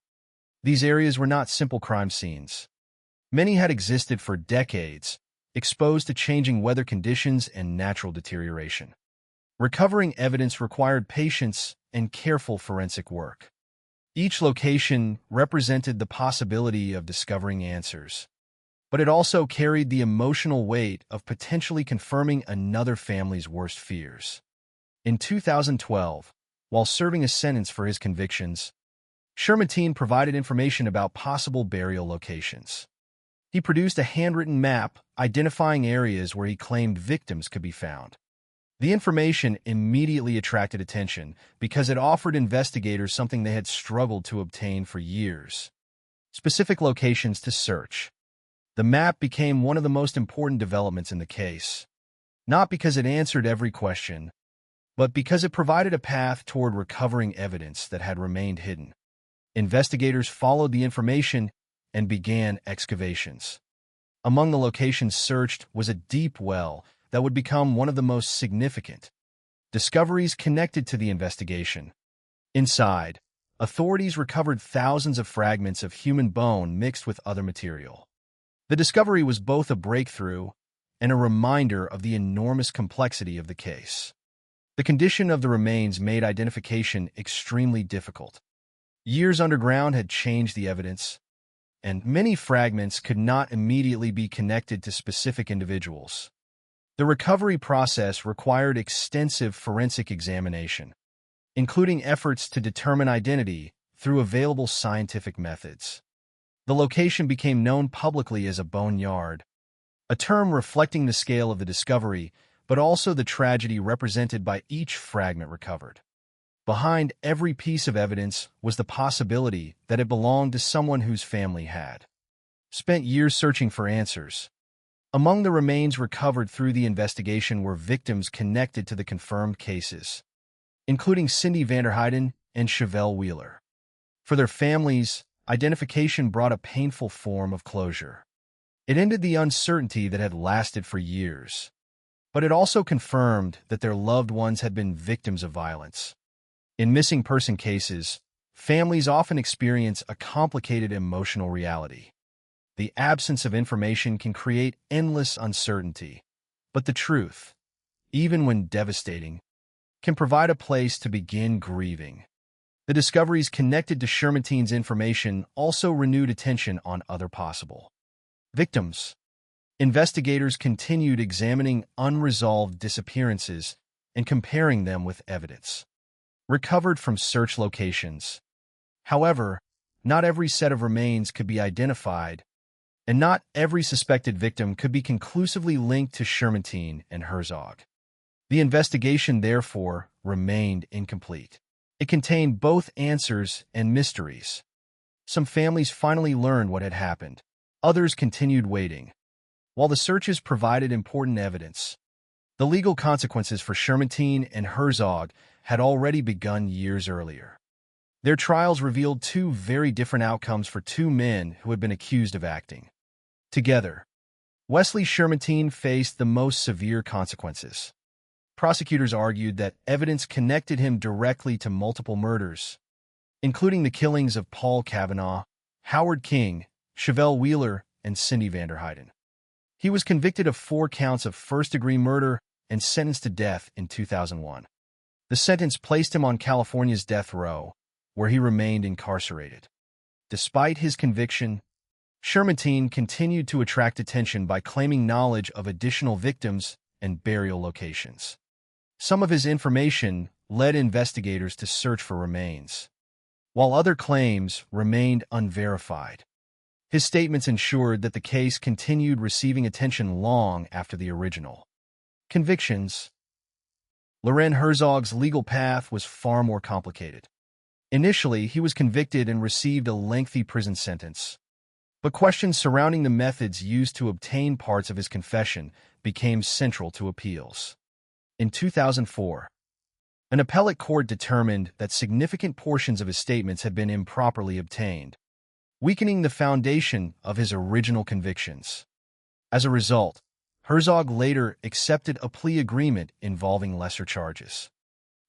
[SPEAKER 22] These areas were not simple crime scenes. Many had existed for decades, exposed to changing weather conditions and natural deterioration. Recovering evidence required patience and careful forensic work. Each location represented the possibility of discovering answers, but it also carried the emotional weight of potentially confirming another family's worst fears. In 2012, while serving a sentence for his convictions, Sherman provided information about possible burial locations. He produced a handwritten map identifying areas where he claimed victims could be found. The information immediately attracted attention because it offered investigators something they had struggled to obtain for years: specific locations to search. The map became one of the most important developments in the case, not because it answered every question, but because it provided a path toward recovering evidence that had remained hidden. Investigators followed the information and began excavations. Among the locations searched was a deep well that would become one of the most significant discoveries connected to the investigation. Inside, authorities recovered thousands of fragments of human bone mixed with other material. The discovery was both a breakthrough and a reminder of the enormous complexity of the case. The condition of the remains made identification extremely difficult. Years underground had changed the evidence, and many fragments could not immediately be connected to specific individuals. The recovery process required extensive forensic examination, including efforts to determine identity through available scientific methods. The location became known publicly as a boneyard, a term reflecting the scale of the discovery, but also the tragedy represented by each fragment recovered. Behind every piece of evidence was the possibility that it belonged to someone whose family had spent years searching for answers. Among the remains recovered through the investigation were victims connected to the confirmed cases, including Cindy Vanderheiden and Chevelle Wheeler. For their families, identification brought a painful form of closure. It ended the uncertainty that had lasted for years, but it also confirmed that their loved ones had been victims of violence. In missing person cases, families often experience a complicated emotional reality. The absence of information can create endless uncertainty, but the truth, even when devastating, can provide a place to begin grieving. The discoveries connected to Shermanteen's information also renewed attention on other possible victims. Investigators continued examining unresolved disappearances and comparing them with evidence recovered from search locations. However, not every set of remains could be identified, and not every suspected victim could be conclusively linked to Shermanteen and Herzog. The investigation, therefore, remained incomplete. It contained both answers and mysteries. Some families finally learned what had happened. Others continued waiting. While the searches provided important evidence, the legal consequences for Shermanteen and Herzog had already begun years earlier. Their trials revealed two very different outcomes for two men who had been accused of acting together. Wesley Shermanteen faced the most severe consequences. Prosecutors argued that evidence connected him directly to multiple murders, including the killings of Paul Kavanaugh, Howard King, Chevelle Wheeler, and Cindy Vanderheiden. He was convicted of 4 counts of first-degree murder and sentenced to death in 2001. The sentence placed him on California's death row, where he remained incarcerated. Despite his conviction, Shermanteen continued to attract attention by claiming knowledge of additional victims and burial locations. Some of his information led investigators to search for remains, while other claims remained unverified. His statements ensured that the case continued receiving attention long after the original convictions. Loren Herzog's legal path was far more complicated. Initially, he was convicted and received a lengthy prison sentence, but questions surrounding the methods used to obtain parts of his confession became central to appeals. In 2004, an appellate court determined that significant portions of his statements had been improperly obtained, weakening the foundation of his original convictions. As a result, Herzog later accepted a plea agreement involving lesser charges.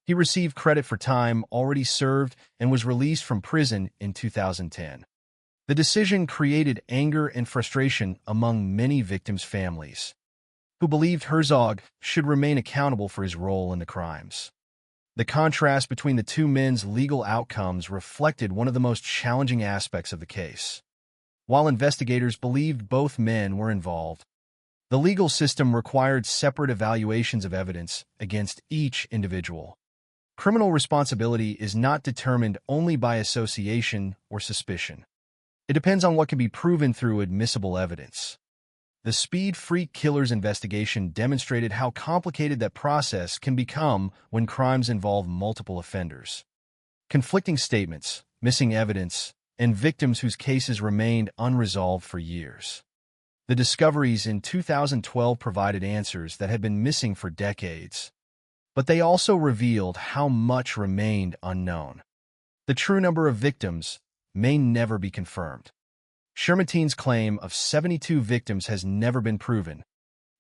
[SPEAKER 22] He received credit for time already served and was released from prison in 2010. The decision created anger and frustration among many victims' families, who believed Herzog should remain accountable for his role in the crimes. The contrast between the two men's legal outcomes reflected one of the most challenging aspects of the case. While investigators believed both men were involved, the legal system required separate evaluations of evidence against each individual. Criminal responsibility is not determined only by association or suspicion. It depends on what can be proven through admissible evidence. The Speed Freak Killers investigation demonstrated how complicated that process can become when crimes involve multiple offenders. Conflicting statements, missing evidence, and victims whose cases remained unresolved for years. The discoveries in 2012 provided answers that had been missing for decades, but they also revealed how much remained unknown. The true number of victims may never be confirmed. Shermatine's claim of 72 victims has never been proven,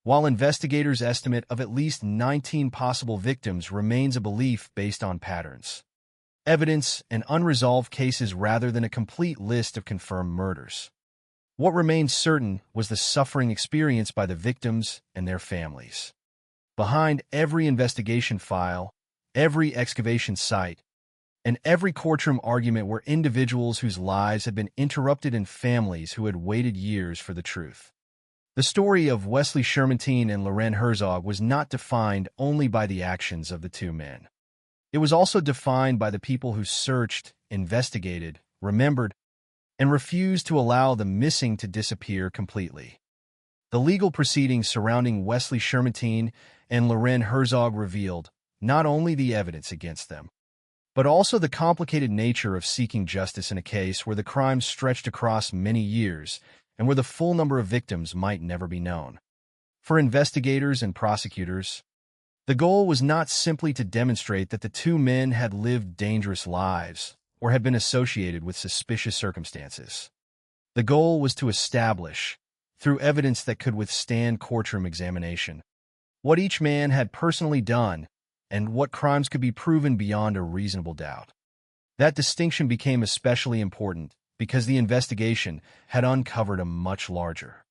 [SPEAKER 22] while investigators' estimate of at least 19 possible victims remains a belief based on patterns, evidence, and unresolved cases rather than a complete list of confirmed murders. What remained certain was the suffering experienced by the victims and their families. Behind every investigation file, every excavation site, and every courtroom argument were individuals whose lives had been interrupted and families who had waited years for the truth. The story of Wesley Shermantine and Loren Herzog was not defined only by the actions of the two men. It was also defined by the people who searched, investigated, remembered, and refused to allow the missing to disappear completely. The legal proceedings surrounding Wesley Shermantine and Loren Herzog revealed not only the evidence against them, but also the complicated nature of seeking justice in a case where the crime stretched across many years and where the full number of victims might never be known. For investigators and prosecutors, the goal was not simply to demonstrate that the two men had lived dangerous lives or had been associated with suspicious circumstances. The goal was to establish, through evidence that could withstand courtroom examination, what each man had personally done and what crimes could be proven beyond a reasonable doubt. That distinction became especially important because the investigation had uncovered a much larger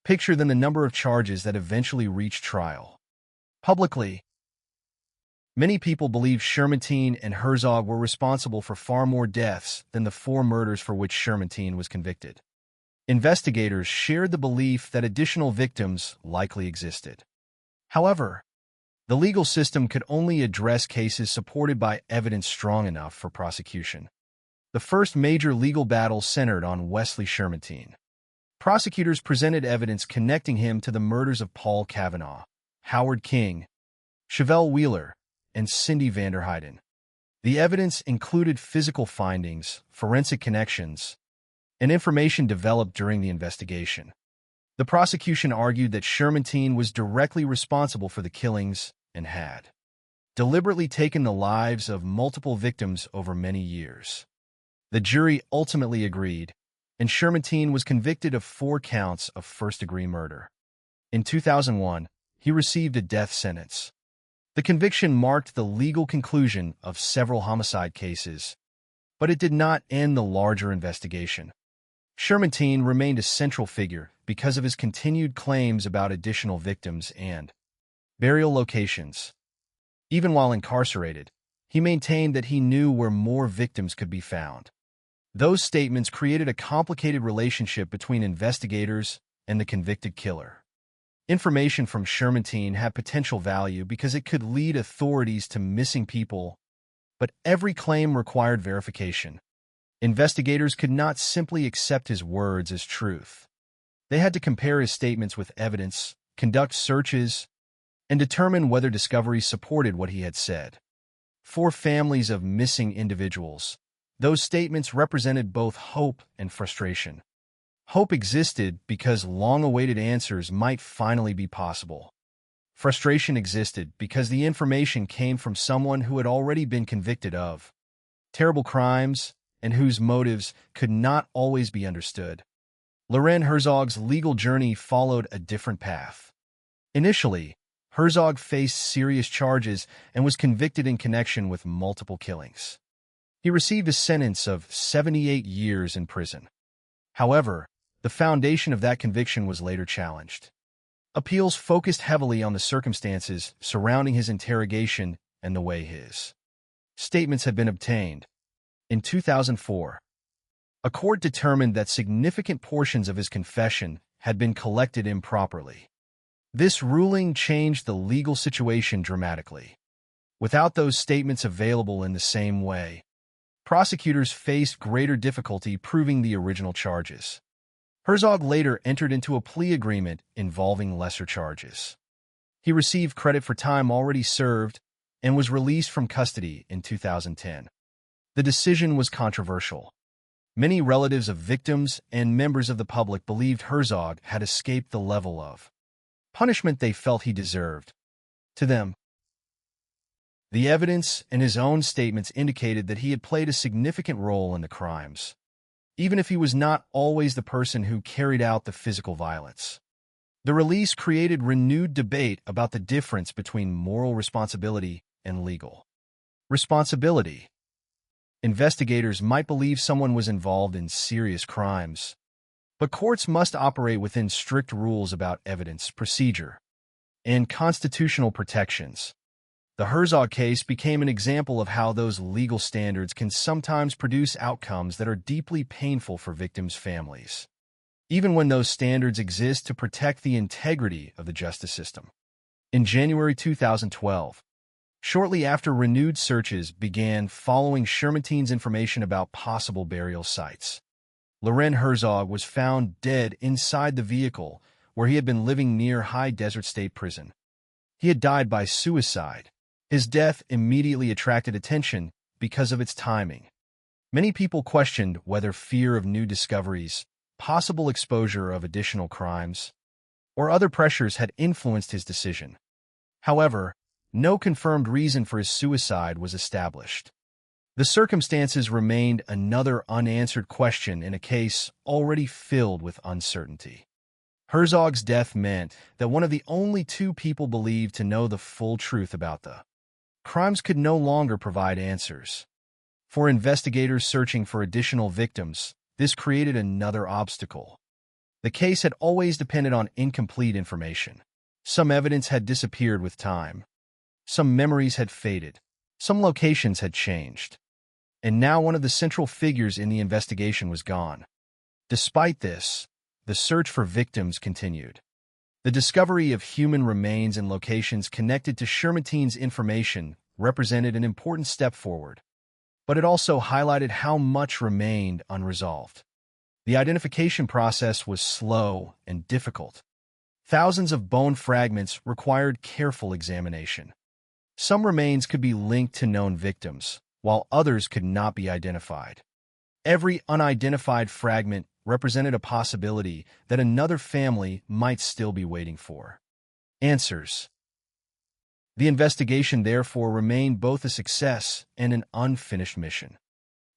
[SPEAKER 22] picture than the number of charges that eventually reached trial. Publicly, many people believe Shermantine and Herzog were responsible for far more deaths than the 4 murders for which Shermantine was convicted. Investigators shared the belief that additional victims likely existed. However, the legal system could only address cases supported by evidence strong enough for prosecution. The first major legal battle centered on Wesley Shermantine. Prosecutors presented evidence connecting him to the murders of Paul Kavanaugh, Howard King, Chevelle Wheeler, and Cindy Vanderheiden. The evidence included physical findings, forensic connections, and information developed during the investigation. The prosecution argued that Shermantine was directly responsible for the killings and had deliberately taken the lives of multiple victims over many years. The jury ultimately agreed, and Shermantine was convicted of 4 counts of first-degree murder. In 2001, he received a death sentence. The conviction marked the legal conclusion of several homicide cases, but it did not end the larger investigation. Shermantine remained a central figure because of his continued claims about additional victims and burial locations. Even while incarcerated, he maintained that he knew where more victims could be found. Those statements created a complicated relationship between investigators and the convicted killer. Information from Shermantine had potential value because it could lead authorities to missing people, but every claim required verification. Investigators could not simply accept his words as truth. They had to compare his statements with evidence, conduct searches, and determine whether discoveries supported what he had said. For families of missing individuals, those statements represented both hope and frustration. Hope existed because long-awaited answers might finally be possible. Frustration existed because the information came from someone who had already been convicted of terrible crimes and whose motives could not always be understood. Loren Herzog's legal journey followed a different path. Initially, Herzog faced serious charges and was convicted in connection with multiple killings. He received a sentence of 78 years in prison. However, the foundation of that conviction was later challenged. Appeals focused heavily on the circumstances surrounding his interrogation and the way his statements had been obtained. In 2004, a court determined that significant portions of his confession had been collected improperly. This ruling changed the legal situation dramatically. Without those statements available in the same way, prosecutors faced greater difficulty proving the original charges. Herzog later entered into a plea agreement involving lesser charges. He received credit for time already served and was released from custody in 2010. The decision was controversial. Many relatives of victims and members of the public believed Herzog had escaped the level of punishment they felt he deserved. To them, the evidence and his own statements indicated that he had played a significant role in the crimes, even if he was not always the person who carried out the physical violence. The release created renewed debate about the difference between moral responsibility and legal responsibility. Investigators might believe someone was involved in serious crimes, but courts must operate within strict rules about evidence, procedure, and constitutional protections. The Herzog case became an example of how those legal standards can sometimes produce outcomes that are deeply painful for victims' families, even when those standards exist to protect the integrity of the justice system. In January 2012, shortly after renewed searches began following Shermanteen's information about possible burial sites, Loren Herzog was found dead inside the vehicle where he had been living near High Desert State Prison. He had died by suicide. His death immediately attracted attention because of its timing. Many people questioned whether fear of new discoveries, possible exposure of additional crimes, or other pressures had influenced his decision. However, no confirmed reason for his suicide was established. The circumstances remained another unanswered question in a case already filled with uncertainty. Herzog's death meant that one of the only two people believed to know the full truth about the crimes could no longer provide answers. For investigators searching for additional victims, this created another obstacle. The case had always depended on incomplete information. Some evidence had disappeared with time. Some memories had faded. Some locations had changed. And now one of the central figures in the investigation was gone. Despite this, the search for victims continued. The discovery of human remains and locations connected to Shermanteen's information represented an important step forward, but it also highlighted how much remained unresolved. The identification process was slow and difficult. Thousands of bone fragments required careful examination. Some remains could be linked to known victims, while others could not be identified. Every unidentified fragment represented a possibility that another family might still be waiting for answers. The investigation therefore remained both a success and an unfinished mission.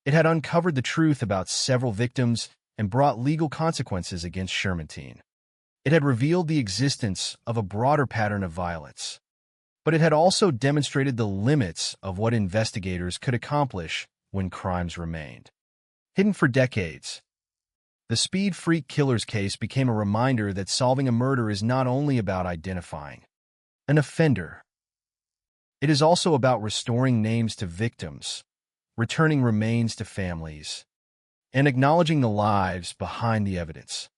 [SPEAKER 22] It had uncovered the truth about several victims and brought legal consequences against Shermanteen. It had revealed the existence of a broader pattern of violence, but it had also demonstrated the limits of what investigators could accomplish when crimes remained hidden for decades. The Speed Freak Killers case became a reminder that solving a murder is not only about identifying an offender. It is also about restoring names to victims, returning remains to families, and acknowledging the lives behind the evidence.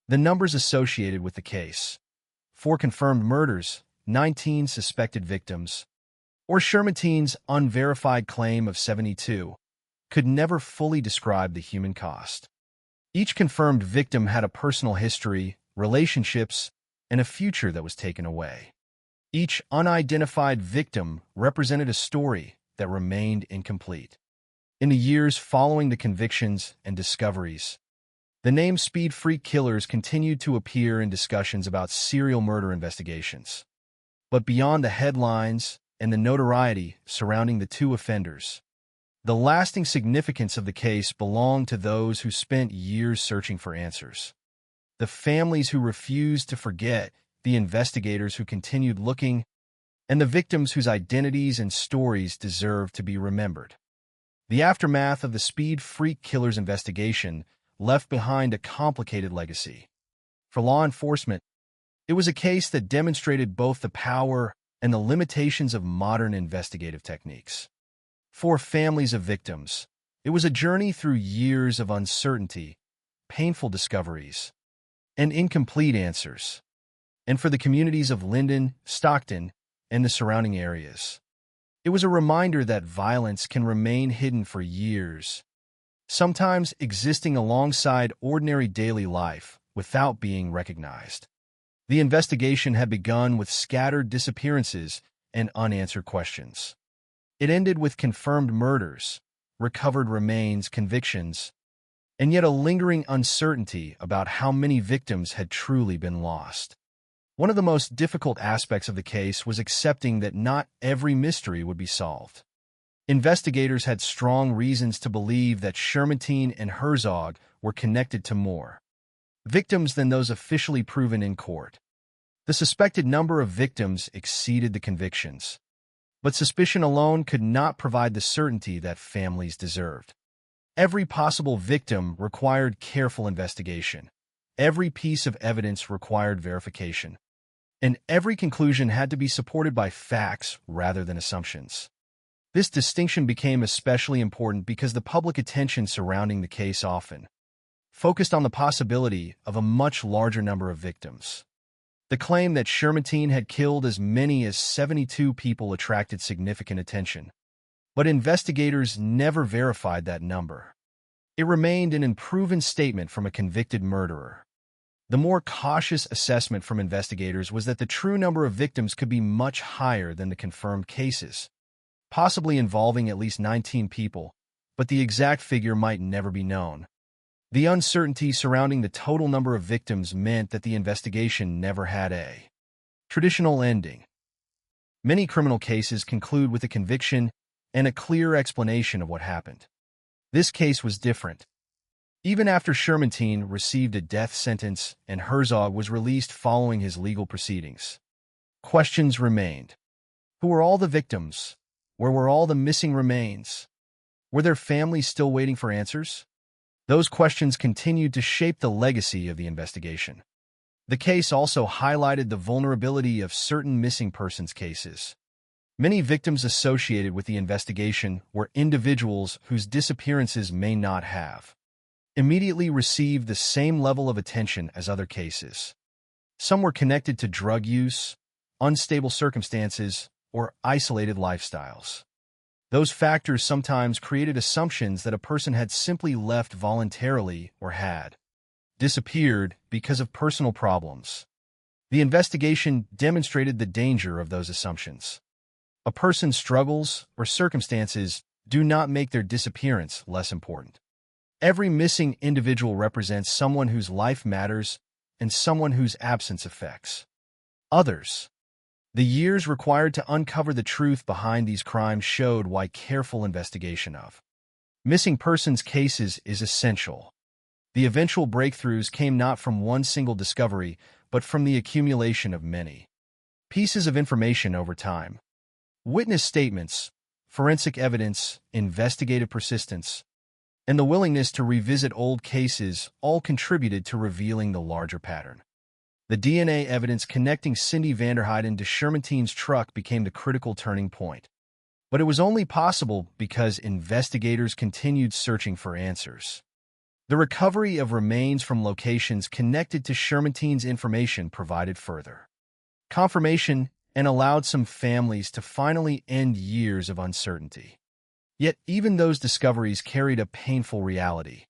[SPEAKER 22] The numbers associated with the case: 4 confirmed murders, 19 suspected victims, or Shermanteen's unverified claim of 72, could never fully describe the human cost. Each confirmed victim had a personal history, relationships, and a future that was taken away. Each unidentified victim represented a story that remained incomplete. In the years following the convictions and discoveries, the name Speed Freak Killers continued to appear in discussions about serial murder investigations. But beyond the headlines and the notoriety surrounding the 2 offenders, the lasting significance of the case belonged to those who spent years searching for answers. The families who refused to forget, the investigators who continued looking, and the victims whose identities and stories deserved to be remembered. The aftermath of the Speed Freak Killers investigation left behind a complicated legacy. For law enforcement, it was a case that demonstrated both the power and the limitations of modern investigative techniques. For families of victims, it was a journey through years of uncertainty, painful discoveries, and incomplete answers. And for the communities of Linden, Stockton, and the surrounding areas, It was a reminder that violence can remain hidden for years, sometimes existing alongside ordinary daily life without being recognized. The investigation had begun with scattered disappearances and unanswered questions. It ended with confirmed murders, recovered remains, convictions, and yet a lingering uncertainty about how many victims had truly been lost. One of the most difficult aspects of the case was accepting that not every mystery would be solved. Investigators had strong reasons to believe that Shermantine and Herzog were connected to more victims than those officially proven in court. The suspected number of victims exceeded the convictions, but suspicion alone could not provide the certainty that families deserved. Every possible victim required careful investigation. Every piece of evidence required verification, and every conclusion had to be supported by facts rather than assumptions. This distinction became especially important because the public attention surrounding the case often focused on the possibility of a much larger number of victims. The claim that Shermantine had killed as many as 72 people attracted significant attention, but investigators never verified that number. It remained an unproven statement from a convicted murderer. The more cautious assessment from investigators was that the true number of victims could be much higher than the confirmed cases, possibly involving at least 19 people, but the exact figure might never be known. The uncertainty surrounding the total number of victims meant that the investigation never had a traditional ending. Many criminal cases conclude with a conviction and a clear explanation of what happened. This case was different. Even after Shermantine received a death sentence and Herzog was released following his legal proceedings, questions remained. Who were all the victims? Where were all the missing remains? Were their families still waiting for answers? Those questions continued to shape the legacy of the investigation. The case also highlighted the vulnerability of certain missing persons cases. Many victims associated with the investigation were individuals whose disappearances may not have immediately received the same level of attention as other cases. Some were connected to drug use, unstable circumstances, or isolated lifestyles. Those factors sometimes created assumptions that a person had simply left voluntarily or had disappeared because of personal problems. The investigation demonstrated the danger of those assumptions. A person's struggles or circumstances do not make their disappearance less important. Every missing individual represents someone whose life matters and someone whose absence affects others. The years required to uncover the truth behind these crimes showed why careful investigation of missing persons cases is essential. The eventual breakthroughs came not from one single discovery, but from the accumulation of many pieces of information over time. Witness statements, forensic evidence, investigative persistence, and the willingness to revisit old cases all contributed to revealing the larger pattern. The DNA evidence connecting Cindy Vanderheiden to Shermantine's truck became the critical turning point. But it was only possible because investigators continued searching for answers. The recovery of remains from locations connected to Shermantine's information provided further confirmation and allowed some families to finally end years of uncertainty. Yet even those discoveries carried a painful reality.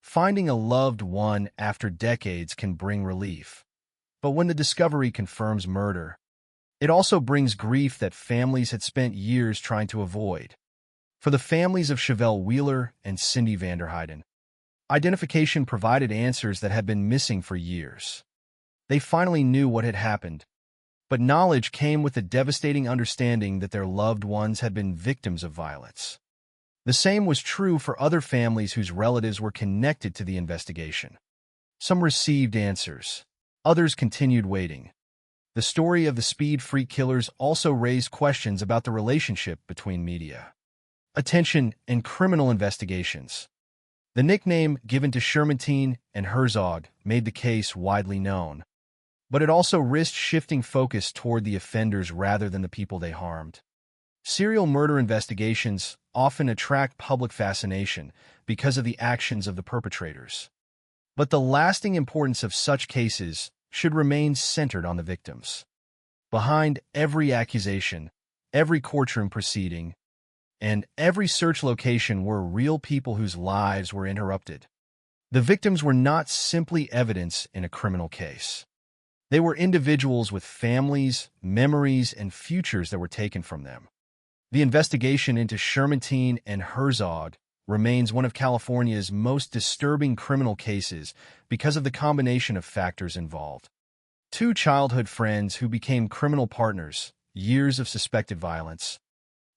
[SPEAKER 22] Finding a loved one after decades can bring relief. But when the discovery confirms murder, it also brings grief that families had spent years trying to avoid. For the families of Chevelle Wheeler and Cindy Vanderheiden, identification provided answers that had been missing for years. They finally knew what had happened, but knowledge came with the devastating understanding that their loved ones had been victims of violence. The same was true for other families whose relatives were connected to the investigation. Some received answers. Others continued waiting. The story of the Speed Freak killers also raised questions about the relationship between media attention and criminal investigations. The nickname given to Shermantine and Herzog made the case widely known, but it also risked shifting focus toward the offenders rather than the people they harmed. Serial murder investigations often attract public fascination because of the actions of the perpetrators. But the lasting importance of such cases should remain centered on the victims. Behind every accusation, every courtroom proceeding, and every search location were real people whose lives were interrupted. The victims were not simply evidence in a criminal case. They were individuals with families, memories, and futures that were taken from them. The investigation into Shermantine and Herzog remains one of California's most disturbing criminal cases because of the combination of factors involved. Two childhood friends who became criminal partners, years of suspected violence,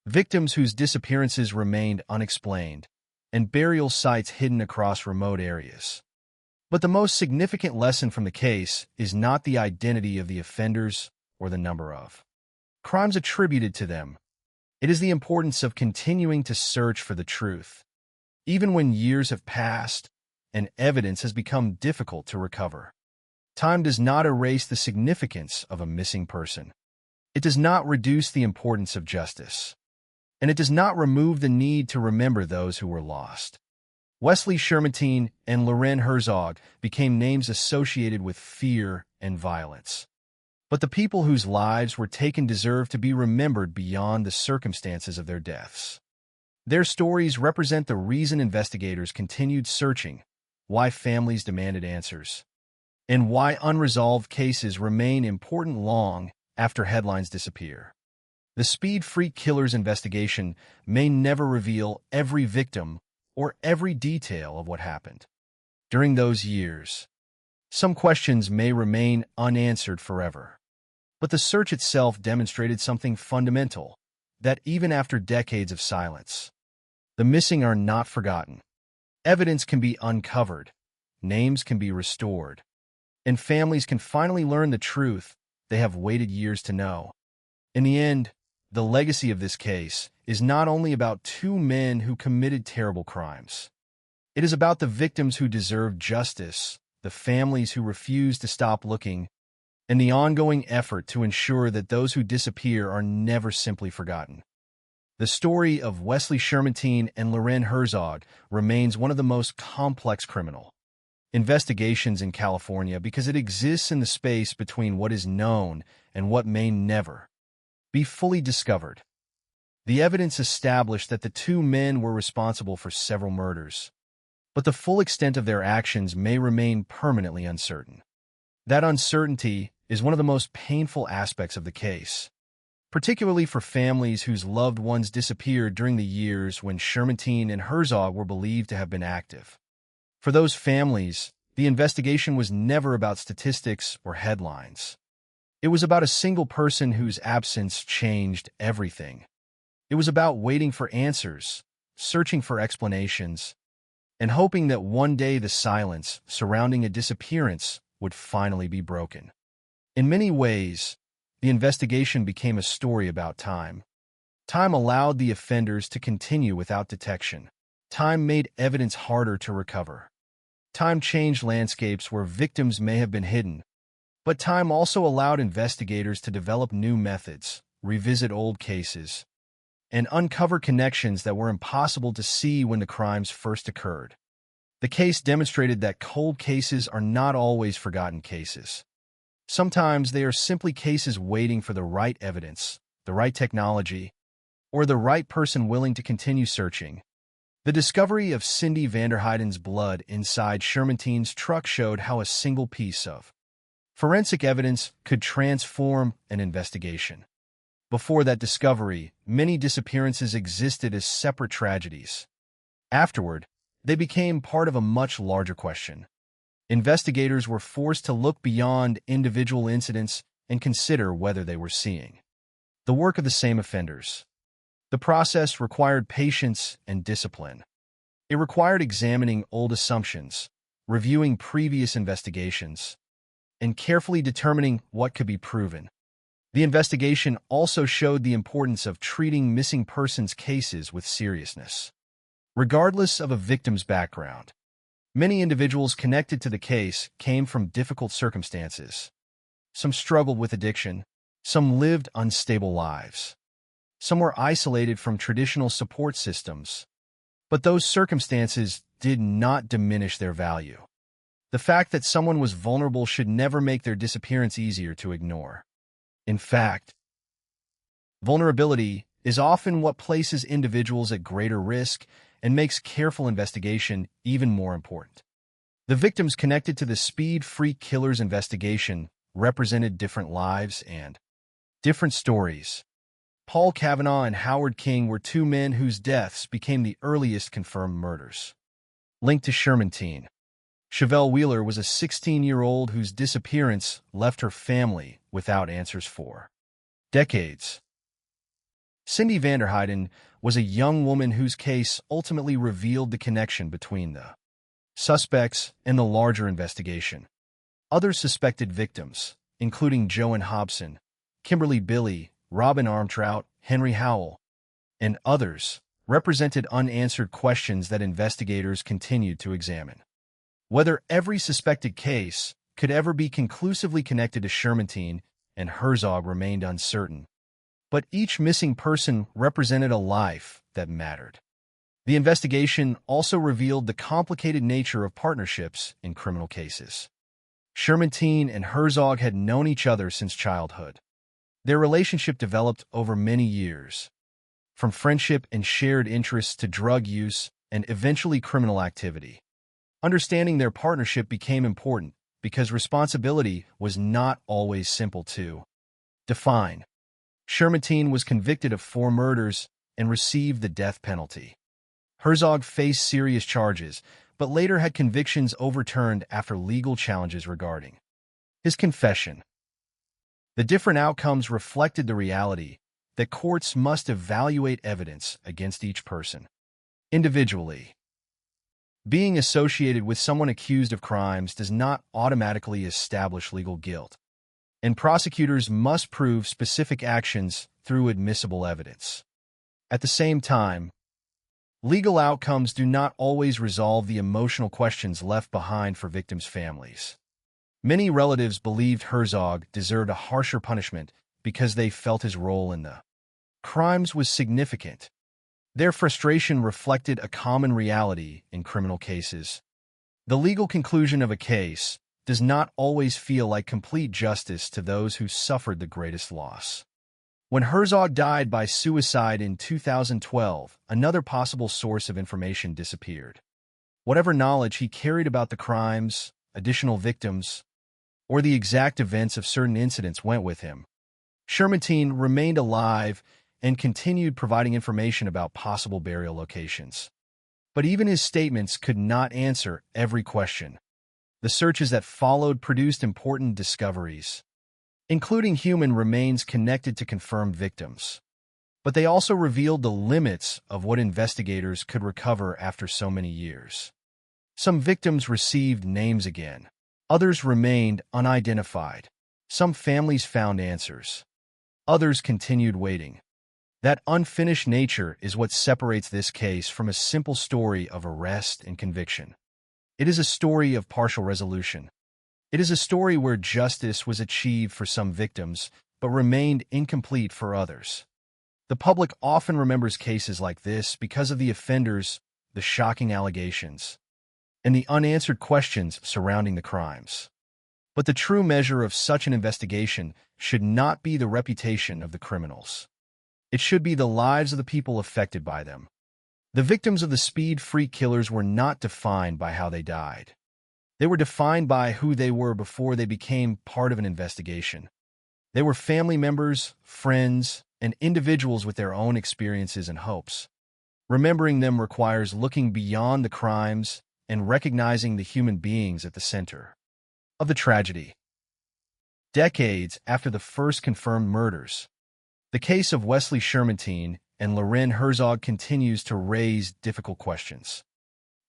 [SPEAKER 22] victims whose disappearances remained unexplained, and burial sites hidden across remote areas. But the most significant lesson from the case is not the identity of the offenders or the number of crimes attributed to them. It is the importance of continuing to search for the truth, even when years have passed and evidence has become difficult to recover. Time does not erase the significance of a missing person. It does not reduce the importance of justice, and it does not remove the need to remember those who were lost. Wesley Shermantine and Loren Herzog became names associated with fear and violence. But the people whose lives were taken deserve to be remembered beyond the circumstances of their deaths. Their stories represent the reason investigators continued searching, why families demanded answers, and why unresolved cases remain important long after headlines disappear. The Speed Freak Killers investigation may never reveal every victim or every detail of what happened during those years. Some questions may remain unanswered forever. But the search itself demonstrated something fundamental, that even after decades of silence, the missing are not forgotten. Evidence can be uncovered, names can be restored, and families can finally learn the truth they have waited years to know. In the end, the legacy of this case is not only about two men who committed terrible crimes. It is about the victims who deserve justice, the families who refuse to stop looking, and the ongoing effort to ensure that those who disappear are never simply forgotten. The story of Wesley Shermantine and Loren Herzog remains one of the most complex criminal investigations in California because it exists in the space between what is known and what may never be fully discovered. The evidence established that the two men were responsible for several murders, but the full extent of their actions may remain permanently uncertain. That uncertainty is one of the most painful aspects of the case, particularly for families whose loved ones disappeared during the years when Shermantine and Herzog were believed to have been active. For those families, the investigation was never about statistics or headlines. It was about a single person whose absence changed everything. It was about waiting for answers, searching for explanations, and hoping that one day the silence surrounding a disappearance would finally be broken. In many ways, the investigation became a story about time. Time allowed the offenders to continue without detection. Time made evidence harder to recover. Time changed landscapes where victims may have been hidden, but time also allowed investigators to develop new methods, revisit old cases, and uncover connections that were impossible to see when the crimes first occurred. The case demonstrated that cold cases are not always forgotten cases. Sometimes they are simply cases waiting for the right evidence, the right technology, or the right person willing to continue searching. The discovery of Cindy Vanderheiden's blood inside Shermantine's truck showed how a single piece of forensic evidence could transform an investigation. Before that discovery, many disappearances existed as separate tragedies. Afterward, they became part of a much larger question. Investigators were forced to look beyond individual incidents and consider whether they were seeing the work of the same offenders. The process required patience and discipline. It required examining old assumptions, reviewing previous investigations, and carefully determining what could be proven. The investigation also showed the importance of treating missing persons cases with seriousness. Regardless of a victim's background, many individuals connected to the case came from difficult circumstances. Some struggled with addiction, some lived unstable lives, some were isolated from traditional support systems. But those circumstances did not diminish their value. The fact that someone was vulnerable should never make their disappearance easier to ignore. In fact, Vulnerability is often what places individuals at greater risk and makes careful investigation even more important. The victims connected to the Speed Freak Killers investigation represented different lives and different stories. Paul Kavanaugh and Howard King were two men whose deaths became the earliest confirmed murders. Linked to Shermantine, Chevelle Wheeler was a 16-year-old whose disappearance left her family without answers for decades. Cindy Vanderheiden was a young woman whose case ultimately revealed the connection between the suspects and the larger investigation. Other suspected victims, including Joan Hobson, Kimberly Billy, Robin Armtrout, Henry Howell, and others, represented unanswered questions that investigators continued to examine. Whether every suspected case could ever be conclusively connected to Shermantine and Herzog remained uncertain, but each missing person represented a life that mattered. The investigation also revealed the complicated nature of partnerships in criminal cases. Shermantine and Herzog had known each other since childhood. Their relationship developed over many years, from friendship and shared interests to drug use and eventually criminal activity. Understanding their partnership became important because responsibility was not always simple to define. Shermantine was convicted of 4 murders and received the death penalty. Herzog faced serious charges, but later had convictions overturned after legal challenges regarding his confession. The different outcomes reflected the reality that courts must evaluate evidence against each person individually. Being associated with someone accused of crimes does not automatically establish legal guilt, and prosecutors must prove specific actions through admissible evidence. At the same time, legal outcomes do not always resolve the emotional questions left behind for victims' families. Many relatives believed Herzog deserved a harsher punishment because they felt his role in the crimes was significant. Their frustration reflected a common reality in criminal cases. The legal conclusion of a case does not always feel like complete justice to those who suffered the greatest loss. When Herzog died by suicide in 2012, another possible source of information disappeared. Whatever knowledge he carried about the crimes, additional victims, or the exact events of certain incidents went with him. Shermantine remained alive and continued providing information about possible burial locations. But even his statements could not answer every question. The searches that followed produced important discoveries, including human remains connected to confirmed victims. But they also revealed the limits of what investigators could recover after so many years. Some victims received names again. Others remained unidentified. Some families found answers. Others continued waiting. That unfinished nature is what separates this case from a simple story of arrest and conviction. It is a story of partial resolution. It is a story where justice was achieved for some victims, but remained incomplete for others. The public often remembers cases like this because of the offenders, the shocking allegations, and the unanswered questions surrounding the crimes. But the true measure of such an investigation should not be the reputation of the criminals. It should be the lives of the people affected by them. The victims of the Speed Freak Killers were not defined by how they died. They were defined by who they were before they became part of an investigation. They were family members, friends, and individuals with their own experiences and hopes. Remembering them requires looking beyond the crimes and recognizing the human beings at the center of the tragedy. Decades after the first confirmed murders, the case of Wesley Shermantine and Loren Herzog continues to raise difficult questions.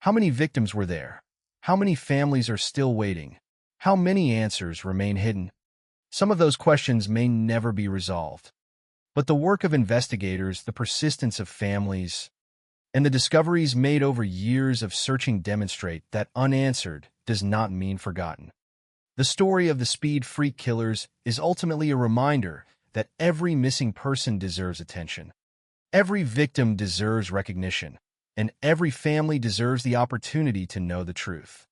[SPEAKER 22] How many victims were there? How many families are still waiting? How many answers remain hidden? Some of those questions may never be resolved. But the work of investigators, the persistence of families, and the discoveries made over years of searching demonstrate that unanswered does not mean forgotten. The story of the Speed Freak Killers is ultimately a reminder that every missing person deserves attention. Every victim deserves recognition, and every family deserves the opportunity to know the truth.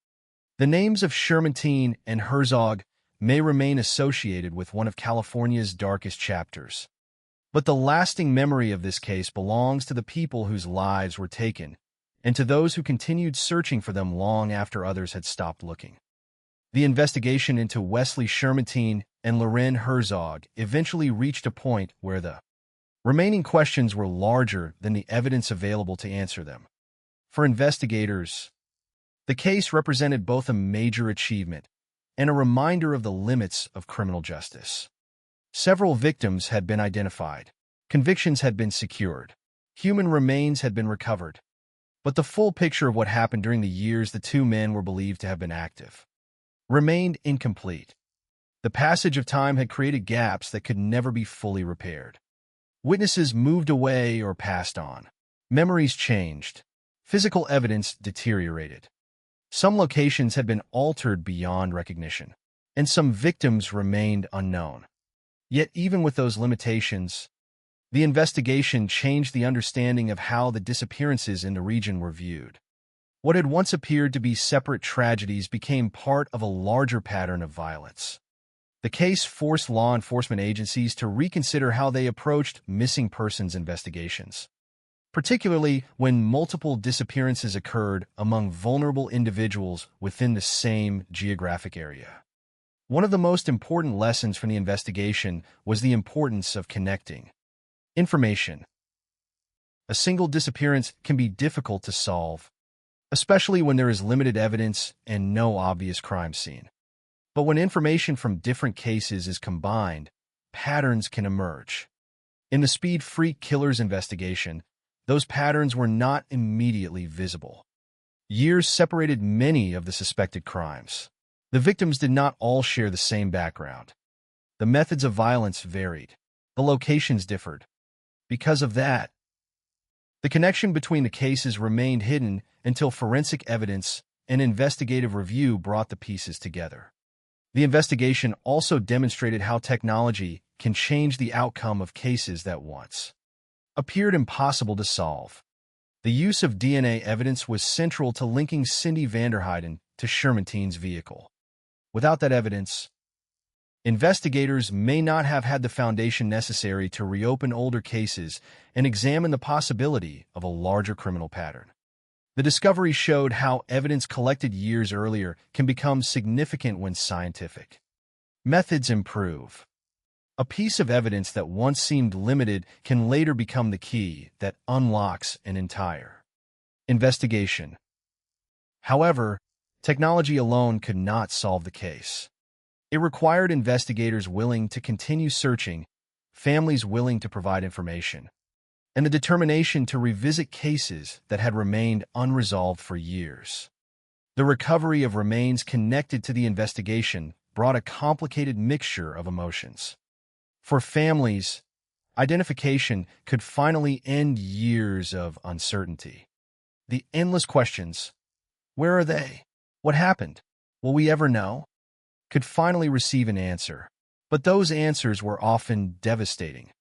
[SPEAKER 22] The names of Shermantine and Herzog may remain associated with one of California's darkest chapters, But the lasting memory of this case belongs to the people whose lives were taken, and to those who continued searching for them long after others had stopped looking. The investigation into Wesley Shermantine and Loren Herzog eventually reached a point where the remaining questions were larger than the evidence available to answer them. For investigators, the case represented both a major achievement and a reminder of the limits of criminal justice. Several victims had been identified, convictions had been secured, human remains had been recovered, but the full picture of what happened during the years the two men were believed to have been active remained incomplete. The passage of time had created gaps that could never be fully repaired. Witnesses moved away or passed on. Memories changed. Physical evidence deteriorated. Some locations had been altered beyond recognition, and some victims remained unknown. Yet even with those limitations, the investigation changed the understanding of how the disappearances in the region were viewed. What had once appeared to be separate tragedies became part of a larger pattern of violence. The case forced law enforcement agencies to reconsider how they approached missing persons investigations, particularly when multiple disappearances occurred among vulnerable individuals within the same geographic area. One of the most important lessons from the investigation was the importance of connecting information. A single disappearance can be difficult to solve, especially when there is limited evidence and no obvious crime scene. But when information from different cases is combined, patterns can emerge. In the Speed Freak Killers investigation, those patterns were not immediately visible. Years separated many of the suspected crimes. The victims did not all share the same background. The methods of violence varied. The locations differed. Because of that, the connection between the cases remained hidden until forensic evidence and investigative review brought the pieces together. The investigation also demonstrated how technology can change the outcome of cases that once appeared impossible to solve. The use of DNA evidence was central to linking Cindy Vanderheiden to Shermantine's vehicle. Without that evidence, investigators may not have had the foundation necessary to reopen older cases and examine the possibility of a larger criminal pattern. The discovery showed how evidence collected years earlier can become significant when scientific methods improve. A piece of evidence that once seemed limited can later become the key that unlocks an entire investigation. However, technology alone could not solve the case. It required investigators willing to continue searching, families willing to provide information, and the determination to revisit cases that had remained unresolved for years. The recovery of remains connected to the investigation brought a complicated mixture of emotions. For families, identification could finally end years of uncertainty. The endless questions, where are they? What happened? Will we ever know? Could finally receive an answer. But those answers were often devastating.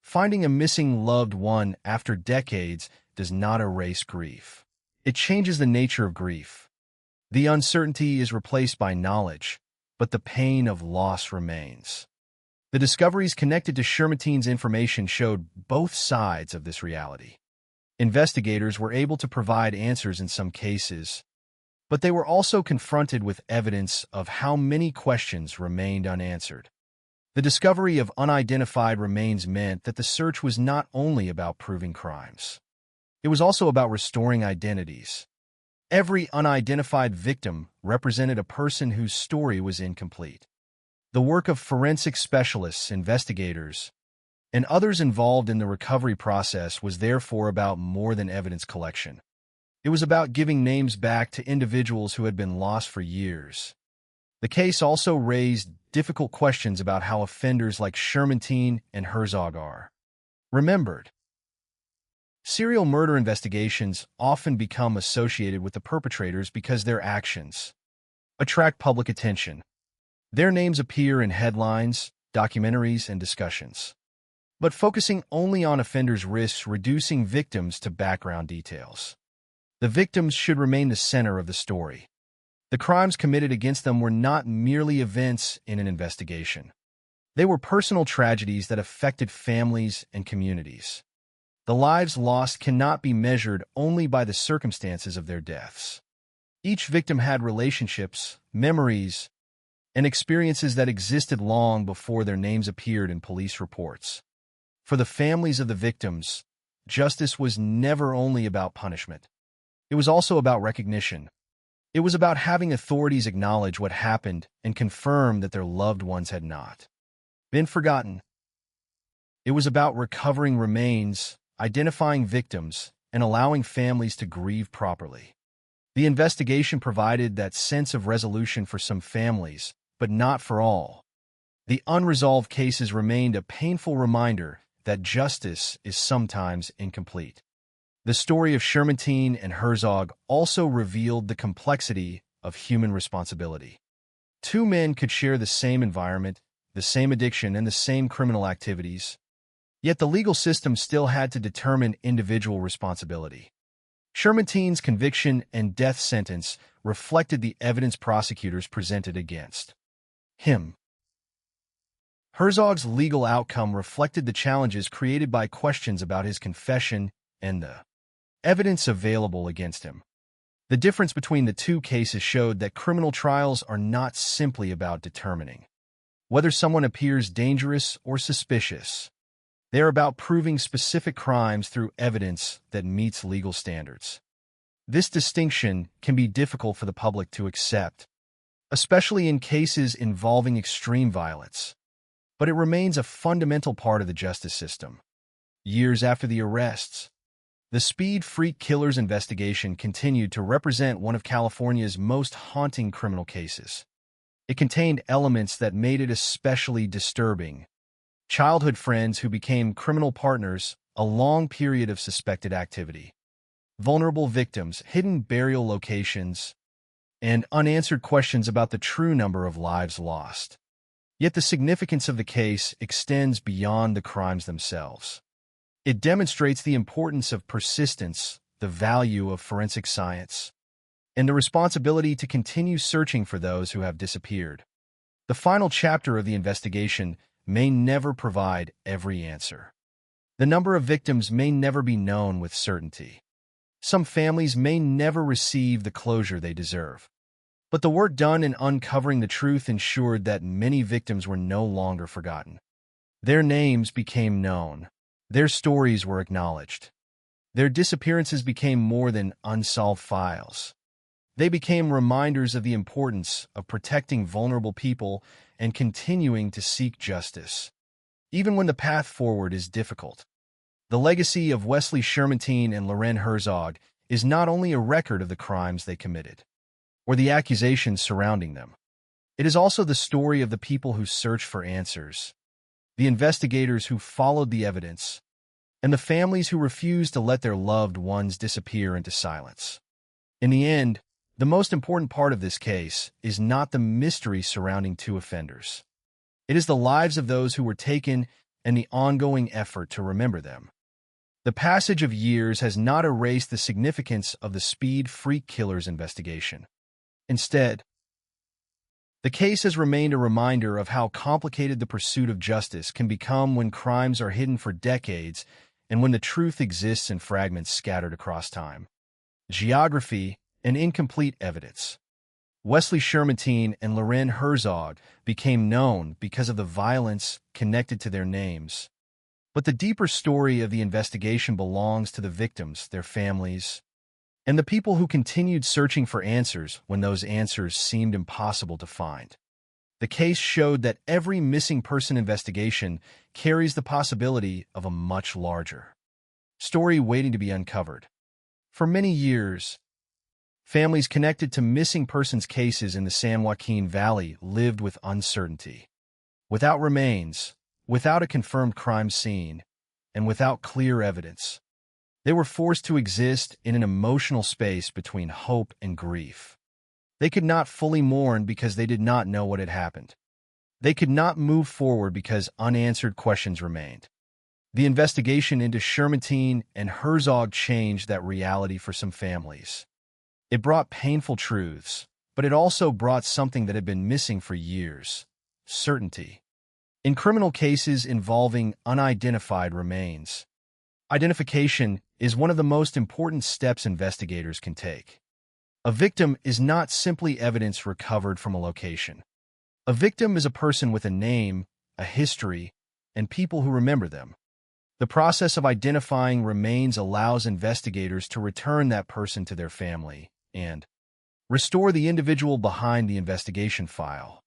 [SPEAKER 22] Finding a missing loved one after decades does not erase grief. It changes the nature of grief. The uncertainty is replaced by knowledge, but the pain of loss remains. The discoveries connected to Shermantine's information showed both sides of this reality. Investigators were able to provide answers in some cases, but they were also confronted with evidence of how many questions remained unanswered. The discovery of unidentified remains meant that the search was not only about proving crimes. It was also about restoring identities. Every unidentified victim represented a person whose story was incomplete. The work of forensic specialists, investigators, and others involved in the recovery process was therefore about more than evidence collection. It was about giving names back to individuals who had been lost for years. The case also raised difficult questions about how offenders like Shermantine and Herzog are remembered. Serial murder investigations often become associated with the perpetrators because their actions attract public attention. Their names appear in headlines, documentaries, and discussions. But focusing only on offenders risks reducing victims to background details. The victims should remain the center of the story. The crimes committed against them were not merely events in an investigation. They were personal tragedies that affected families and communities. The lives lost cannot be measured only by the circumstances of their deaths. Each victim had relationships, memories, and experiences that existed long before their names appeared in police reports. For the families of the victims, justice was never only about punishment. It was also about recognition. It was about having authorities acknowledge what happened and confirm that their loved ones had not been forgotten. It was about recovering remains, identifying victims, and allowing families to grieve properly. The investigation provided that sense of resolution for some families, but not for all. The unresolved cases remained a painful reminder that justice is sometimes incomplete. The story of Shermantine and Herzog also revealed the complexity of human responsibility. Two men could share the same environment, the same addiction, and the same criminal activities, yet the legal system still had to determine individual responsibility. Shermantine's conviction and death sentence reflected the evidence prosecutors presented against him. Herzog's legal outcome reflected the challenges created by questions about his confession and the evidence available against him. The difference between the two cases showed that criminal trials are not simply about determining whether someone appears dangerous or suspicious. They are about proving specific crimes through evidence that meets legal standards. This distinction can be difficult for the public to accept, especially in cases involving extreme violence, but it remains a fundamental part of the justice system. Years after the arrests, the Speed Freak Killers investigation continued to represent one of California's most haunting criminal cases. It contained elements that made it especially disturbing: childhood friends who became criminal partners, a long period of suspected activity, vulnerable victims, hidden burial locations, and unanswered questions about the true number of lives lost. Yet the significance of the case extends beyond the crimes themselves. It demonstrates the importance of persistence, the value of forensic science, and the responsibility to continue searching for those who have disappeared. The final chapter of the investigation may never provide every answer. The number of victims may never be known with certainty. Some families may never receive the closure they deserve. But the work done in uncovering the truth ensured that many victims were no longer forgotten. Their names became known. Their stories were acknowledged. Their disappearances became more than unsolved files. They became reminders of the importance of protecting vulnerable people and continuing to seek justice, even when the path forward is difficult. The legacy of Wesley Shermantine and Loren Herzog is not only a record of the crimes they committed, or the accusations surrounding them. It is also the story of the people who searched for answers, the investigators who followed the evidence, and the families who refused to let their loved ones disappear into silence. In the end, the most important part of this case is not the mystery surrounding two offenders. It is the lives of those who were taken and the ongoing effort to remember them. The passage of years has not erased the significance of the Speed Freak Killers investigation. Instead, the case has remained a reminder of how complicated the pursuit of justice can become when crimes are hidden for decades and when the truth exists in fragments scattered across time, geography, and incomplete evidence. Wesley Shermantine and Loren Herzog became known because of the violence connected to their names. But the deeper story of the investigation belongs to the victims, their families, and the people who continued searching for answers when those answers seemed impossible to find. The case showed that every missing person investigation carries the possibility of a much larger story waiting to be uncovered. For many years, families connected to missing persons cases in the San Joaquin Valley lived with uncertainty. Without remains, without a confirmed crime scene, and without clear evidence, they were forced to exist in an emotional space between hope and grief. They could not fully mourn because they did not know what had happened. They could not move forward because unanswered questions remained. The investigation into Shermantine and Herzog changed that reality for some families. It brought painful truths, but it also brought something that had been missing for years: certainty. In criminal cases involving unidentified remains, identification is one of the most important steps investigators can take. A victim is not simply evidence recovered from a location. A victim is a person with a name, a history, and people who remember them. The process of identifying remains allows investigators to return that person to their family and restore the individual behind the investigation file.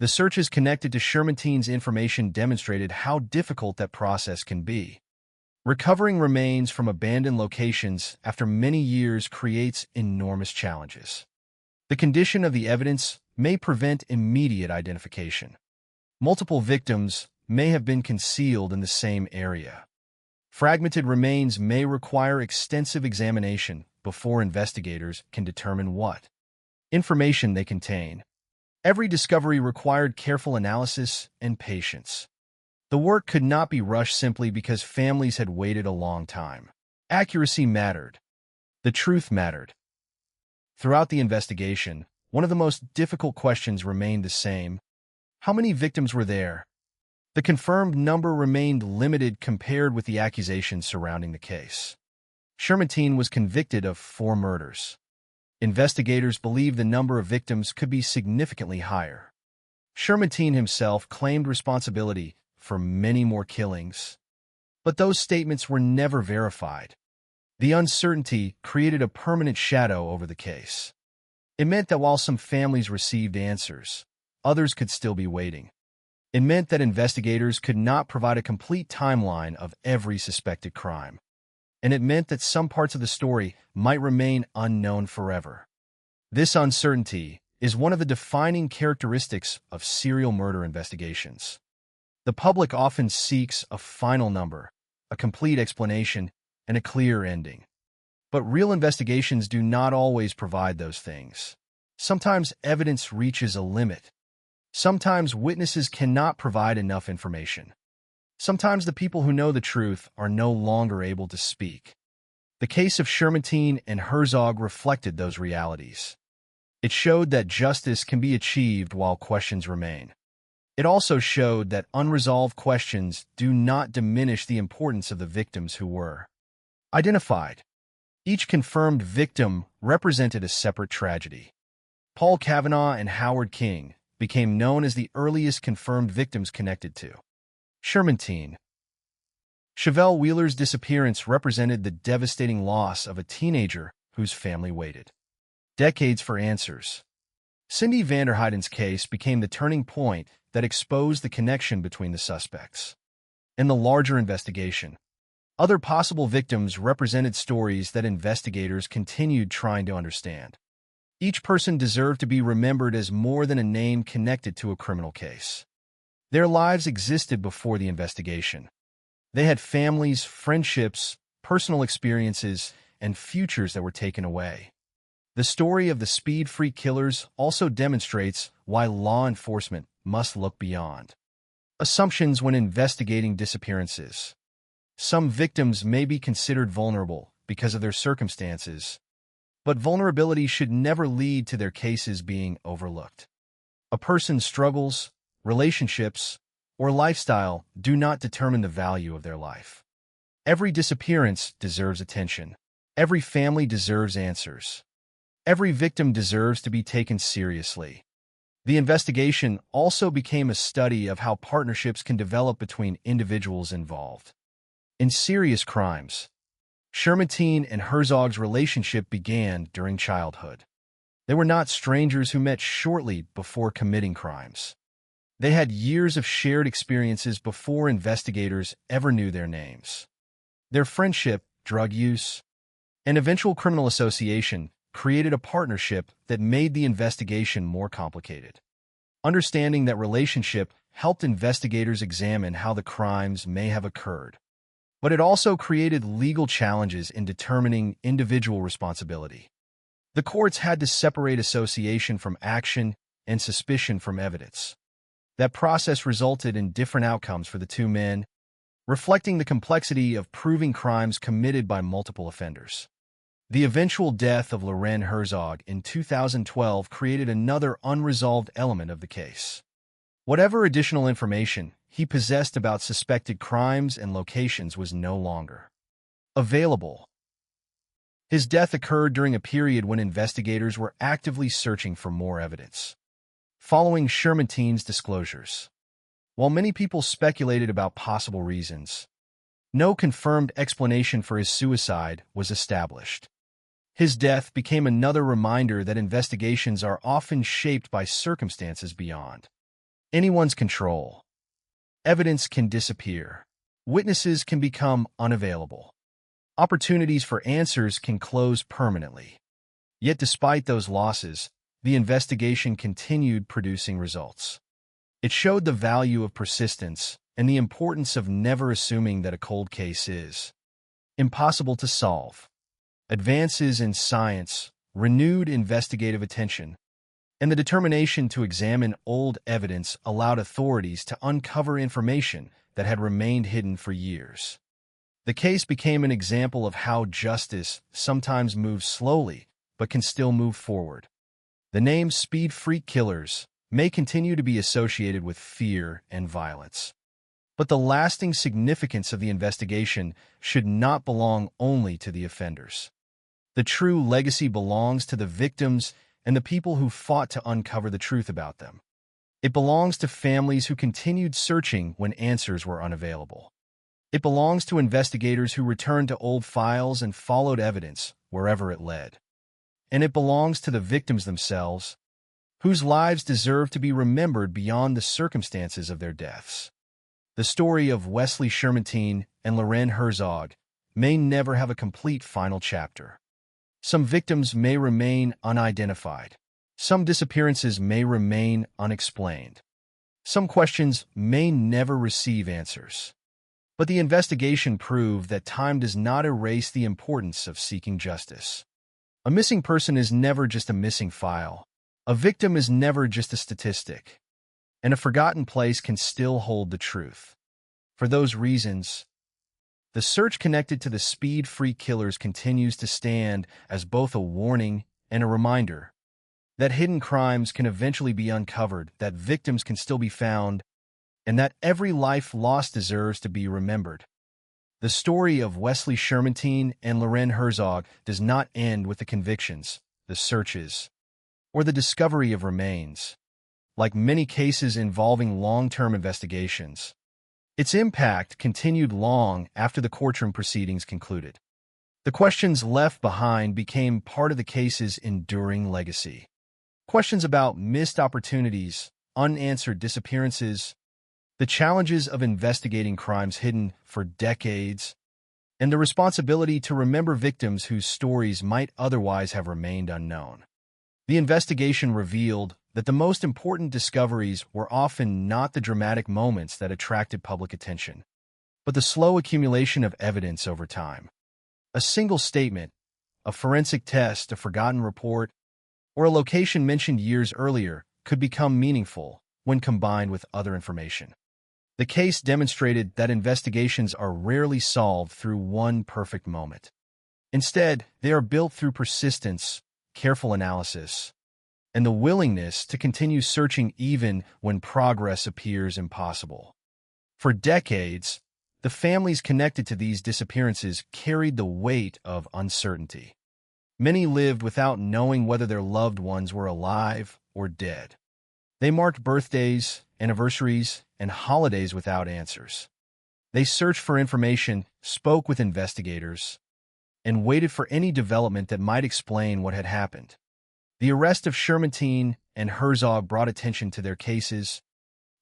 [SPEAKER 22] The searches connected to Shermanteen's information demonstrated how difficult that process can be. Recovering remains from abandoned locations after many years creates enormous challenges. The condition of the evidence may prevent immediate identification. Multiple victims may have been concealed in the same area. Fragmented remains may require extensive examination before investigators can determine what information they contain. Every discovery required careful analysis and patience. The work could not be rushed simply because families had waited a long time. Accuracy mattered. The truth mattered. Throughout the investigation, one of the most difficult questions remained the same. How many victims were there? The confirmed number remained limited compared with the accusations surrounding the case. Shermanteen was convicted of 4 murders. Investigators believed the number of victims could be significantly higher. Shermanteen himself claimed responsibility for many more killings, but those statements were never verified. The uncertainty created a permanent shadow over the case. It meant that while some families received answers, others could still be waiting. It meant that investigators could not provide a complete timeline of every suspected crime. And it meant that some parts of the story might remain unknown forever. This uncertainty is one of the defining characteristics of serial murder investigations. The public often seeks a final number, a complete explanation, and a clear ending. But real investigations do not always provide those things. Sometimes evidence reaches a limit. Sometimes witnesses cannot provide enough information. Sometimes the people who know the truth are no longer able to speak. The case of Shermanteen and Herzog reflected those realities. It showed that justice can be achieved while questions remain. It also showed that unresolved questions do not diminish the importance of the victims who were identified. Each confirmed victim represented a separate tragedy. Paul Kavanaugh and Howard King became known as the earliest confirmed victims connected to Shermanteen. Chevelle Wheeler's disappearance represented the devastating loss of a teenager whose family waited decades for answers. Cindy Vanderheiden's case became the turning point that exposed the connection between the suspects. In the larger investigation, other possible victims represented stories that investigators continued trying to understand. Each person deserved to be remembered as more than a name connected to a criminal case. Their lives existed before the investigation. They had families, friendships, personal experiences, and futures that were taken away. The story of the Speed Freak killers also demonstrates why law enforcement must look beyond assumptions when investigating disappearances. Some victims may be considered vulnerable because of their circumstances, but vulnerability should never lead to their cases being overlooked. A person's struggles, relationships, or lifestyle do not determine the value of their life. Every disappearance deserves attention. Every family deserves answers. Every victim deserves to be taken seriously. The investigation also became a study of how partnerships can develop between individuals involved. In serious crimes, Shermanteen and Herzog's relationship began during childhood. They were not strangers who met shortly before committing crimes. They had years of shared experiences before investigators ever knew their names. Their friendship, drug use, and eventual criminal association created a partnership that made the investigation more complicated. Understanding that relationship helped investigators examine how the crimes may have occurred. But it also created legal challenges in determining individual responsibility. The courts had to separate association from action and suspicion from evidence. That process resulted in different outcomes for the two men, reflecting the complexity of proving crimes committed by multiple offenders. The eventual death of Loren Herzog in 2012 created another unresolved element of the case. Whatever additional information he possessed about suspected crimes and locations was no longer available. His death occurred during a period when investigators were actively searching for more evidence. Following Shermanteen's disclosures, while many people speculated about possible reasons, no confirmed explanation for his suicide was established. His death became another reminder that investigations are often shaped by circumstances beyond anyone's control. Evidence can disappear. Witnesses can become unavailable. Opportunities for answers can close permanently. Yet despite those losses, the investigation continued producing results. It showed the value of persistence and the importance of never assuming that a cold case is impossible to solve. Advances in science, renewed investigative attention, and the determination to examine old evidence allowed authorities to uncover information that had remained hidden for years. The case became an example of how justice sometimes moves slowly but can still move forward. The name Speed Freak Killers may continue to be associated with fear and violence, but the lasting significance of the investigation should not belong only to the offenders. The true legacy belongs to the victims and the people who fought to uncover the truth about them. It belongs to families who continued searching when answers were unavailable. It belongs to investigators who returned to old files and followed evidence wherever it led. And it belongs to the victims themselves, whose lives deserve to be remembered beyond the circumstances of their deaths. The story of Wesley Shermanteen and Loren Herzog may never have a complete final chapter. Some victims may remain unidentified. Some disappearances may remain unexplained. Some questions may never receive answers. But the investigation proved that time does not erase the importance of seeking justice. A missing person is never just a missing file. A victim is never just a statistic. And a forgotten place can still hold the truth. For those reasons, the search connected to the Speed Freak Killers continues to stand as both a warning and a reminder that hidden crimes can eventually be uncovered, that victims can still be found, and that every life lost deserves to be remembered. The story of Wesley Shermanteen and Loren Herzog does not end with the convictions, the searches, or the discovery of remains. Like many cases involving long-term investigations, its impact continued long after the courtroom proceedings concluded. The questions left behind became part of the case's enduring legacy. Questions about missed opportunities, unanswered disappearances, the challenges of investigating crimes hidden for decades, and the responsibility to remember victims whose stories might otherwise have remained unknown. The investigation revealed that the most important discoveries were often not the dramatic moments that attracted public attention, but the slow accumulation of evidence over time. A single statement, a forensic test, a forgotten report, or a location mentioned years earlier could become meaningful when combined with other information. The case demonstrated that investigations are rarely solved through one perfect moment. Instead, they are built through persistence, careful analysis, and the willingness to continue searching even when progress appears impossible. For decades, the families connected to these disappearances carried the weight of uncertainty. Many lived without knowing whether their loved ones were alive or dead. They marked birthdays, anniversaries, and holidays without answers. They searched for information, spoke with investigators, and waited for any development that might explain what had happened. The arrest of Shermanteen and Herzog brought attention to their cases,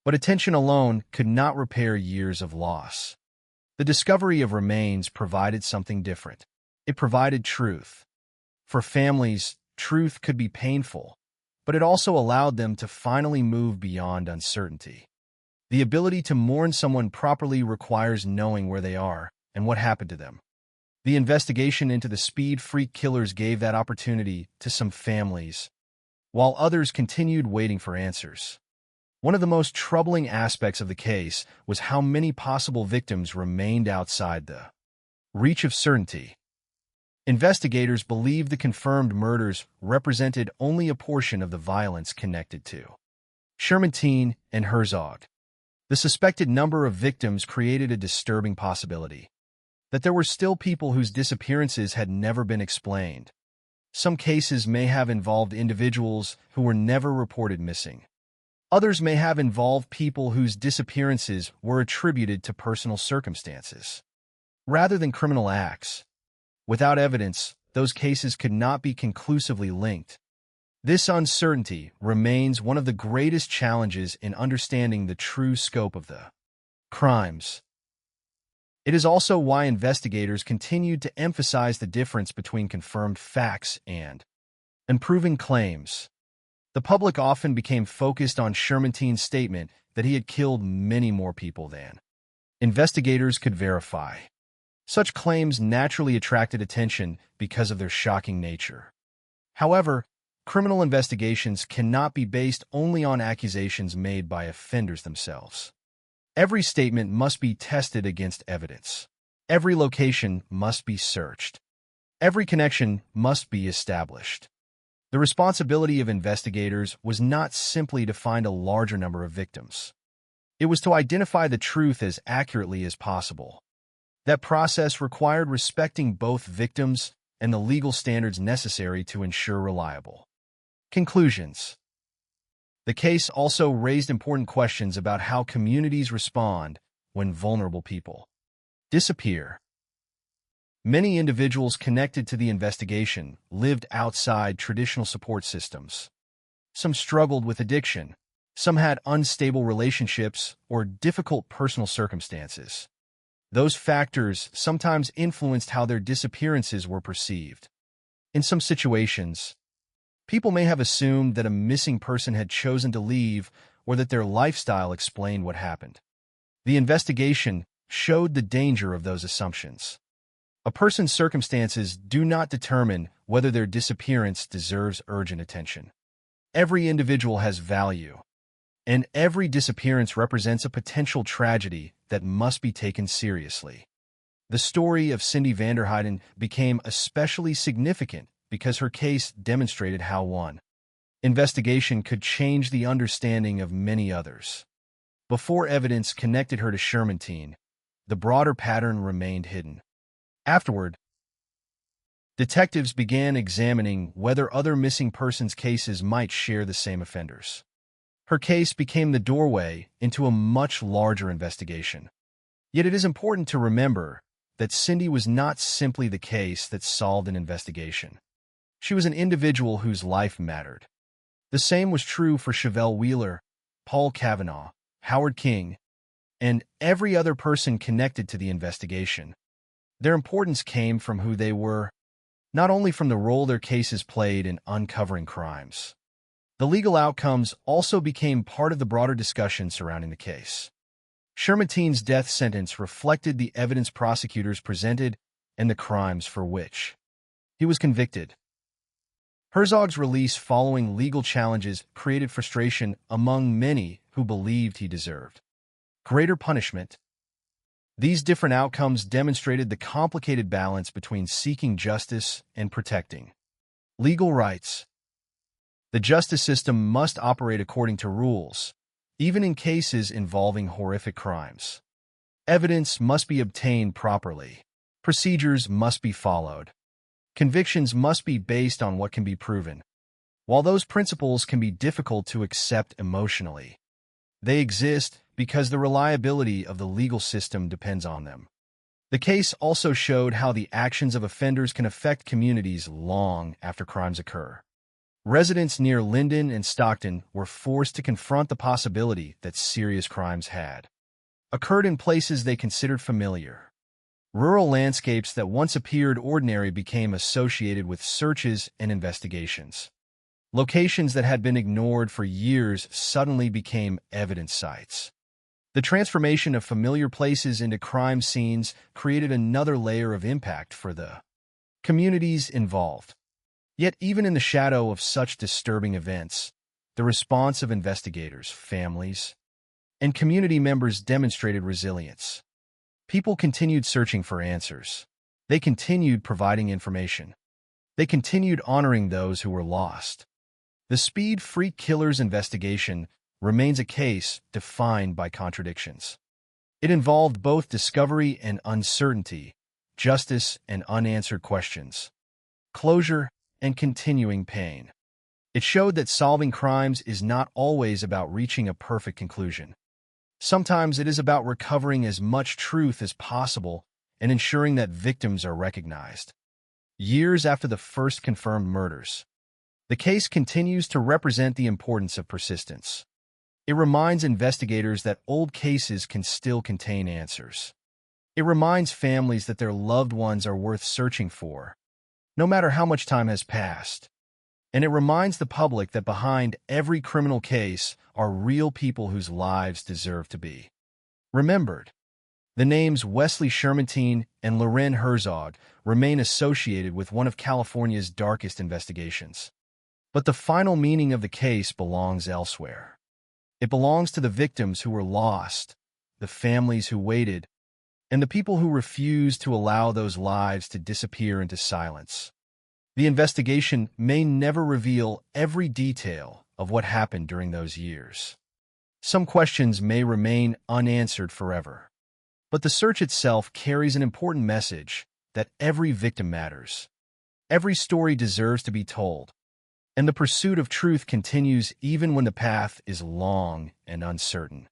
[SPEAKER 22] but attention alone could not repair years of loss. The discovery of remains provided something different. It provided truth. For families, truth could be painful, but it also allowed them to finally move beyond uncertainty. The ability to mourn someone properly requires knowing where they are and what happened to them. The investigation into the Speed Freak Killers gave that opportunity to some families, while others continued waiting for answers. One of the most troubling aspects of the case was how many possible victims remained outside the reach of certainty. Investigators believed the confirmed murders represented only a portion of the violence connected to Shermanteen and Herzog. The suspected number of victims created a disturbing possibility that there were still people whose disappearances had never been explained. Some cases may have involved individuals who were never reported missing. Others may have involved people whose disappearances were attributed to personal circumstances, rather than criminal acts. Without evidence, those cases could not be conclusively linked. This uncertainty remains one of the greatest challenges in understanding the true scope of the crimes. It is also why investigators continued to emphasize the difference between confirmed facts and unproven claims. The public often became focused on Shermanteen's statement that he had killed many more people than investigators could verify. Such claims naturally attracted attention because of their shocking nature. However, criminal investigations cannot be based only on accusations made by offenders themselves. Every statement must be tested against evidence. Every location must be searched. Every connection must be established. The responsibility of investigators was not simply to find a larger number of victims. It was to identify the truth as accurately as possible. That process required respecting both victims and the legal standards necessary to ensure reliable conclusions. The case also raised important questions about how communities respond when vulnerable people disappear. Many individuals connected to the investigation lived outside traditional support systems. Some struggled with addiction. Some had unstable relationships or difficult personal circumstances. Those factors sometimes influenced how their disappearances were perceived. In some situations, people may have assumed that a missing person had chosen to leave or that their lifestyle explained what happened. The investigation showed the danger of those assumptions. A person's circumstances do not determine whether their disappearance deserves urgent attention. Every individual has value, and every disappearance represents a potential tragedy that must be taken seriously. The story of Cindy Vanderheiden became especially significant because her case demonstrated how one investigation could change the understanding of many others. Before evidence connected her to Shermanteen, the broader pattern remained hidden. Afterward, detectives began examining whether other missing persons cases might share the same offenders. Her case became the doorway into a much larger investigation. Yet it is important to remember that Cindy was not simply the case that solved an investigation. She was an individual whose life mattered. The same was true for Chevelle Wheeler, Paul Kavanaugh, Howard King, and every other person connected to the investigation. Their importance came from who they were, not only from the role their cases played in uncovering crimes. The legal outcomes also became part of the broader discussion surrounding the case. Shermanteen's death sentence reflected the evidence prosecutors presented and the crimes for which he was convicted. Herzog's release following legal challenges created frustration among many who believed he deserved greater punishment. These different outcomes demonstrated the complicated balance between seeking justice and protecting legal rights. The justice system must operate according to rules, even in cases involving horrific crimes. Evidence must be obtained properly. Procedures must be followed. Convictions must be based on what can be proven. While those principles can be difficult to accept emotionally, they exist because the reliability of the legal system depends on them. The case also showed how the actions of offenders can affect communities long after crimes occur. Residents near Linden and Stockton were forced to confront the possibility that serious crimes had occurred in places they considered familiar. Rural landscapes that once appeared ordinary became associated with searches and investigations. Locations that had been ignored for years suddenly became evidence sites. The transformation of familiar places into crime scenes created another layer of impact for the communities involved. Yet even in the shadow of such disturbing events, the response of investigators, families, and community members demonstrated resilience. People continued searching for answers. They continued providing information. They continued honoring those who were lost. The Speed Freak Killers investigation remains a case defined by contradictions. It involved both discovery and uncertainty, justice and unanswered questions, closure and continuing pain. It showed that solving crimes is not always about reaching a perfect conclusion. Sometimes it is about recovering as much truth as possible and ensuring that victims are recognized. Years after the first confirmed murders, the case continues to represent the importance of persistence. It reminds investigators that old cases can still contain answers. It reminds families that their loved ones are worth searching for, no matter how much time has passed. And it reminds the public that behind every criminal case are real people whose lives deserve to be remembered. The names Wesley Shermantine and Loren Herzog remain associated with one of California's darkest investigations. But the final meaning of the case belongs elsewhere. It belongs to the victims who were lost, the families who waited, and the people who refused to allow those lives to disappear into silence. The investigation may never reveal every detail of what happened during those years. Some questions may remain unanswered forever. But the search itself carries an important message that every victim matters. Every story deserves to be told, and the pursuit of truth continues even when the path is long and uncertain.